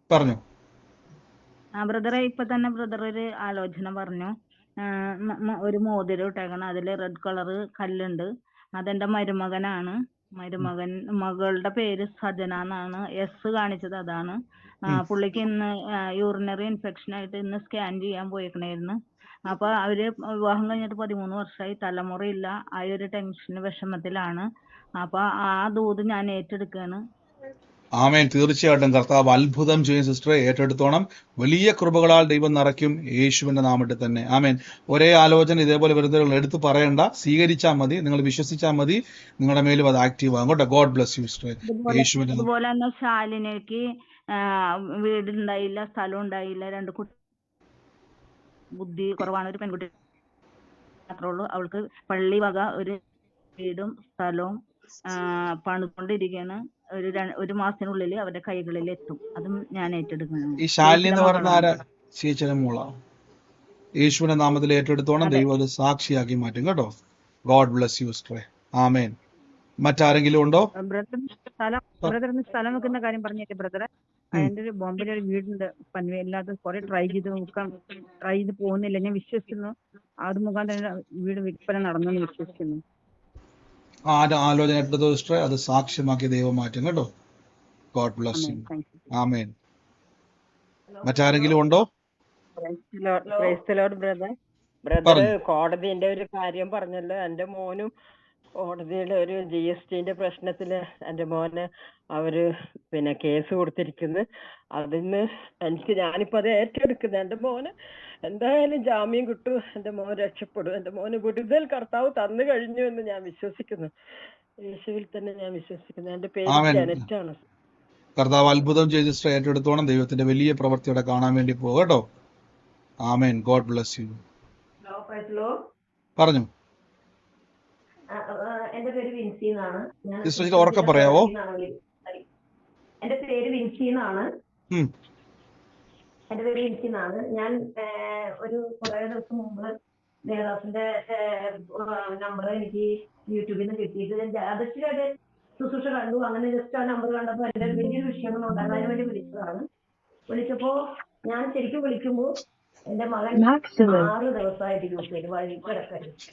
പറഞ്ഞു. ബ്രദറെ ഇപ്പൊ തന്നെ ബ്രദർ ഒരു ആലോചന പറഞ്ഞു. ഒരു മോതിരം ഇട്ടേക്കണം, അതില് റെഡ് കളറ് കല്ലുണ്ട്. അതെന്റെ മരുമകനാണ്. മകളുടെ പേര് സജന എന്നാണ്. എസ് കാണിച്ചത് അതാണ്. പുള്ളിക്ക് ഇന്ന് യൂറിനറി ഇൻഫെക്ഷൻ ആയിട്ട് ഇന്ന് സ്കാൻ ചെയ്യാൻ പോയേക്കണായിരുന്നു. അപ്പൊ അവര് വിവാഹം കഴിഞ്ഞിട്ട് 13 വർഷമായി, തലമുറയില്ല. ആ ഒരു ടെൻഷന് വിഷമത്തിലാണ്. അപ്പൊ ആ ദൂത് ഞാൻ ഏറ്റെടുക്കാണ്. ആമേൻ. തീർച്ചയായിട്ടും കർത്താവ് അത്ഭുതം ചെയ്യും സിസ്റ്ററെ, ഏറ്റെടുത്തോണം. വലിയ കൃപകളാൽ ദൈവം നിറയ്ക്കും, യേശുവിന്റെ നാമത്തിൽ തന്നെ. ആമേൻ. ഒരേ ആലോചന ഇതേപോലെ വെറുതെ എടുത്ത് പറയണ്ട, സ്വീകരിച്ചാൽ മതി, നിങ്ങൾ വിശ്വസിച്ചാൽ മതി, നിങ്ങളുടെ മേലും അത് ആക്റ്റീവ് ആകും കേട്ടോ. ഗോഡ് ബ്ലസ് യു സിസ്റ്ററെ. യേശുവിന്റെ അതുപോലെ തന്നെ ശാലിനിക്ക് വീടുണ്ടായില്ല, സ്ഥലം ഉണ്ടായില്ല. 2 ബുദ്ധി കുറവാണ്, ഒരു പെൺകുട്ടി മാത്രമേ ഉള്ളൂ. അവൾക്ക് പള്ളി വക ഒരു വീടും സ്ഥലവും പണിതുകൊണ്ടിരിക്കുകയാണ്. ഒരു മാസത്തിനുള്ളിൽ അവരുടെ കൈകളിൽ എത്തും. അതും ഞാൻ ഏറ്റെടുക്കുന്നു. ഈ ശാലിനി എന്ന് പറഞ്ഞ ആരാ? ചേച്ചിയുടെ മോള. യേശുവിന്റെ നാമത്തിൽ ഏറ്റെടുത്തോണം. ദൈവം അത് സാക്ഷിയാക്കി മാറ്റും കേട്ടോ. ഗോഡ് ബ്ലസ് യു സിസ്റ്ററെ. ആമേൻ. മറ്റാരെങ്കിലും ഉണ്ടോ? ബ്രദറിന് സ്ഥലം വെക്കുന്ന കാര്യം പറഞ്ഞേക്കെ ബ്രദറെ. എന്റെ ഒരു ബോംബെയിലെ ഒരു വീടുണ്ട്, പൻവേലിനകത്ത്. കുറെ ട്രൈ ചെയ്ത് പോകുന്നില്ല. ഞാൻ വിശ്വസിക്കുന്നു അത് മുഖാന്തരം വീട് വിൽപ്പന നടന്നെന്ന് വിശ്വസിക്കുന്നു. ആലോചന എടുത്തോ സിസ്റ്ററെ, അത് സാക്ഷ്യമാക്കി ദൈവം മാറ്റും കേട്ടോ. God bless you. ആമേൻ. മറ്റാരെങ്കിലും ഉണ്ടോ? ബ്രദർ കോടതിന്റെ ഒരു കാര്യം പറഞ്ഞല്ലോ. എന്റെ മോനും കോടതിയിലെ ഒരു GSTന്റെ പ്രശ്നത്തില് എന്റെ മോന് അവര് കേസ് കൊടുത്തിരിക്കുന്നു. അതിന്ന് ഞാനിപ്പോ അത് ഏറ്റെടുക്കുന്നത്. എന്റെ മോന് എന്തായാലും ജാമ്യം കിട്ടും, എന്റെ മോൻ രക്ഷപ്പെടും, എന്റെ മോന് വിടുതൽ കർത്താവ് തന്നു കഴിഞ്ഞു എന്ന് ഞാൻ വിശ്വസിക്കുന്നു. യേശുവിൽ തന്നെ ഞാൻ വിശ്വസിക്കുന്നു. എന്റെ പേര് ജനറ്റാണ്. കർത്താവ് അത്ഭുതം ചെയ്ത് സിസ്റ്റർ ഏറ്റെടുത്തോണം. ദൈവത്തിന്റെ വലിയ പ്രവൃത്തിയോടെ കാണാൻ വേണ്ടി പോകും കേട്ടോ. ആമേൻ. God bless you. പറഞ്ഞു. എന്റെ പേര് വിൻസി എന്നാണ്. സിസ്റ്റർ ഉറക്കെ പറയാവോ? എന്റെ പേര് വിൻസി എന്നാണ്. ഞാൻ ഒരു കുറെ ദിവസം മുമ്പ് ദേവദാസിന്റെ നമ്പർ എനിക്ക് യൂട്യൂബിൽ നിന്ന് കിട്ടിയിട്ട് യാദൃശ്ചികമായിട്ട് ശുശ്രൂഷ കണ്ടു. അങ്ങനെ ജസ്റ്റ് ആ നമ്പർ കണ്ടപ്പോൾ എന്റെ വലിയൊരു വിഷയങ്ങൾ ഉണ്ടായിരുന്നു, അതിന് വേണ്ടി വിളിച്ചതാണ്. വിളിച്ചപ്പോ ഞാൻ ശരിക്കും വിളിക്കുമ്പോൾ എന്റെ മകൻ 6 ദിവസമായിട്ട് യൂസ് ചെയ്ത് വഴി കിടക്കരുത്,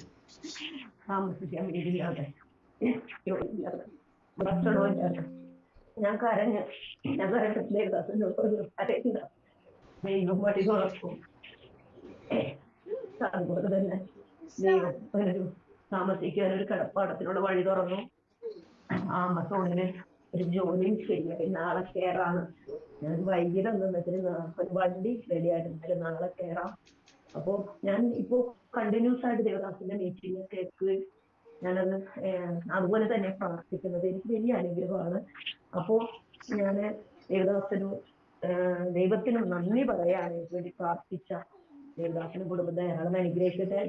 താമസിക്കാൻ വീടില്ലാതെ, ഭക്ഷണമില്ലാതെ. ഞാൻ കരഞ്ഞു. ദൈവം വഴി തുറക്കും. അതുപോലെ തന്നെ ദൈവം ഒരു താമസിക്കാൻ ഒരു കിടപ്പാടത്തിനുള്ള വഴി തുറന്നു. ആമസോണില് ഒരു ജോലിയും ശരിയായി. നാളെ കയറാണ്. ഞാൻ വൈകിട്ടൊന്നും വെച്ചിട്ട് ഒരു വണ്ടി റെഡിയായിട്ട് നാളെ കയറാം. അപ്പോ ഞാൻ ഇപ്പോ കണ്ടിന്യൂസ് ആയിട്ട് ദേവദാസിന്റെ മീറ്റിംഗ് കേൾക്കുകയും ഞാനത് അതുപോലെ തന്നെ പ്രാർത്ഥിക്കുന്നത് എനിക്ക് വലിയ അനുഗ്രഹമാണ്. അപ്പോ ഞാന് ദൈവത്തിന് നന്ദി പറയാണ്. എനിക്ക് വേണ്ടി പ്രാർത്ഥിച്ച ദേവദാസിന്റെ കുടുംബത്തെ ഞങ്ങളെ അനുഗ്രഹിക്കട്ടെ.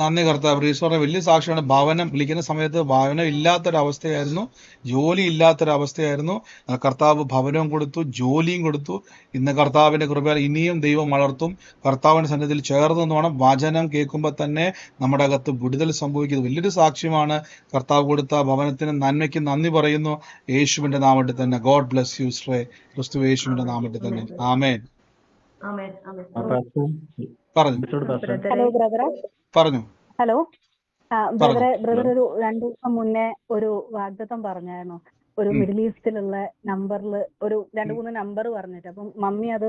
നന്ദി കർത്താവ്. ഈശോയുടെ വലിയ സാക്ഷിയാണ്. ഭവനം വിളിക്കുന്ന സമയത്ത് ഭവനം ഇല്ലാത്തൊരവസ്ഥയായിരുന്നു, ജോലി ഇല്ലാത്തൊരവസ്ഥയായിരുന്നു. കർത്താവ് ഭവനവും കൊടുത്തു, ജോലിയും കൊടുത്തു. ഇന്ന് കർത്താവിന്റെ കൃപയാൽ ഇനിയും ദൈവം വളർത്തും. കർത്താവിന്റെ സന്നിധിയിൽ ചേർന്ന് വേണം. വചനം കേൾക്കുമ്പോൾ തന്നെ നമ്മുടെ അകത്ത് വിടുതൽ സംഭവിക്കുന്നത് വലിയൊരു സാക്ഷ്യമാണ്. കർത്താവ് കൊടുത്ത ഭവനത്തിന് നന്മയ്ക്ക് നന്ദി പറയുന്നു, യേശുവിന്റെ നാമത്തിൽ തന്നെ. ഗോഡ് ബ്ലസ് യു സിസ്റ്ററെ. ക്രിസ്തു യേശുവിന്റെ നാമത്തിൽ തന്നെ. ആമേൻ. ഹലോ ബ്രദറെ. പറഞ്ഞു. ഹലോ ബ്രദറെ, ബ്രദർ ഒരു 2 ദിവസം മുന്നേ ഒരു വാഗ്ദത്തം പറഞ്ഞായിരുന്നു. ഒരു മിഡിൽ ഈസ്റ്റിലുള്ള നമ്പറിൽ ഒരു 2-3 നമ്പർ പറഞ്ഞിട്ട്. അപ്പം മമ്മി അത്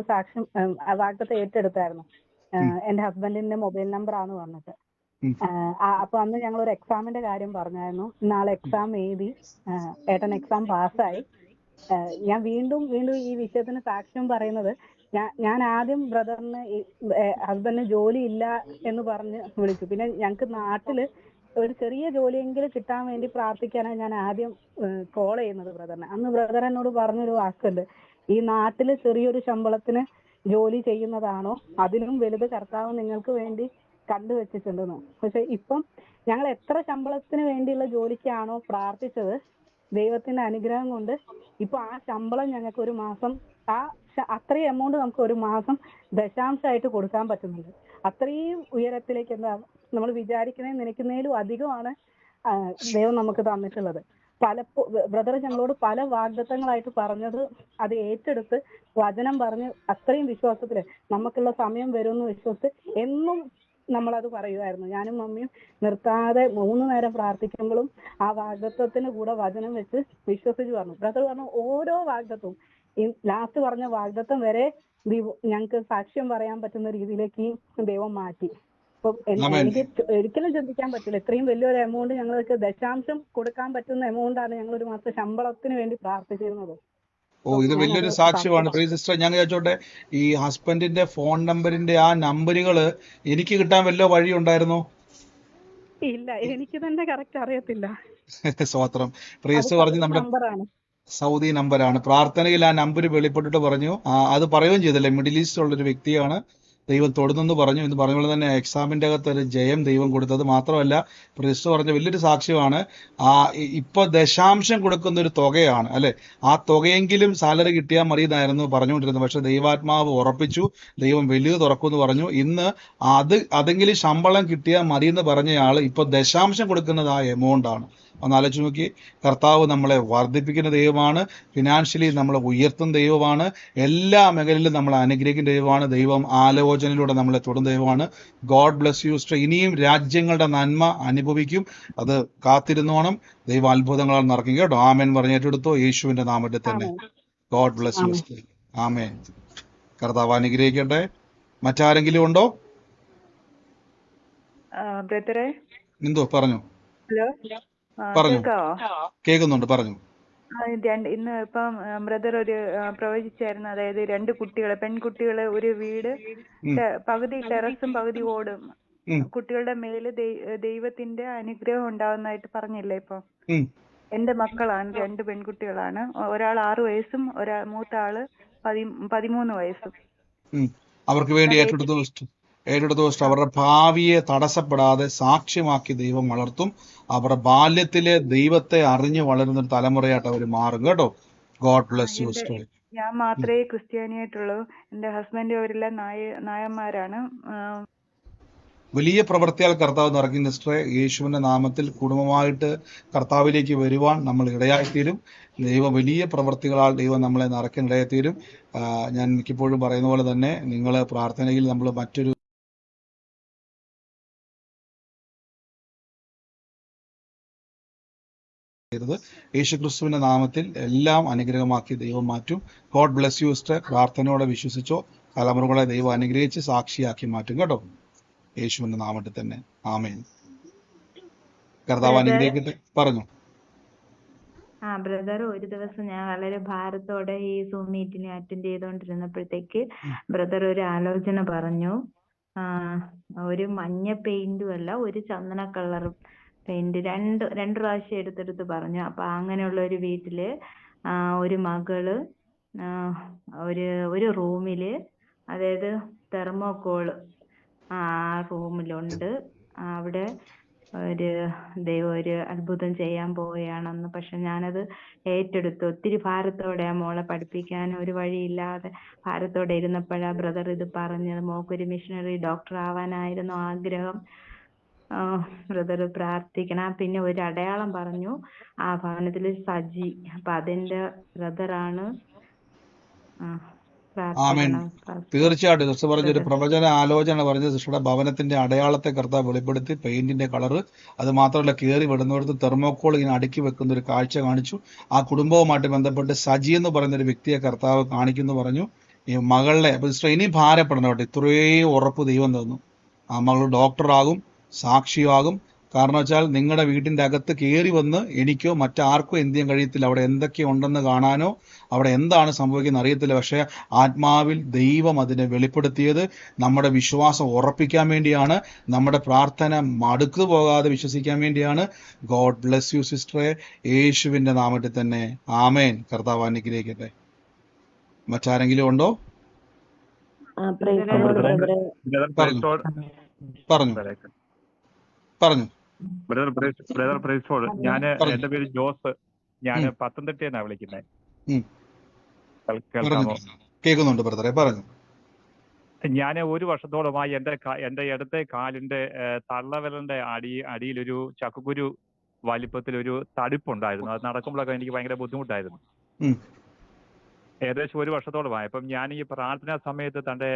വാഗ്ദത്തം ഏറ്റെടുത്തായിരുന്നു. എന്റെ ഹസ്ബൻഡിന്റെ മൊബൈൽ നമ്പർ ആണ് പറഞ്ഞിട്ട്. ഉം. അപ്പൊ അന്ന് ഞങ്ങൾ ഒരു എക്സാമിന്റെ കാര്യം പറഞ്ഞായിരുന്നു. നാളെ എക്സാം എഴുതി ഏട്ടൻ എക്സാം പാസ്സായി. ഞാൻ വീണ്ടും വീണ്ടും ഈ വിഷയത്തിന് സാക്ഷ്യം പറയുന്നത്, ഞാൻ ആദ്യം ബ്രദറിന് ഹസ്ബൻഡിന് ജോലി ഇല്ല എന്ന് പറഞ്ഞ് വിളിച്ചു. പിന്നെ ഞങ്ങൾക്ക് നാട്ടില് ഒരു ചെറിയ ജോലിയെങ്കിലും കിട്ടാൻ വേണ്ടി പ്രാർത്ഥിക്കാനാണ് ഞാൻ ആദ്യം കോൾ ചെയ്യുന്നത് ബ്രദറിനെ. അന്ന് ബ്രദർ എന്നോട് പറഞ്ഞൊരു വാക്കുണ്ട്, ഈ നാട്ടില് ചെറിയൊരു ശമ്പളത്തിന് ജോലി ചെയ്യുന്നതാണോ അതിലും വലുത് കർത്താവ് നിങ്ങൾക്ക് വേണ്ടി കണ്ടുവച്ചിട്ടുണ്ടെന്ന്. പക്ഷെ ഇപ്പം ഞങ്ങൾ എത്ര ശമ്പളത്തിന് വേണ്ടിയുള്ള ജോലിക്കാണോ പ്രാർത്ഥിച്ചത്, ദൈവത്തിന്റെ അനുഗ്രഹം കൊണ്ട് ഇപ്പൊ ആ ശമ്പളം ഞങ്ങൾക്ക് ഒരു മാസം അത്രയും എമൗണ്ട് നമുക്ക് ഒരു മാസം ദശാംശമായിട്ട് കൊടുക്കാൻ പറ്റുന്നുണ്ട്. അത്രയും ഉയരത്തിലേക്ക് എന്താ നമ്മൾ വിചാരിക്കുന്നതിനും നിனைക്കുന്നതിലും അധികമാണ് ദൈവം നമുക്ക് തന്നിട്ടുള്ളത്. ബ്രദർ ഞങ്ങളോട് പല വാഗ്ദത്തങ്ങളായിട്ട് പറഞ്ഞത് അത് ഏറ്റെടുത്ത് വചനം പറഞ്ഞ് അത്രയും വിശ്വാസത്തില് നമുക്കുള്ള സമയം വരുമെന്ന് വിശ്വസിച്ച് എന്നും നമ്മളത് പറയുമായിരുന്നു. ഞാനും മമ്മിയും നിർത്താതെ 3 നേരം പ്രാർത്ഥിക്കുമ്പോഴും ആ വാഗ്ദത്വത്തിന് കൂടെ വചനം വെച്ച് വിശ്വസിച്ച് പറഞ്ഞു. ബ്രദർ പറഞ്ഞു ഓരോ വാഗ്ദത്വവും ഈ ലാസ്റ്റ് പറഞ്ഞ വാഗ്ദത്വം വരെ ഞങ്ങൾക്ക് സാക്ഷ്യം പറയാൻ പറ്റുന്ന രീതിയിലേക്ക് ദൈവം മാറ്റി. അപ്പൊ എനിക്ക് ഒരിക്കലും ചിന്തിക്കാൻ പറ്റില്ല ഇത്രയും വലിയൊരു എമൗണ്ട് ഞങ്ങൾക്ക് ദശാംശം കൊടുക്കാൻ പറ്റുന്ന എമൗണ്ടാണ് ഞങ്ങൾ ഒരു മാസം ശമ്പളത്തിന് വേണ്ടി പ്രാർത്ഥിച്ചിരുന്നത്. ഇത് വലിയൊരു സാക്ഷ്യമാണ്. പ്രിയ സിസ്റ്റർ, ഞാൻ ചോദിച്ചോട്ടെ, ഈ ഹസ്ബൻഡിന്റെ ഫോൺ നമ്പറിന്റെ ആ നമ്പറുകള് എനിക്ക് കിട്ടാൻ വല്ല വഴി ഉണ്ടായിരുന്നോ? ഇല്ല, എനിക്ക് തന്നെ കറക്റ്റ് അറിയത്തില്ല. സ്വത്രം. പ്രിയസ് പറഞ്ഞു നമ്മുടെ നമ്പറാണ്, സൗദി നമ്പറാണ്. പ്രാർത്ഥനയിൽ ആ നമ്പർ വെളിപ്പെട്ടിട്ട് പറഞ്ഞു. അത് പറയുകയും ചെയ്തല്ലേ, മിഡിൽ ഈസ്റ്റ് ഉള്ളൊരു വ്യക്തിയാണ്, ദൈവം തൊടുന്നെന്ന് പറഞ്ഞു. എന്ന് പറഞ്ഞ പോലെ തന്നെ എക്സാമിന്റെ അകത്ത് ഒരു ജയം ദൈവം കൊടുത്തത് മാത്രമല്ല, പ്രിയസ് പറഞ്ഞ വലിയൊരു സാക്ഷ്യമാണ്. ഇപ്പൊ ദശാംശം കൊടുക്കുന്ന ഒരു തുകയാണ് അല്ലെ, ആ തുകയെങ്കിലും സാലറി കിട്ടിയാൽ മതി എന്നായിരുന്നു പറഞ്ഞുകൊണ്ടിരുന്നത്. പക്ഷെ ദൈവാത്മാവ് ഉറപ്പിച്ചു, ദൈവം വലിയ തുറക്കുമെന്ന് പറഞ്ഞു. ഇന്ന് അതെങ്കിലും ശമ്പളം കിട്ടിയാൽ മതി എന്ന് പറഞ്ഞയാൾ ഇപ്പൊ ദശാംശം കൊടുക്കുന്നത് ആ എമൗണ്ട് ആണ്. ഒന്ന് ആലോചിച്ച് നോക്കി. കർത്താവ് നമ്മളെ വർദ്ധിപ്പിക്കുന്ന ദൈവമാണ്, ഫിനാൻഷ്യലി നമ്മളെ ഉയർത്തുന്ന ദൈവമാണ്, എല്ലാ മേഖലയിലും നമ്മളെ അനുഗ്രഹിക്കുന്ന ദൈവമാണ്. ദൈവം ആലോചനയിലൂടെ നമ്മളെ തൊടുന്ന ദൈവമാണ്. God bless you sister. ഇനിയും രാജ്യങ്ങളുടെ നന്മ അനുഭവിക്കും, അത് കാത്തിരുന്നോണം. ദൈവം അത്ഭുതങ്ങളാൽ നിറയ്ക്കും കേട്ടോ. ആമേൻ പറഞ്ഞ് ഏറ്റെടുത്തോ, യേശുവിന്റെ നാമത്തിൽ തന്നെ. God bless you sister. Amen. കർത്താവ് അനുഗ്രഹിക്കട്ടെ. മറ്റാരെങ്കിലും ഉണ്ടോ? എന്തോ പറഞ്ഞു? ഹലോ, പറഞ്ഞു. കേൾക്കാവോ? കേൾക്കുന്നുണ്ട്, പറഞ്ഞു. ഇന്ന് ഇപ്പം ബ്രദർ ഒരു പ്രവചിച്ചായിരുന്നു, അതായത് 2 കുട്ടികളെ, പെൺകുട്ടികളെ, ഒരു വീട് പകുതി ടെറസും പകുതി ഓടും, കുട്ടികളുടെ മേല് ദൈവത്തിന്റെ അനുഗ്രഹം ഉണ്ടാവുന്നതായിട്ട് പറഞ്ഞില്ലേ ഇപ്പൊ? എന്റെ മക്കളാണ്, 2 പെൺകുട്ടികളാണ്. ഒരാൾ 6 വയസ്സും മൂത്ത ആള് 13 വയസ്സും. അവർക്ക് വേണ്ടി ഏറ്റെടുത്തു. അവരുടെ ഭാവിയെ തടസ്സപ്പെടാതെ സാക്ഷ്യമാക്കി ദൈവം വളർത്തും. അവരുടെ ബാല്യത്തിലെ ദൈവത്തെ അറിഞ്ഞു വളരുന്ന ഒരു തലമുറയായിട്ട് അവർ മാറും കേട്ടോ. God bless you sister. ഞാൻ മാത്രമേ ക്രിസ്ത്യാനിയായിട്ടുള്ളൂ. എന്റെ ഹസ്ബൻഡ് അവരെല്ലാം നായന്മാരാണ്. വലിയ പ്രവൃത്തിയാൽ കർത്താവ് നിറയ്ക്കുന്ന സിസ്റ്ററെ, യേശുവിന്റെ നാമത്തിൽ കുടുംബമായിട്ട് കർത്താവിലേക്ക് വരുവാൻ നമ്മൾ ഇടയായിത്തീരും. ദൈവം വലിയ പ്രവൃത്തികളാൽ ദൈവം നമ്മളെ നിറയ്ക്കാൻ ഇടയായിത്തീരും. ഞാൻ മിക്കപ്പോഴും പറയുന്ന പോലെ തന്നെ നിങ്ങൾ പ്രാർത്ഥനയിൽ നമ്മൾ മറ്റൊരു യേശുക്രിസ്തുവിന്റെ നാമത്തിൽ എല്ലാം അനുഗ്രഹമാക്കി ദൈവം മാറ്റും. God bless you sister. പ്രാർത്ഥനയോടെ വിശ്വസിച്ചോ, തലമുറകളെ ദൈവം അനുഗ്രഹിച്ച് സാക്ഷിയാക്കി മാറ്റും കേട്ടോ, യേശുവിന്റെ നാമത്തിൽ തന്നെ. ആമേൻ. കർത്താവ് അനുഗ്രഹിക്കട്ടെ. പറഞ്ഞു. ബ്രദർ, ഒരു ദിവസം ഞാൻ വളരെ ഭാരത്തോടെ ഈ സൂം മീറ്റിനെ അറ്റൻഡ് ചെയ്തോണ്ടിരുന്നപ്പോഴത്തേക്ക് ബ്രദർ ഒരു ആലോചന പറഞ്ഞു. ഒരു മഞ്ഞ പെയിന്റും അല്ല, ഒരു ചന്ദന കളർ പെയിന്റ് രണ്ട് പ്രാവശ്യം എടുത്തെടുത്ത് പറഞ്ഞു. അപ്പൊ അങ്ങനെയുള്ള ഒരു വീട്ടില് ഒരു മകള് ഒരു റൂമില്, അതായത് തെർമോക്കോള് ആ റൂമിലുണ്ട്. അവിടെ ദൈവം ഒരു അത്ഭുതം ചെയ്യാൻ പോവുകയാണെന്ന്. പക്ഷെ ഞാനത് ഏറ്റെടുത്തു. ഒത്തിരി ഭാരത്തോടെ ആ മോളെ പഠിപ്പിക്കാൻ ഒരു വഴിയില്ലാതെ ഭാരത്തോടെ ഇരുന്നപ്പോഴാ ബ്രദർ ഇത് പറഞ്ഞത്. മോക്കൊരു മിഷണറി ഡോക്ടർ ആവാനായിരുന്നു ആഗ്രഹം. ബ്രദർ പ്രാർത്ഥിക്കണം. പിന്നെ ഒരു അടയാളം പറഞ്ഞു, ആ ഭവനത്തില് സജി. അപ്പൊ അതിന്റെ ബ്രദറാണ്. തീർച്ചയായിട്ടും സിസ്റ്റർ പറഞ്ഞൊരു പ്രവചന ആലോചന പറഞ്ഞ സിസ്റ്ററുടെ ഭവനത്തിന്റെ അടയാളത്തെ കർത്താവ് വെളിപ്പെടുത്തി. പെയിന്റിന്റെ കളറ്, അത് മാത്രമല്ല കയറി വിടുന്നിടത്ത് തെർമോക്കോൾ ഇങ്ങനെ അടുക്കി വെക്കുന്ന ഒരു കാഴ്ച കാണിച്ചു. ആ കുടുംബവുമായിട്ട് ബന്ധപ്പെട്ട് സജി എന്ന് പറയുന്ന ഒരു വ്യക്തിയെ കർത്താവ് കാണിക്കുന്നു പറഞ്ഞു. ഈ മകളെ സിസ്റ്റർ ഇനി ഭാരപ്പെടണം കേട്ടോ, ഇത്രയും ഉറപ്പ് ദൈവം തന്നു. ആ മകൾ ഡോക്ടറാകും, സാക്ഷിയാകും. കാരണം വെച്ചാൽ നിങ്ങളുടെ വീട്ടിൻ്റെ അകത്ത് കയറി വന്ന് എനിക്കോ മറ്റാർക്കോ എന്ത് ചെയ്യാൻ കഴിയത്തില്ല. അവിടെ എന്തൊക്കെ ഉണ്ടെന്ന് കാണാനോ അവിടെ എന്താണ് സംഭവിക്കുന്നത് അറിയത്തില്ല. പക്ഷേ ആത്മാവിൽ ദൈവം അതിനെ വെളിപ്പെടുത്തിയത് നമ്മുടെ വിശ്വാസം ഉറപ്പിക്കാൻ വേണ്ടിയാണ്, നമ്മുടെ പ്രാർത്ഥന മടുത്തു പോകാതെ വിശ്വസിക്കാൻ വേണ്ടിയാണ്. ഗോഡ് ബ്ലെസ് യു സിസ്റ്ററെ, യേശുവിൻ്റെ നാമത്തിൽ തന്നെ ആമേൻ. കർത്താവ് അനുഗ്രഹിക്കട്ടെ. മറ്റാരെങ്കിലും ഉണ്ടോ? പറഞ്ഞു പറഞ്ഞു പറഞ്ഞു ബ്രദർ പ്രൈസ് ലോർഡ്. ഞാൻ എന്റെ പേര് ജോസ്. ഞാൻ പത്തനംതിട്ടയെന്നാ വിളിക്കുന്നത്. കേൾക്കാമോ? കേൾക്കുന്നുണ്ട് ബ്രദറെ, പറഞ്ഞു. ഞാൻ 1 വർഷത്തോളമായി എന്റെ ഇടത്തെ കാലിന്റെ തള്ളവിരലിന്റെ അടിയിലൊരു ചക്കക്കുരു വലിപ്പത്തിലൊരു തടിപ്പുണ്ടായിരുന്നു. അത് നടക്കുമ്പോഴൊക്കെ എനിക്ക് ഭയങ്കര ബുദ്ധിമുട്ടായിരുന്നു. ഏകദേശം 1 വർഷത്തോളമായി. അപ്പം ഞാൻ ഈ പ്രാർത്ഥനാ സമയത്ത് തന്റെ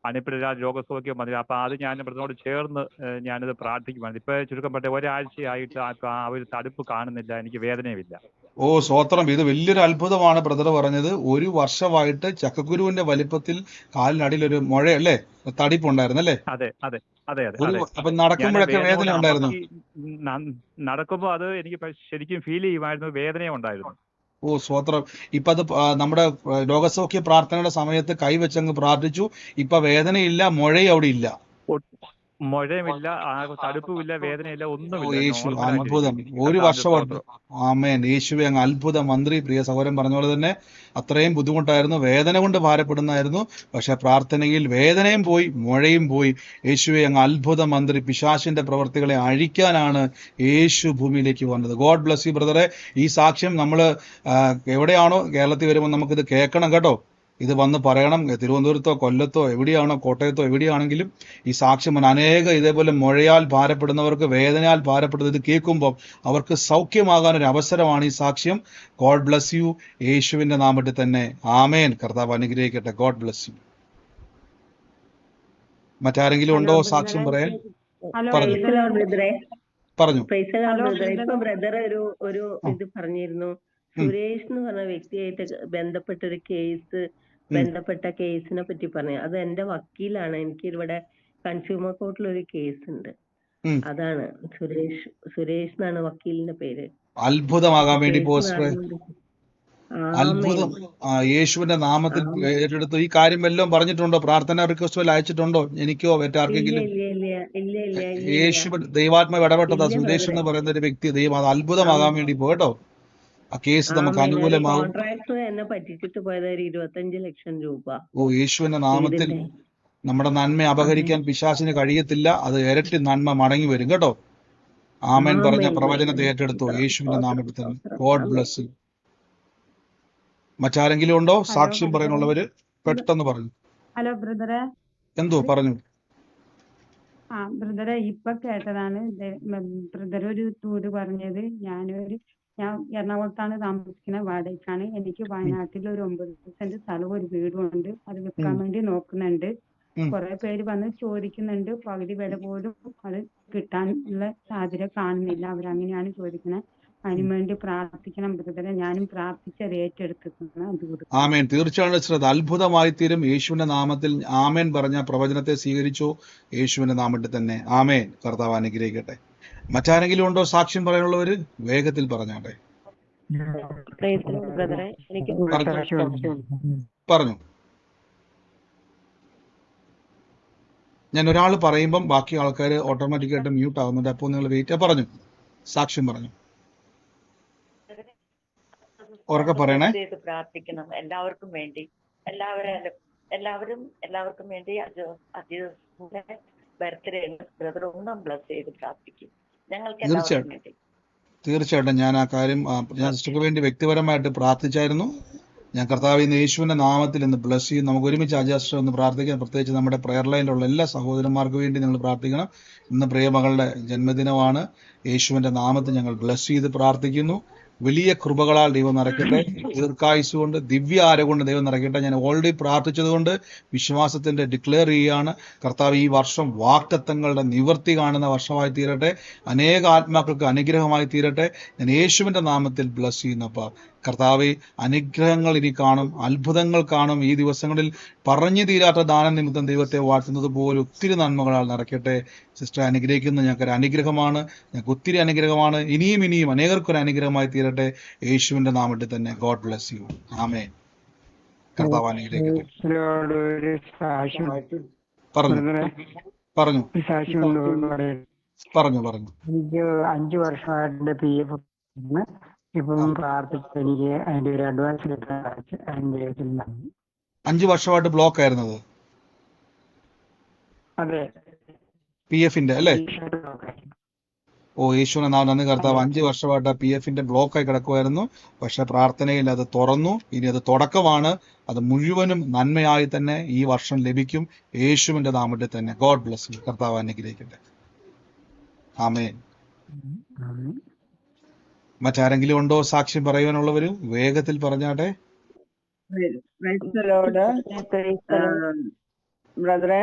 അനിപ്പിട രോഗസൗഖ്യം വന്നില്ല. അപ്പൊ അത് ഞാൻ ബ്രദറിനോട് ചേർന്ന് ഞാനിത് പ്രാർത്ഥിക്കുവാണ്. ഇപ്പൊ ചുരുക്കം പറഞ്ഞ ഒരാഴ്ചയായിട്ട് ആ ഒരു തടുപ്പ് കാണുന്നില്ല, എനിക്ക് വേദനയുമില്ല. ഓ സ്വോത്രം, ഇത് വലിയൊരു അത്ഭുതമാണ് ബ്രദർ പറഞ്ഞത്. 1 വർഷമായിട്ട് ചക്കക്കുരുവിന്റെ വലിപ്പത്തിൽ കാലിനടിയിൽ ഒരു മുഴയല്ലേ, തടിപ്പുണ്ടായിരുന്നു അല്ലേ? അതെ അതെ അതെ അതെ. അപ്പൊ നടക്കുമ്പോഴൊക്കെ വേദന ഉണ്ടായിരുന്നു? നടക്കുമ്പോ അത് എനിക്ക് ശരിക്കും ഫീൽ ചെയ്യുമായിരുന്നു, വേദനയും ഉണ്ടായിരുന്നു. ഓ സ്വോത്രം. ഇപ്പൊ അത് നമ്മുടെ രോഗസൗഖ്യ പ്രാർത്ഥനയുടെ സമയത്ത് കൈവച്ചങ്ങ് പ്രാർത്ഥിച്ചു. ഇപ്പൊ വേദനയില്ല, മുഴയും അവിടെ ഇല്ല, മുഴയുമില്ല, തടുപ്പുമില്ല, വേദനയില്ല, ഒന്നുമില്ല. യേശു അത്ഭുതം. 1 വർഷമായിട്ട് ആമേൻ. യേശുവെ അങ്ങ് അത്ഭുത മന്ത്രി. പ്രിയ സഹോദരൻ പറഞ്ഞ പോലെ തന്നെ അത്രയും ബുദ്ധിമുട്ടായിരുന്നു, വേദന കൊണ്ട് ഭാരപ്പെടുന്നായിരുന്നു. പക്ഷെ പ്രാർത്ഥനയിൽ വേദനയും പോയി, മുഴയും പോയി. യേശുവെ അങ്ങ് അത്ഭുത മന്ത്രി. പിശാചിന്റെ പ്രവർത്തികളെ അഴിക്കാനാണ് യേശു ഭൂമിയിലേക്ക് വന്നത്. ഗോഡ് ബ്ലസ് യു ബ്രദറെ. ഈ സാക്ഷ്യം നമ്മൾ എവിടെയാണോ കേരളത്തിൽ വരുമ്പോൾ നമുക്കിത് കേൾക്കണം കേട്ടോ. ഇത് വന്ന് പറയണം. തിരുവനന്തപുരത്തോ കൊല്ലത്തോ എവിടെയാണോ കോട്ടയത്തോ എവിടെയാണെങ്കിലും ഈ സാക്ഷ്യം അനേക ഇതേപോലെ മുഴയാൽ ഭാരപ്പെടുന്നവർക്ക്, വേദനയാൽ ഭാരപ്പെടുന്നത് ഇത് കേൾക്കുമ്പോൾ അവർക്ക് സൗഖ്യമാകാനൊരു അവസരമാണ് ഈ സാക്ഷ്യം. ഗോഡ് ബ്ലസ് യു, യേശുവിന്റെ നാമത്തിൽ തന്നെ ആമേൻ. കർത്താവ് അനുഗ്രഹിക്കട്ടെ. God bless U. മറ്റാരെങ്കിലും ഉണ്ടോ സാക്ഷ്യം പറയാൻ? പറഞ്ഞു. ഇപ്പൊ ബ്രദർ ഒരു ഇത് പറഞ്ഞിരുന്നു, സുരേഷ് എന്ന് പറഞ്ഞ വ്യക്തിയായിട്ട് ബന്ധപ്പെട്ട കേസിനെ പറ്റി പറഞ്ഞു. അത് എന്റെ വക്കീലാണ്. എനിക്ക് ഇവിടെ കൺസ്യൂമർ കോർട്ടിൽ ഒരു കേസ് ഉണ്ട്. അതാണ് സുരേഷ് എന്നാണ് വക്കീലിന്റെ പേര്. അത്ഭുതമാകാൻ വേണ്ടി പോസ്റ്റർ അത്ഭുതം യേശുവിന്റെ നാമത്തിൽ ഏറ്റെടുത്തു. ഈ കാര്യം വല്ലതും പറഞ്ഞിട്ടുണ്ടോ? പ്രാർത്ഥന റിക്വസ്റ്റ് വല്ല അയച്ചിട്ടുണ്ടോ? എനിക്കോ മറ്റാർക്കെങ്കിലും? യേശു ദൈവാത്മാവ് ഇടപെട്ടതാ. സുരേഷ് എന്ന് പറയുന്ന ഒരു വ്യക്തി ദൈവം അത് അത്ഭുതമാകാൻ വേണ്ടി പോട്ടോ. ആ കേസ് നമുക്ക് അനുകൂലമാകും. എന്നെ പറ്റിച്ചിട്ട് പോയത് 25 ലക്ഷം രൂപ. ഓ യേശുവിന്റെ നാമത്തിൽ നമ്മുടെ നന്മ അപഹരിക്കാൻ പിശാചിന് കഴിയത്തില്ല. അത് ഇരട്ടി നന്മ മടങ്ങി വരും കേട്ടോ. ആമേൻ പറഞ്ഞ പ്രവചനത്തെ ഏറ്റെടുത്തു യേശുവിന്റെ നാമത്തിൽ തന്നെ. God bless. മറ്റാരെങ്കിലും ഉണ്ടോ സാക്ഷ്യം പറയാനുള്ളവര്? പെട്ടെന്ന് പറഞ്ഞു. ഹലോ ബ്രദറെ. എന്തോ പറഞ്ഞു? ബ്രദറെ ഇപ്പൊ കേട്ടതാണ് ബ്രദർ ഒരു ടൂറ് പറഞ്ഞത്. ഞാൻ എറണാകുളത്താണ് താമസിക്കുന്നത്, വാടകയ്ക്കാണ്. എനിക്ക് വയനാട്ടിൽ ഒരു 9 സെന്റ് സ്ഥലവും ഒരു വീടും ഉണ്ട്. അത് വിൽക്കാൻ വേണ്ടി നോക്കുന്നുണ്ട്. കുറെ പേര് വന്ന് ചോദിക്കുന്നുണ്ട്. പകുതി വില പോലും അത് കിട്ടാനുള്ള സാധ്യത കാണുന്നില്ല. അവരങ്ങനെയാണ് ചോദിക്കുന്നത്. അതിനുവേണ്ടി പ്രാർത്ഥിക്കണം ബ്രദറെ. ഞാനും പ്രാർത്ഥിച്ചത് ഏറ്റെടുത്തിട്ടുണ്ട്. ആമേൻ. തീർച്ചയായും ശ്രദ്ധ അത്ഭുതമായി തീരും യേശുവിന്റെ നാമത്തിൽ. ആമേൻ പറഞ്ഞ പ്രവചനത്തെ സ്വീകരിച്ചു യേശുവിന്റെ നാമത്തിൽ തന്നെ. ആമേൻ. കർത്താവ് അനുഗ്രഹിക്കട്ടെ. മറ്റാരെങ്കിലും ഉണ്ടോ സാക്ഷ്യം പറയാനുള്ളവര്? വേഗത്തിൽ പറഞ്ഞാട്ടെ. പറഞ്ഞു. ഞാൻ ഒരാൾ പറയുമ്പം ബാക്കി ആൾക്കാർ ഓട്ടോമാറ്റിക്കായിട്ട് മ്യൂട്ട് ആകുന്നുണ്ട്. അപ്പോൾ നിങ്ങൾ വെയിറ്റ്. പറഞ്ഞു. സാക്ഷ്യം പറഞ്ഞു. ഉറക്കെ പറയണേ. പ്രാർത്ഥിക്കണം എല്ലാവർക്കും വേണ്ടി. എല്ലാവർക്കും വേണ്ടി ബർത്ത്ഡേ ബ്രദർ ഒന്നും ബ്ലസ് ചെയ്ത് പ്രാർത്ഥിക്കും. തീർച്ചയായിട്ടും ഞാൻ ആ കാര്യം ഞാൻ സിസ്റ്റർക്ക് വേണ്ടി വ്യക്തിപരമായിട്ട് പ്രാർത്ഥിച്ചായിരുന്നു. ഞാൻ കർത്താവ് ഇന്ന് യേശുവിന്റെ നാമത്തിൽ ഇന്ന് ബ്ലസ് ചെയ്യും. നമുക്ക് ഒരുമിച്ച് അജാസ്റ്റർ ഒന്ന് പ്രാർത്ഥിക്കാം. പ്രത്യേകിച്ച് നമ്മുടെ പ്രെയർ ലൈനിലുള്ള എല്ലാ സഹോദരന്മാർക്ക് വേണ്ടി നിങ്ങൾ പ്രാർത്ഥിക്കണം. ഇന്ന് പ്രിയമകളുടെ ജന്മദിനമാണ്. യേശുവിന്റെ നാമത്തിൽ ഞങ്ങൾ ബ്ലസ് ചെയ്ത് പ്രാർത്ഥിക്കുന്നു. വലിയ കൃപകളാൽ ദൈവം നിറയ്ക്കട്ടെ. ദീർഘായുസ് കൊണ്ട് ദിവ്യ ആരോഗ്യം കൊണ്ട് ദൈവം നിറയ്ക്കട്ടെ. ഞാൻ ഓൾറെഡി പ്രാർത്ഥിച്ചതുകൊണ്ട് വിശ്വാസത്തിന്റെ ഡിക്ലെയർ ചെയ്യുകയാണ്. കർത്താവ് ഈ വർഷം വാഗ്ദത്തങ്ങളുടെ നിവർത്തി കാണുന്ന വർഷമായി തീരട്ടെ. അനേക ആത്മാക്കൾക്ക് അനുഗ്രഹമായി തീരട്ടെ. ഞാൻ യേശുവിന്റെ നാമത്തിൽ ബ്ലസ് ചെയ്യുന്നപ്പ കർത്താവെ, അനുഗ്രഹങ്ങൾ ഇനി കാണും, അത്ഭുതങ്ങൾ കാണും. ഈ ദിവസങ്ങളിൽ പറഞ്ഞു തീരാത്ത ദാന നിമിത്തം ദൈവത്തെ വാഴ്ത്തുന്നത് പോലെ ഒത്തിരി നന്മകളാൽ നിറയ്ക്കട്ടെ. സിസ്റ്റർ അനുഗ്രഹിക്കുന്നത് ഞങ്ങൾക്കൊരു അനുഗ്രഹമാണ്, ഞങ്ങൾക്ക് ഒത്തിരി അനുഗ്രഹമാണ്. ഇനിയും ഇനിയും അനേകർക്കൊരു അനുഗ്രഹമായി തീരട്ടെ. യേശുവിന്റെ നാമത്തിൽ തന്നെ. God bless you. ആമേൻ. കർത്താവ് അനുഗ്രഹിക്കട്ടെ. ഒരു സാക്ഷ്യം പറഞ്ഞു പറഞ്ഞു ഒരു സാക്ഷ്യം ഉണ്ടെന്ന് പറയുന്നത്. പറഞ്ഞു പറഞ്ഞു എനിക്ക് 5 വർഷമായിട്ട് PF ഇപ്പം പ്രാർത്ഥിച്ച് എനിക്ക് അതിന്റെ ഒരു അഡ്വാൻസ് ലെറ്റർ അയച്ച് അതിന്റെ പേരിൽ നന്ദി. 5 വർഷമായിട്ട് ബ്ലോക്ക് ആയിരുന്നത് അതെ, PF അല്ലേ? ഓ, യേശുവിനെ നാം നന്ദി കർത്താവ്. 5 വർഷമായിട്ട് PF ബ്ലോക്കായി കിടക്കുമായിരുന്നു. പക്ഷെ പ്രാർത്ഥനയിൽ അത് തുറന്നു. ഇനി അത് തുടക്കമാണ്. അത് മുഴുവനും നന്മയായി തന്നെ ഈ വർഷം ലഭിക്കും. യേശുവിന്റെ നാമത്തിൽ തന്നെ. God bless U. കർത്താവ് അനുഗ്രഹിക്കട്ടെ. ആമേൻ. മറ്റാരെങ്കിലും ഉണ്ടോ സാക്ഷ്യം പറയുവാനുള്ളവര്? വേഗത്തിൽ പറഞ്ഞാട്ടെ. ബ്രദറെ,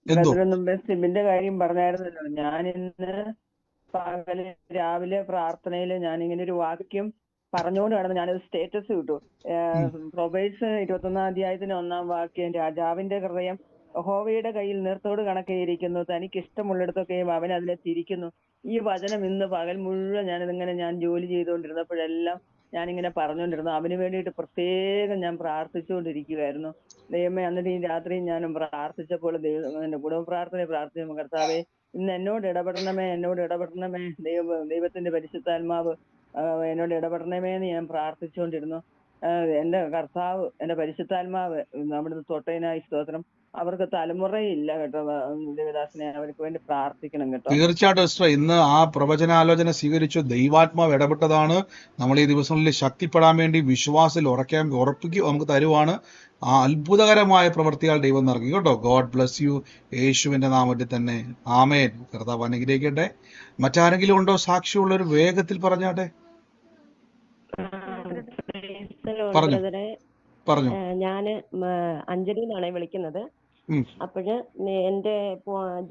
എന്തോ ബ്രദർ മുമ്പേ സിബിന്റെ കാര്യം പറഞ്ഞായിരുന്നല്ലോ. ഞാൻ ഇന്ന് പകല് രാവിലെ പ്രാർത്ഥനയില് ഞാൻ ഇങ്ങനെ ഒരു വാക്യം പറഞ്ഞുകൊണ്ട് കിടന്നു. ഞാനത് സ്റ്റേറ്റസ് കിട്ടു. പ്രൊവേഴ്സ് 21-ാം അധ്യായത്തിന് 1-ാം വാക്യം, രാജാവിന്റെ ഹൃദയം യഹോവയുടെ കയ്യിൽ നീർത്തോട് കണക്കേയിരിക്കുന്നു, തനിക്ക് ഇഷ്ടമുള്ളിടത്തൊക്കെയും അവൻ അതിനെ തിരിക്കുന്നു. ഈ വചനം ഇന്ന് പകൽ മുഴുവൻ ഞാൻ ജോലി ചെയ്തുകൊണ്ടിരുന്നപ്പോഴെല്ലാം ഞാനിങ്ങനെ പറഞ്ഞുകൊണ്ടിരുന്നു. അവന് വേണ്ടിയിട്ട് പ്രത്യേകം ഞാൻ പ്രാർത്ഥിച്ചുകൊണ്ടിരിക്കുകയായിരുന്നു. ദൈവമേ, എന്നിട്ട് ഈ രാത്രി ഞാൻ പ്രാർത്ഥിച്ചപ്പോൾ എന്റെ കുടുംബ പ്രാർത്ഥിച്ചു, കർത്താവേ ഇന്ന് എന്നോട് ഇടപെടണമേ, ദൈവത്തിന്റെ പരിശുദ്ധാത്മാവ് എന്നോട് ഇടപെടണമേ എന്ന് ഞാൻ പ്രാർത്ഥിച്ചുകൊണ്ടിരുന്നു. എന്റെ കർത്താവ്, എന്റെ പരിശുദ്ധാത്മാവ് അവിടുന്ന് തൊട്ടതിനായി സ്തോത്രം. അവർക്ക് തലമുറയില്ല കേട്ടോ ദേവദാസനെ, അവർക്ക് വേണ്ടി പ്രാർത്ഥിക്കണം കേട്ടോ. തീർച്ചയായിട്ടും സിസ്റ്റർ, ഇന്ന് ആ പ്രവചനാലോചന സ്വീകരിച്ചു. ദൈവാത്മാവ് ഇടപെട്ടതാണ്. നമ്മൾ ഈ ദിവസങ്ങളിൽ ശക്തിപ്പെടാൻ വേണ്ടി വിശ്വാസത്തിൽ ഉറപ്പിക്കുക നമുക്ക് തരുവാണ്. ആ അത്ഭുതകരമായ പ്രവൃത്തിയാൽ ദൈവം നൽകി കേട്ടോ. God bless U. യേശുവിന്റെ നാമത്തിൽ തന്നെ. ആമേൻ. കർത്താവ് അനുഗ്രഹിക്കട്ടെ. മറ്റാരെങ്കിലും ഉണ്ടോ സാക്ഷിയുള്ളൊരു? വേഗത്തിൽ പറഞ്ഞാട്ടെ. പറഞ്ഞു പറഞ്ഞു. ഞാന് അഞ്ജലിന്നാണ് വിളിക്കുന്നത്. അപ്പോഴ് എന്റെ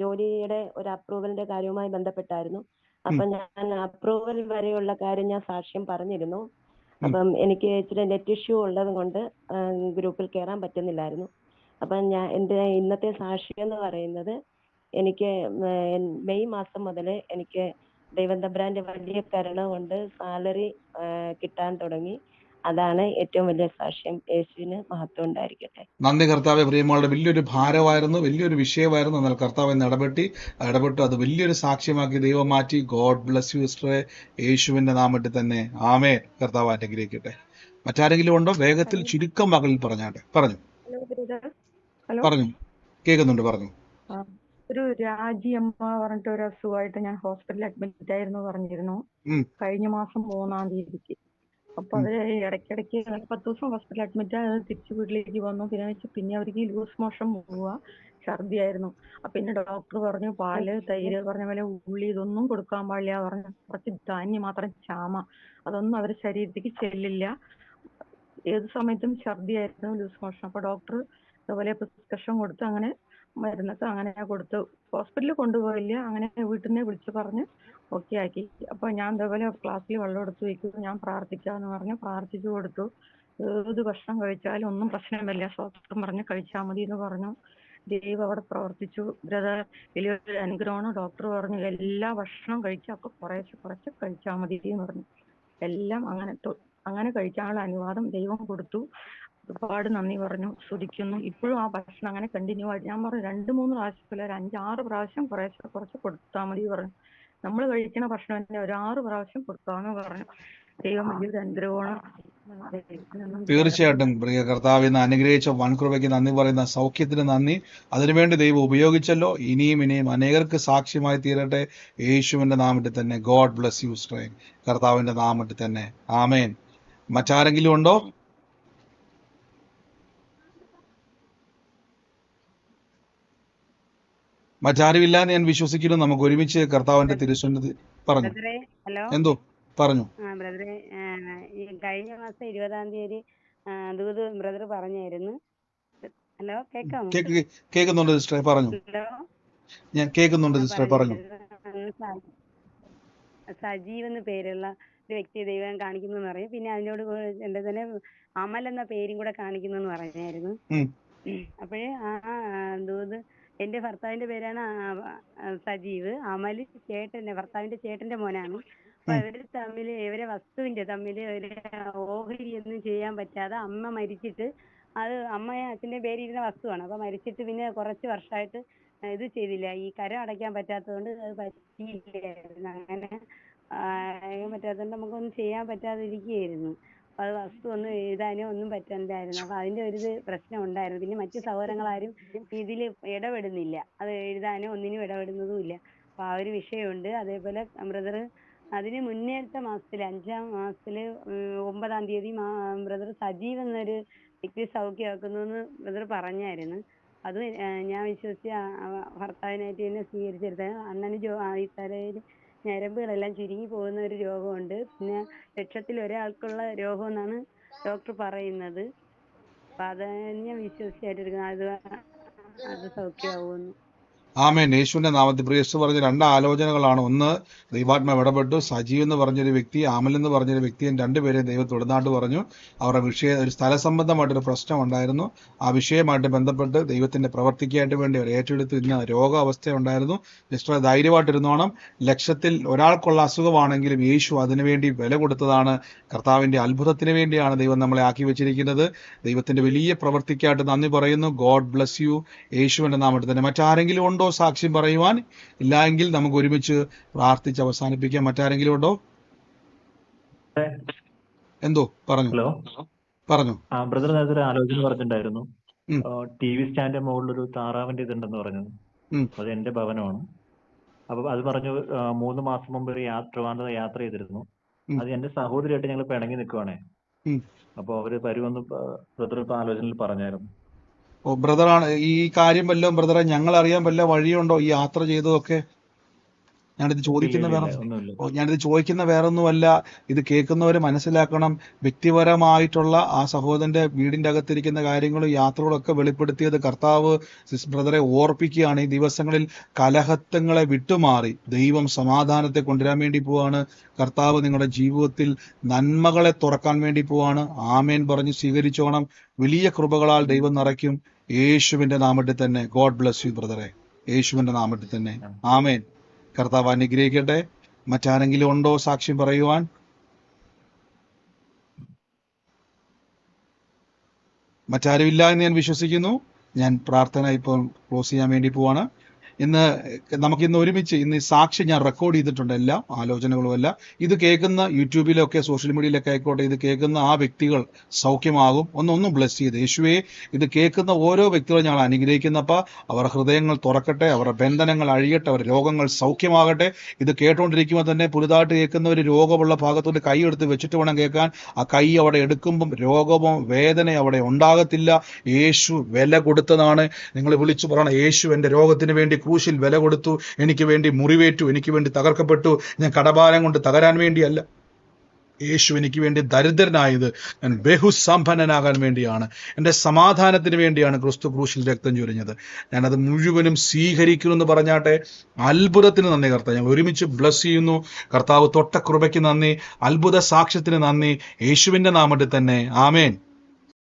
ജോലിയുടെ ഒരു അപ്രൂവലിന്റെ കാര്യവുമായി ബന്ധപ്പെട്ടായിരുന്നു. അപ്പൊ ഞാൻ അപ്രൂവൽ വരെയുള്ള കാര്യം ഞാൻ സാക്ഷ്യം പറഞ്ഞിരുന്നു. അപ്പം എനിക്ക് ഇച്ചിരി നെറ്റ് ഇഷ്യൂ ഉള്ളത് കൊണ്ട് ഗ്രൂപ്പിൽ കയറാൻ പറ്റുന്നില്ലായിരുന്നു. അപ്പം എന്റെ ഇന്നത്തെ സാക്ഷ്യം എന്ന് പറയുന്നത്, എനിക്ക് മെയ് മാസം മുതൽ എനിക്ക് ദൈവം തമ്പുരാന്റെ വലിയ കരുണ കൊണ്ട് സാലറി കിട്ടാൻ തുടങ്ങി. അതാണ് ഏറ്റവും വലിയ സാക്ഷ്യം. യേശുവിന് മഹത്വം ഉണ്ടായിരിക്കട്ടെ. നന്ദി കർത്താവെ. പ്രിയമുള്ള വലിയൊരു ഭാരമായിരുന്നു, വലിയൊരു വിഷയമായിരുന്നു. എന്നാൽ കർത്താവ് ഇന്ന് ഇടപെട്ടു അത് വലിയൊരു സാക്ഷ്യമാക്കി ദൈവം മാറ്റി. ഗോഡ് ബ്ലെസ് യു സിസ്റ്ററെ. യേശുവിന്റെ നാമത്തിൽ തന്നെ. ആമേൻ. കർത്താവ് അനുഗ്രഹിക്കട്ടെ. മറ്റാരെങ്കിലും ഉണ്ടോ? വേഗത്തിൽ ചുരുക്കം മകളിൽ പറഞ്ഞാട്ടെ. പറഞ്ഞു പറഞ്ഞു. കേൾക്കുന്നുണ്ട്. പറഞ്ഞു. ഒരു രാജിയമ്മ പറഞ്ഞിട്ട് ഒരു അസുഖമായിട്ട് ഞാൻ ഹോസ്പിറ്റലിൽ അഡ്മിറ്റ് ആയിരുന്നു പറഞ്ഞിരുന്നു. കഴിഞ്ഞ മാസം 3-ാം തീയതിക്ക്. അപ്പൊ അത് ഇടയ്ക്കിടയ്ക്ക് 10 ദിവസം ഹോസ്പിറ്റലിൽ അഡ്മിറ്റ് ആയത്, തിരിച്ചു വീട്ടിലേക്ക് വന്നു. പിന്നെ അവർക്ക് ലൂസ് മോഷൻ പോവുക, ഛർദിയായിരുന്നു. പിന്നെ ഡോക്ടർ പറഞ്ഞു പാല്, തൈര്, പറഞ്ഞ പോലെ ഉള്ളി ഇതൊന്നും കൊടുക്കാൻ പാടില്ല പറഞ്ഞു. കുറച്ച് ധാന്യം മാത്രം, ചാമ, അതൊന്നും അവരുടെ ശരീരത്തേക്ക് ചെല്ലില്ല. ഏത് സമയത്തും ഛർദിയായിരുന്നു, ലൂസ് മോഷൻ. അപ്പൊ ഡോക്ടർ അതുപോലെ പ്രിസ്ക്രിപ്ഷൻ കൊടുത്ത് അങ്ങനെ മരുന്നൊക്കെ അങ്ങനെ കൊടുത്തു. ഹോസ്പിറ്റലിൽ കൊണ്ടുപോയില്ല, അങ്ങനെ വീട്ടിൽ നിന്ന് വിളിച്ചു പറഞ്ഞ് ഓക്കെ ആക്കി. അപ്പൊ ഞാൻ അതേപോലെ ക്ലാസ്സിൽ വെള്ളം എടുത്ത് വെക്കും, ഞാൻ പ്രാർത്ഥിക്കാന്ന് പറഞ്ഞ് പ്രാർത്ഥിച്ചു കൊടുത്തു. ഏത് ഭക്ഷണം കഴിച്ചാലും ഒന്നും പ്രശ്നമില്ല, സ്വസ്ഥം പറഞ്ഞ് കഴിച്ചാൽ മതി എന്ന് പറഞ്ഞു. ദൈവം അവിടെ പ്രവർത്തിച്ചു. ബ്രദർ, വലിയൊരു അനുഗ്രഹമാണ്. ഡോക്ടർ പറഞ്ഞു എല്ലാ ഭക്ഷണം കഴിച്ചാൽ അപ്പൊ കുറച്ച് കഴിച്ചാൽ മതി എന്ന് പറഞ്ഞു. എല്ലാം അങ്ങനെ കഴിക്കാനുള്ള അനുവാദം ദൈവം കൊടുത്തു. ഒരുപാട് നന്ദി പറഞ്ഞു, സ്തുതിക്കുന്നു. ഇപ്പോഴും ആ ഭക്ഷണം അങ്ങനെ കണ്ടിന്യൂ ആയിട്ട് ഞാൻ പറഞ്ഞു 2-3 പ്രാവശ്യത്തില്ല, ഒരു 5-6 പ്രാവശ്യം കുറച്ച് കൊടുത്താൽ മതി പറഞ്ഞു. നമ്മൾ കഴിക്കുന്ന ഭക്ഷണം തന്നെ ഒരു 6 പ്രാവശ്യം കൊടുക്കാന്ന് പറഞ്ഞു. ദൈവം വലിയൊരു അനുഗ്രഹമാണ്. തീർച്ചയായിട്ടും പ്രിയ കർത്താവ് ഇന്ന് അനുഗ്രഹിച്ച വൻകൃപയ്ക്ക് നന്ദി പറയുന്ന, സൗഖ്യത്തിന് നന്ദി. അതിനുവേണ്ടി ദൈവം ഉപയോഗിച്ചല്ലോ. ഇനിയും അനേകർക്ക് സാക്ഷ്യമായി തീരട്ടെ. യേശുവിന്റെ നാമത്തിൽ തന്നെ. God bless U stray. കർത്താവിന്റെ നാമത്തിൽ തന്നെ. ആമേൻ. മറ്റാരെങ്കിലും ഉണ്ടോ? മറ്റാരുമില്ലാന്ന് ഞാൻ വിശ്വസിക്കുന്നു. നമുക്ക് ഒരുമിച്ച് കർത്താവിന്റെ തിരുസന്നിധി പറഞ്ഞു. ഹലോ, എന്തോ പറഞ്ഞു. ബ്രദറെ, ഈ കഴിഞ്ഞ മാസം 20-ാം തീയതി ദൂത് ബ്രദർ പറഞ്ഞായിരുന്നു. ഹലോ, കേൾക്കാമോ? കേൾക്കുന്നുണ്ട് സിസ്റ്ററെ, പറഞ്ഞു. ഹലോ, ഞാൻ കേൾക്കുന്നുണ്ട് സിസ്റ്ററെ, പറഞ്ഞു. സജീവ് എന്ന് പേരുള്ള വ്യക്തിയെ ദൈവം കാണിക്കുന്നു എന്ന് പറയും. പിന്നെ അതിനോട് എന്റെ തന്നെ അമൽ എന്ന പേരും കൂടെ കാണിക്കുന്നു എന്ന് പറഞ്ഞായിരുന്നു. അപ്പോഴേ ദൂത് എന്റെ ഭർത്താവിന്റെ പേരാണ് സജീവ്. അമല് ഭർത്താവിന്റെ ചേട്ടന്റെ മോനാണ്. അപ്പൊ ഇവരെ വസ്തുവിന്റെ തമ്മില് ഒരു ഓഹരി ഒന്നും ചെയ്യാൻ പറ്റാതെ അമ്മ മരിച്ചിട്ട്, അത് അമ്മയെ അച്ഛന്റെ പേരിരുന്ന വസ്തുവാണ്. അപ്പൊ മരിച്ചിട്ട് പിന്നെ കുറച്ച് വർഷമായിട്ട് ഇത് ചെയ്തില്ല, ഈ കരം അടയ്ക്കാൻ പറ്റാത്തതുകൊണ്ട് അത് പറ്റിയില്ലായിരുന്നു. അങ്ങനെ പറ്റാത്തതുകൊണ്ട് നമുക്കൊന്നും ചെയ്യാൻ പറ്റാതിരിക്കുകയായിരുന്നു. അപ്പൊ അത് വസ്തു ഒന്നും എഴുതാനോ ഒന്നും പറ്റണ്ടായിരുന്നു. അപ്പൊ അതിന്റെ ഒരു പ്രശ്നം ഉണ്ടായിരുന്നു. പിന്നെ മറ്റു സഹോദരങ്ങളാരും ഇതിൽ ഇടപെടുന്നില്ല, അത് എഴുതാനോ ഒന്നിനും ഇടപെടുന്നതും ഇല്ല. അപ്പൊ ആ ഒരു വിഷയമുണ്ട്. അതേപോലെ ബ്രദർ അതിന് മുന്നേത്തെ മാസത്തില് 5-ാം മാസത്തില് 9-ാം തീയതി ബ്രദർ സജീവ് എന്നൊരു വ്യക്തി സൗഖ്യമാക്കുന്നു എന്ന് ബ്രദർ പറഞ്ഞായിരുന്നു. അത് ഞാൻ വിശ്വസിച്ച് ഭർത്താവിനായിട്ട് തന്നെ സ്വീകരിച്ചെടുത്ത അണ്ണന് ഈ തലയിൽ ഞരമ്പുകളെല്ലാം ചുരുങ്ങി പോകുന്ന ഒരു രോഗമുണ്ട്. പിന്നെ ലക്ഷത്തിൽ ഒരാൾക്കുള്ള രോഗം എന്നാണ് ഡോക്ടർ പറയുന്നത്. അപ്പൊ അത് ഞാൻ വിശ്വസിച്ചായിട്ടെടുക്കുന്നത്, അത് സൗഖ്യമാവുമെന്ന്. ആമേൻ. യേശുവിന്റെ നാമത്തിൽ പ്രിയസ് പറഞ്ഞ 2 ആലോചനകളാണ്. ഒന്ന്, ദൈവാത്മാവ് ഇടപെട്ടു. സജീവ് എന്ന് പറഞ്ഞൊരു വ്യക്തി, ആമൽ എന്ന് പറഞ്ഞൊരു വ്യക്തിയും രണ്ടുപേരെയും ദൈവം തൊടുന്നാട്ട് പറഞ്ഞു. അവരുടെ വിഷയം ഒരു സ്ഥലസംബന്ധമായിട്ടൊരു പ്രശ്നം ഉണ്ടായിരുന്നു. ആ വിഷയമായിട്ട് ബന്ധപ്പെട്ട് ദൈവത്തിന്റെ പ്രവർത്തിക്കായിട്ട് വേണ്ടി അവർ ഏറ്റെടുത്ത് ഇന്ന് രോഗാവസ്ഥ ഉണ്ടായിരുന്നു. ജസ്റ്റ് ധൈര്യമായിട്ടിരുന്നോണം. ലക്ഷത്തിൽ ഒരാൾക്കുള്ള അസുഖമാണെങ്കിലും യേശു അതിനുവേണ്ടി വില കൊടുത്തതാണ്. കർത്താവിന്റെ അത്ഭുതത്തിന് വേണ്ടിയാണ് ദൈവം നമ്മളെ ആക്കി വെച്ചിരിക്കുന്നത്. ദൈവത്തിന്റെ വലിയ പ്രവർത്തിക്കായിട്ട് നന്ദി പറയുന്നു. God bless U. യേശുവിന്റെ നാമത്തിൽ തന്നെ. മറ്റാരെങ്കിലും ഉണ്ടോ സാക്ഷ്യം പറയുവാൻ? ഇല്ല എങ്കിൽ നമുക്ക് ഒരുമിച്ച് പ്രാർത്ഥിച്ച് അവസാനിപ്പിക്കാം. മറ്റാരെങ്കിലും ഉണ്ടോ? എന്തോ പറഞ്ഞു? ഹലോ, പറഞ്ഞു. ബ്രദർ നേരത്തെ ഒരു ആലോചന പറഞ്ഞിട്ടുണ്ടായിരുന്നു. TV സ്റ്റാൻഡിന്റെ മുകളിലൊരു താറാവിന്റെ ഇതുണ്ടെന്ന് പറഞ്ഞത്. അത് എന്റെ ഭവനമാണ്. അപ്പൊ അത് പറഞ്ഞു 3 മാസം മുമ്പ് ഒരു യാത്ര ചെയ്തിരുന്നു. അത് എന്റെ സഹോദരിയായിട്ട് ഞങ്ങൾ പിണങ്ങി നിൽക്കുവാണേ. അപ്പൊ അവര് വരുമെന്ന് ബ്രദർ ഇപ്പൊ ആലോചനയിൽ പറഞ്ഞായിരുന്നു. ഓ, ബ്രദറാണ് ഈ കാര്യം വല്ലതും ബ്രദറെ ഞങ്ങൾ അറിയാൻ വല്ല വഴിയുണ്ടോ ഈ യാത്ര ചെയ്തതൊക്കെ? ഞാനിത് ചോദിക്കുന്ന വേറൊന്നുമല്ല. ഇത് കേൾക്കുന്നവർ മനസ്സിലാക്കണം. വ്യക്തിപരമായിട്ടുള്ള ആ സഹോദരന്റെ വീടിന്റെ അകത്തിരിക്കുന്ന കാര്യങ്ങളും യാത്രകളും ഒക്കെ വെളിപ്പെടുത്തിയത് കർത്താവ് ബ്രദറെ ഓർപ്പിക്കുകയാണ്. ഈ ദിവസങ്ങളിൽ കലഹത്വങ്ങളെ വിട്ടുമാറി ദൈവം സമാധാനത്തെ കൊണ്ടുവരാൻ വേണ്ടി പോവാണ്. കർത്താവ് നിങ്ങളുടെ ജീവിതത്തിൽ നന്മകളെ തുറക്കാൻ വേണ്ടി പോവാണ്. ആമേൻ പറഞ്ഞ് സ്വീകരിച്ചോണം. വലിയ കൃപകളാൽ ദൈവം നിറയ്ക്കും. യേശുവിന്റെ നാമത്തിൽ തന്നെ. ഗോഡ് ബ്ലസ് യു ബ്രദറെ. യേശുവിന്റെ നാമത്തിൽ തന്നെ. ആമേൻ. കർത്താവ് അനുഗ്രഹിക്കട്ടെ. മറ്റാരെങ്കിലും ഉണ്ടോ സാക്ഷ്യം പറയുവാൻ? മറ്റാരുമില്ല എന്ന് ഞാൻ വിശ്വസിക്കുന്നു. ഞാൻ പ്രാർത്ഥന ഇപ്പോൾ ക്ലോസ് ചെയ്യാൻ വേണ്ടി പോവാണ്. നമുക്കിന്ന് ഒരുമിച്ച് ഈ സാക്ഷി ഞാൻ റെക്കോർഡ് ചെയ്തിട്ടുണ്ട്, എല്ലാ ആലോചനകളും എല്ലാം. ഇത് കേൾക്കുന്ന യൂട്യൂബിലൊക്കെ സോഷ്യൽ മീഡിയയിലൊക്കെ ആയിക്കോട്ടെ, ഇത് കേൾക്കുന്ന ആ വ്യക്തികൾ സൗഖ്യമാകും. ഒന്നും ബ്ലസ് ചെയ്ത് യേശുവേ, ഇത് കേൾക്കുന്ന ഓരോ വ്യക്തികളും ഞങ്ങൾ അനുഗ്രഹിക്കുന്നപ്പോൾ അവർ ഹൃദയങ്ങൾ തുറക്കട്ടെ, അവരുടെ ബന്ധനങ്ങൾ അഴിയട്ടെ, അവരുടെ രോഗങ്ങൾ സൗഖ്യമാകട്ടെ. ഇത് കേട്ടുകൊണ്ടിരിക്കുമ്പോൾ തന്നെ പുതുതായിട്ട് കേൾക്കുന്ന ഒരു രോഗമുള്ള ഭാഗത്തോട്ട് കൈ എടുത്ത് വെച്ചിട്ട് വേണം കേൾക്കാൻ. ആ കൈ അവിടെ എടുക്കുമ്പം രോഗമോ വേദന അവിടെ ഉണ്ടാകത്തില്ല. യേശു വില കൊടുത്തതാണ്. നിങ്ങൾ വിളിച്ചു പറയണം, യേശു എൻ്റെ രോഗത്തിന് വേണ്ടി ക്രൂശിൽ വില കൊടുത്തു, എനിക്ക് വേണ്ടി മുറിവേറ്റു, എനിക്ക് വേണ്ടി തകർക്കപ്പെട്ടു. ഞാൻ കടഭാരം കൊണ്ട് തകരാൻ വേണ്ടിയല്ല, യേശു എനിക്ക് വേണ്ടി ദരിദ്രനായത് ഞാൻ ബഹുസമ്പന്നനാകാൻ വേണ്ടിയാണ്. എൻ്റെ സമാധാനത്തിന് വേണ്ടിയാണ് ക്രിസ്തു ക്രൂശിൽ രക്തം ചൊരിഞ്ഞത്. ഞാനത് മുഴുവനും സ്വീകരിക്കുമെന്ന് പറഞ്ഞാട്ടെ. അത്ഭുതത്തിന് നന്ദി കർത്താവ്. ഞങ്ങൾ ഒരുമിച്ച് ബ്ലസ് ചെയ്യുന്നു. കർത്താവ് തൊട്ട കൃപയ്ക്ക് നന്ദി, അത്ഭുത സാക്ഷ്യത്തിന് നന്ദി. യേശുവിൻ്റെ നാമത്തിൽ തന്നെ. ആമേൻ.